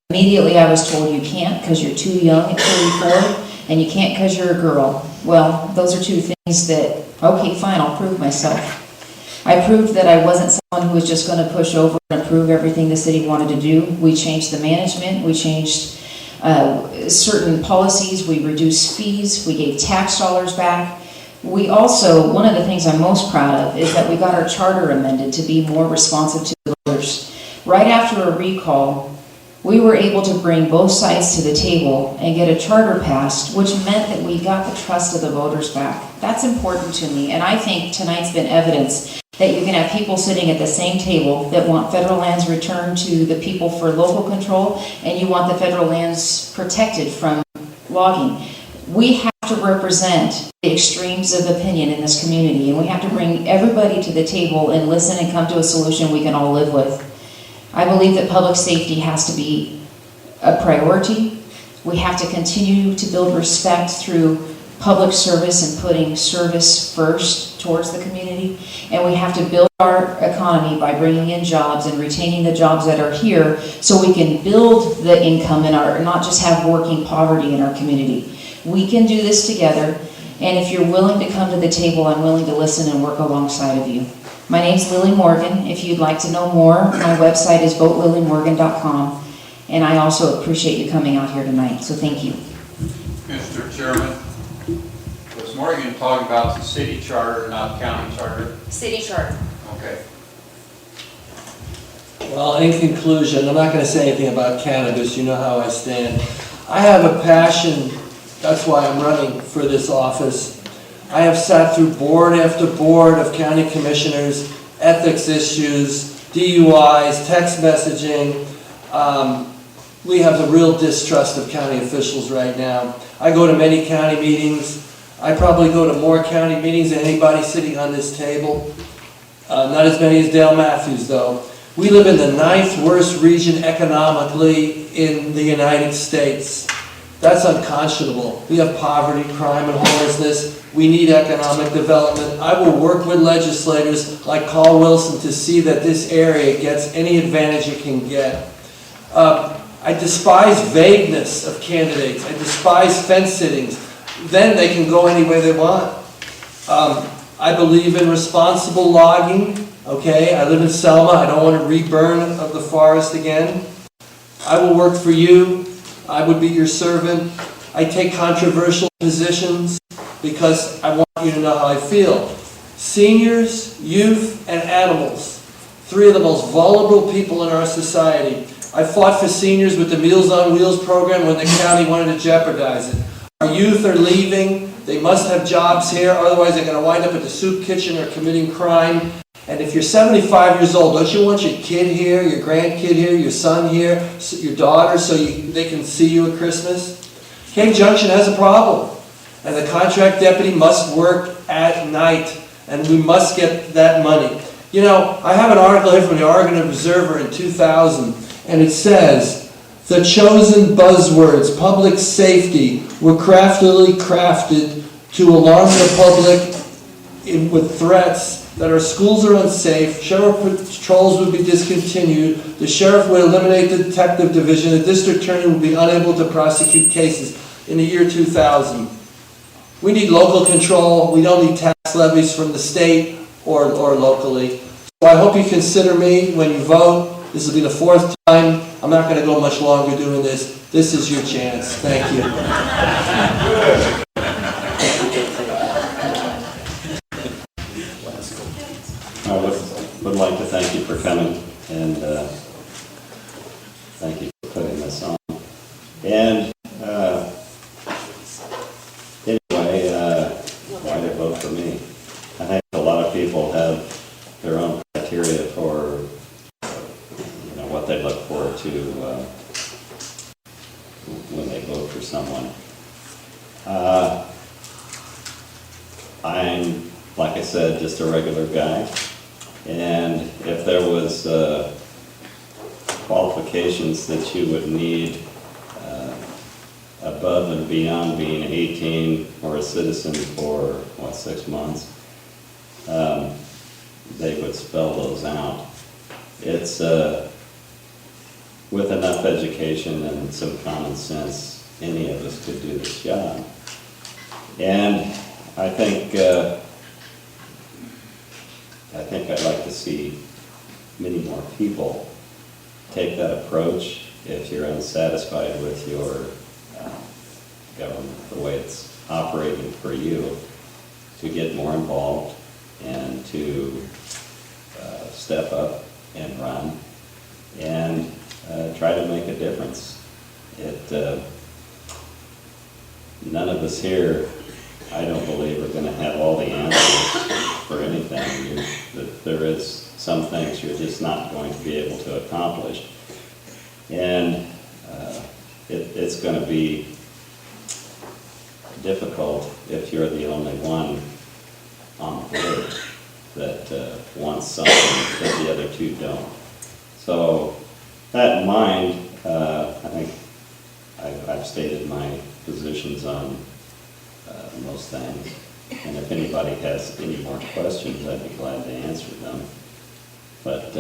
Immediately I was told you can't because you're too young at 34, and you can't because you're a girl. Well, those are two things that, okay, fine, I'll prove myself. I proved that I wasn't someone who was just going to push over and approve everything the city wanted to do. We changed the management, we changed certain policies, we reduced fees, we gave tax dollars back. We also, one of the things I'm most proud of is that we got our charter amended to be more responsive to the voters. Right after a recall, we were able to bring both sides to the table and get a charter passed, which meant that we got the trust of the voters back. That's important to me, and I think tonight's been evidence that you can have people sitting at the same table that want federal lands returned to the people for local control, and you want the federal lands protected from logging. We have to represent the extremes of opinion in this community, and we have to bring everybody to the table and listen and come to a solution we can all live with. I believe that public safety has to be a priority. We have to continue to build respect through public service and putting service first towards the community. And we have to build our economy by bringing in jobs and retaining the jobs that are here so we can build the income in our, not just have working poverty in our community. We can do this together, and if you're willing to come to the table, I'm willing to listen and work alongside of you. My name's Lily Morgan. If you'd like to know more, my website is votelilymorgan.com, and I also appreciate you coming out here tonight, so thank you. Mr. Chairman, was Morgan talking about the city charter, not county charter? City charter. Okay. Well, in conclusion, I'm not going to say anything about cannabis. You know how I stand. I have a passion. That's why I'm running for this office. I have sat through board after board of county commissioners, ethics issues, DUIs, text messaging. We have a real distrust of county officials right now. I go to many county meetings. I probably go to more county meetings than anybody sitting on this table. Not as many as Dale Matthews, though. We live in the 9th worst region economically in the United States. That's unconscionable. We have poverty, crime, and homelessness. We need economic development. I will work with legislators like Carl Wilson to see that this area gets any advantage it can get. I despise vagueness of candidates. I despise fence sittings. Then they can go any way they want. I believe in responsible logging. Okay, I live in Selma. I don't want to reburn of the forest again. I will work for you. I would be your servant. I take controversial positions because I want you to know how I feel. Seniors, youth, and animals, 3 of the most vulnerable people in our society. I fought for seniors with the Meals on Wheels program when the county wanted to jeopardize it. Our youth are leaving. They must have jobs here, otherwise they're going to wind up at the soup kitchen or committing crime. And if you're 75 years old, don't you want your kid here, your grandkid here, your son here, your daughter, so they can see you at Christmas? Cave Junction has a problem, and the contract deputy must work at night, and we must get that money. You know, I have an article here from the Oregon Observer in 2000, and it says, the chosen buzzwords, public safety, were craftily crafted to alarm the public with threats that our schools are unsafe, sheriff patrols would be discontinued, the sheriff would eliminate the detective division, the district attorney would be unable to prosecute cases in the year 2000. We need local control. We don't need tax levies from the state or locally. So I hope you consider me when you vote. This will be the 4th time. I'm not going to go much longer doing this. This is your chance. Thank you. like to thank you for coming, and thank you for putting this on. And anyway, why to vote for me? I think a lot of people have their own criteria for what they look forward to when they vote for someone. I'm, like I said, just a regular guy, and if there was qualifications that you would need above and beyond being 18 or a citizen for, 6 months, they would spell those out. It's with enough education and some common sense, any of us could do this job. And I think I'd like to see many more people take that approach if you're unsatisfied with your government, the way it's operating for you, to get more involved and to step up and run and try to make a difference. None of us here, I don't believe, are going to have all the answers for anything. There is some things you're just not going to be able to accomplish. And it's going to be difficult if you're the only one on the board that wants something that the other two don't. So that in mind, I think I've stated my positions on most things. And if anybody has any more questions, I'd be glad to answer them. But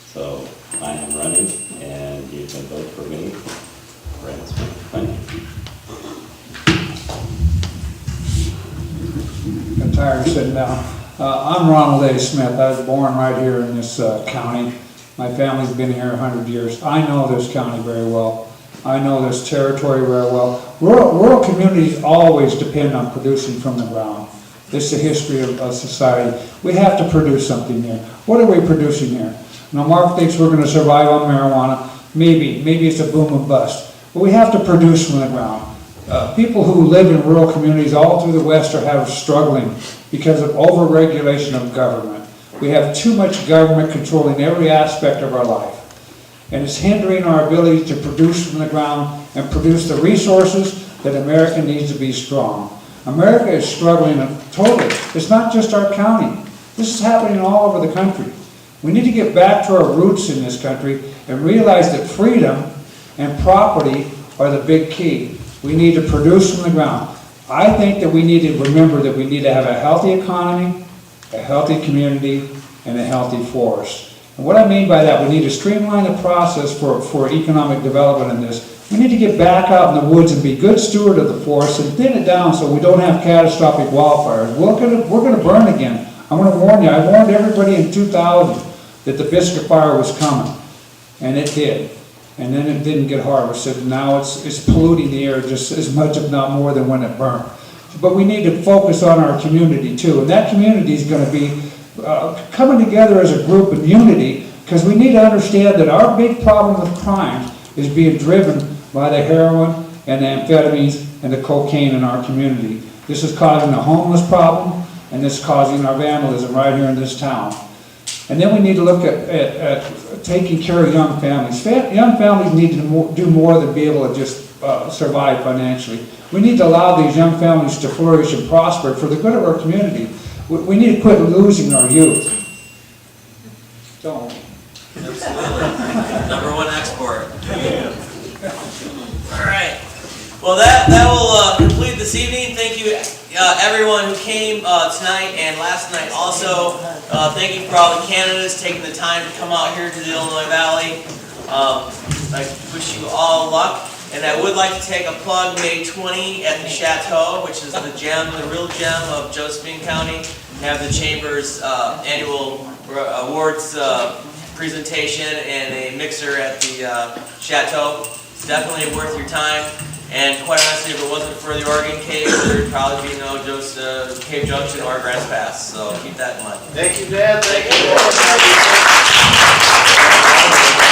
so I am running, and you can vote for me. Thank you. I'm tired of sitting down. I'm Ronald A. Smith. I was born right here in this county. My family's been here 100 years. I know this county very well. I know this territory very well. Rural communities always depend on producing from the ground. This is the history of society. We have to produce something here. What are we producing here? Now, Mark thinks we're going to survive on marijuana. Maybe it's a boom and bust. But we have to produce from the ground. People who live in rural communities all through the West are struggling because of over-regulation of government. We have too much government controlling every aspect of our life. And it's hindering our ability to produce from the ground and produce the resources that America needs to be strong. America is struggling totally. It's not just our county. This is happening all over the country. We need to get back to our roots in this country and realize that freedom and property are the big key. We need to produce from the ground. I think that we need to remember that we need to have a healthy economy, a healthy community, and a healthy forest. And what I mean by that, we need to streamline the process for economic development in this. We need to get back out in the woods and be good steward of the forest and thin it down so we don't have catastrophic wildfires. We're going to burn again. I'm going to warn you. I warned everybody in 2000 that the Biscuit Fire was coming, and it did. And then it didn't get harvested, and now it's polluting the air just as much, if not more, than when it burned. But we need to focus on our community too, and that community is going to be coming together as a group in unity, because we need to understand that our big problem with crime is being driven by the heroin and the amphetamines and the cocaine in our community. This is causing a homeless problem, and this is causing our vandalism right here in this town. And then we need to look at taking care of young families. Young families need to do more than be able to just survive financially. We need to allow these young families to flourish and prosper for the good of our community. We need to quit losing our youth. Don't we? Absolutely. #1 export. All right. Well, that will complete this evening. Thank you, everyone who came tonight and last night also. Thank you for all the candidates taking the time to come out here to the Illinois Valley. I wish you all luck. And I would like to take a plug, May 20 at the Chateau, which is the gem, the real gem of Josephine County. We have the Chamber's annual awards presentation and a mixer at the Chateau. It's definitely worth your time. And quite honestly, if it wasn't for the Oregon Cave, there'd probably be no Cave Junction or Grants Pass. So keep that in mind. Thank you, Dad. Thank you.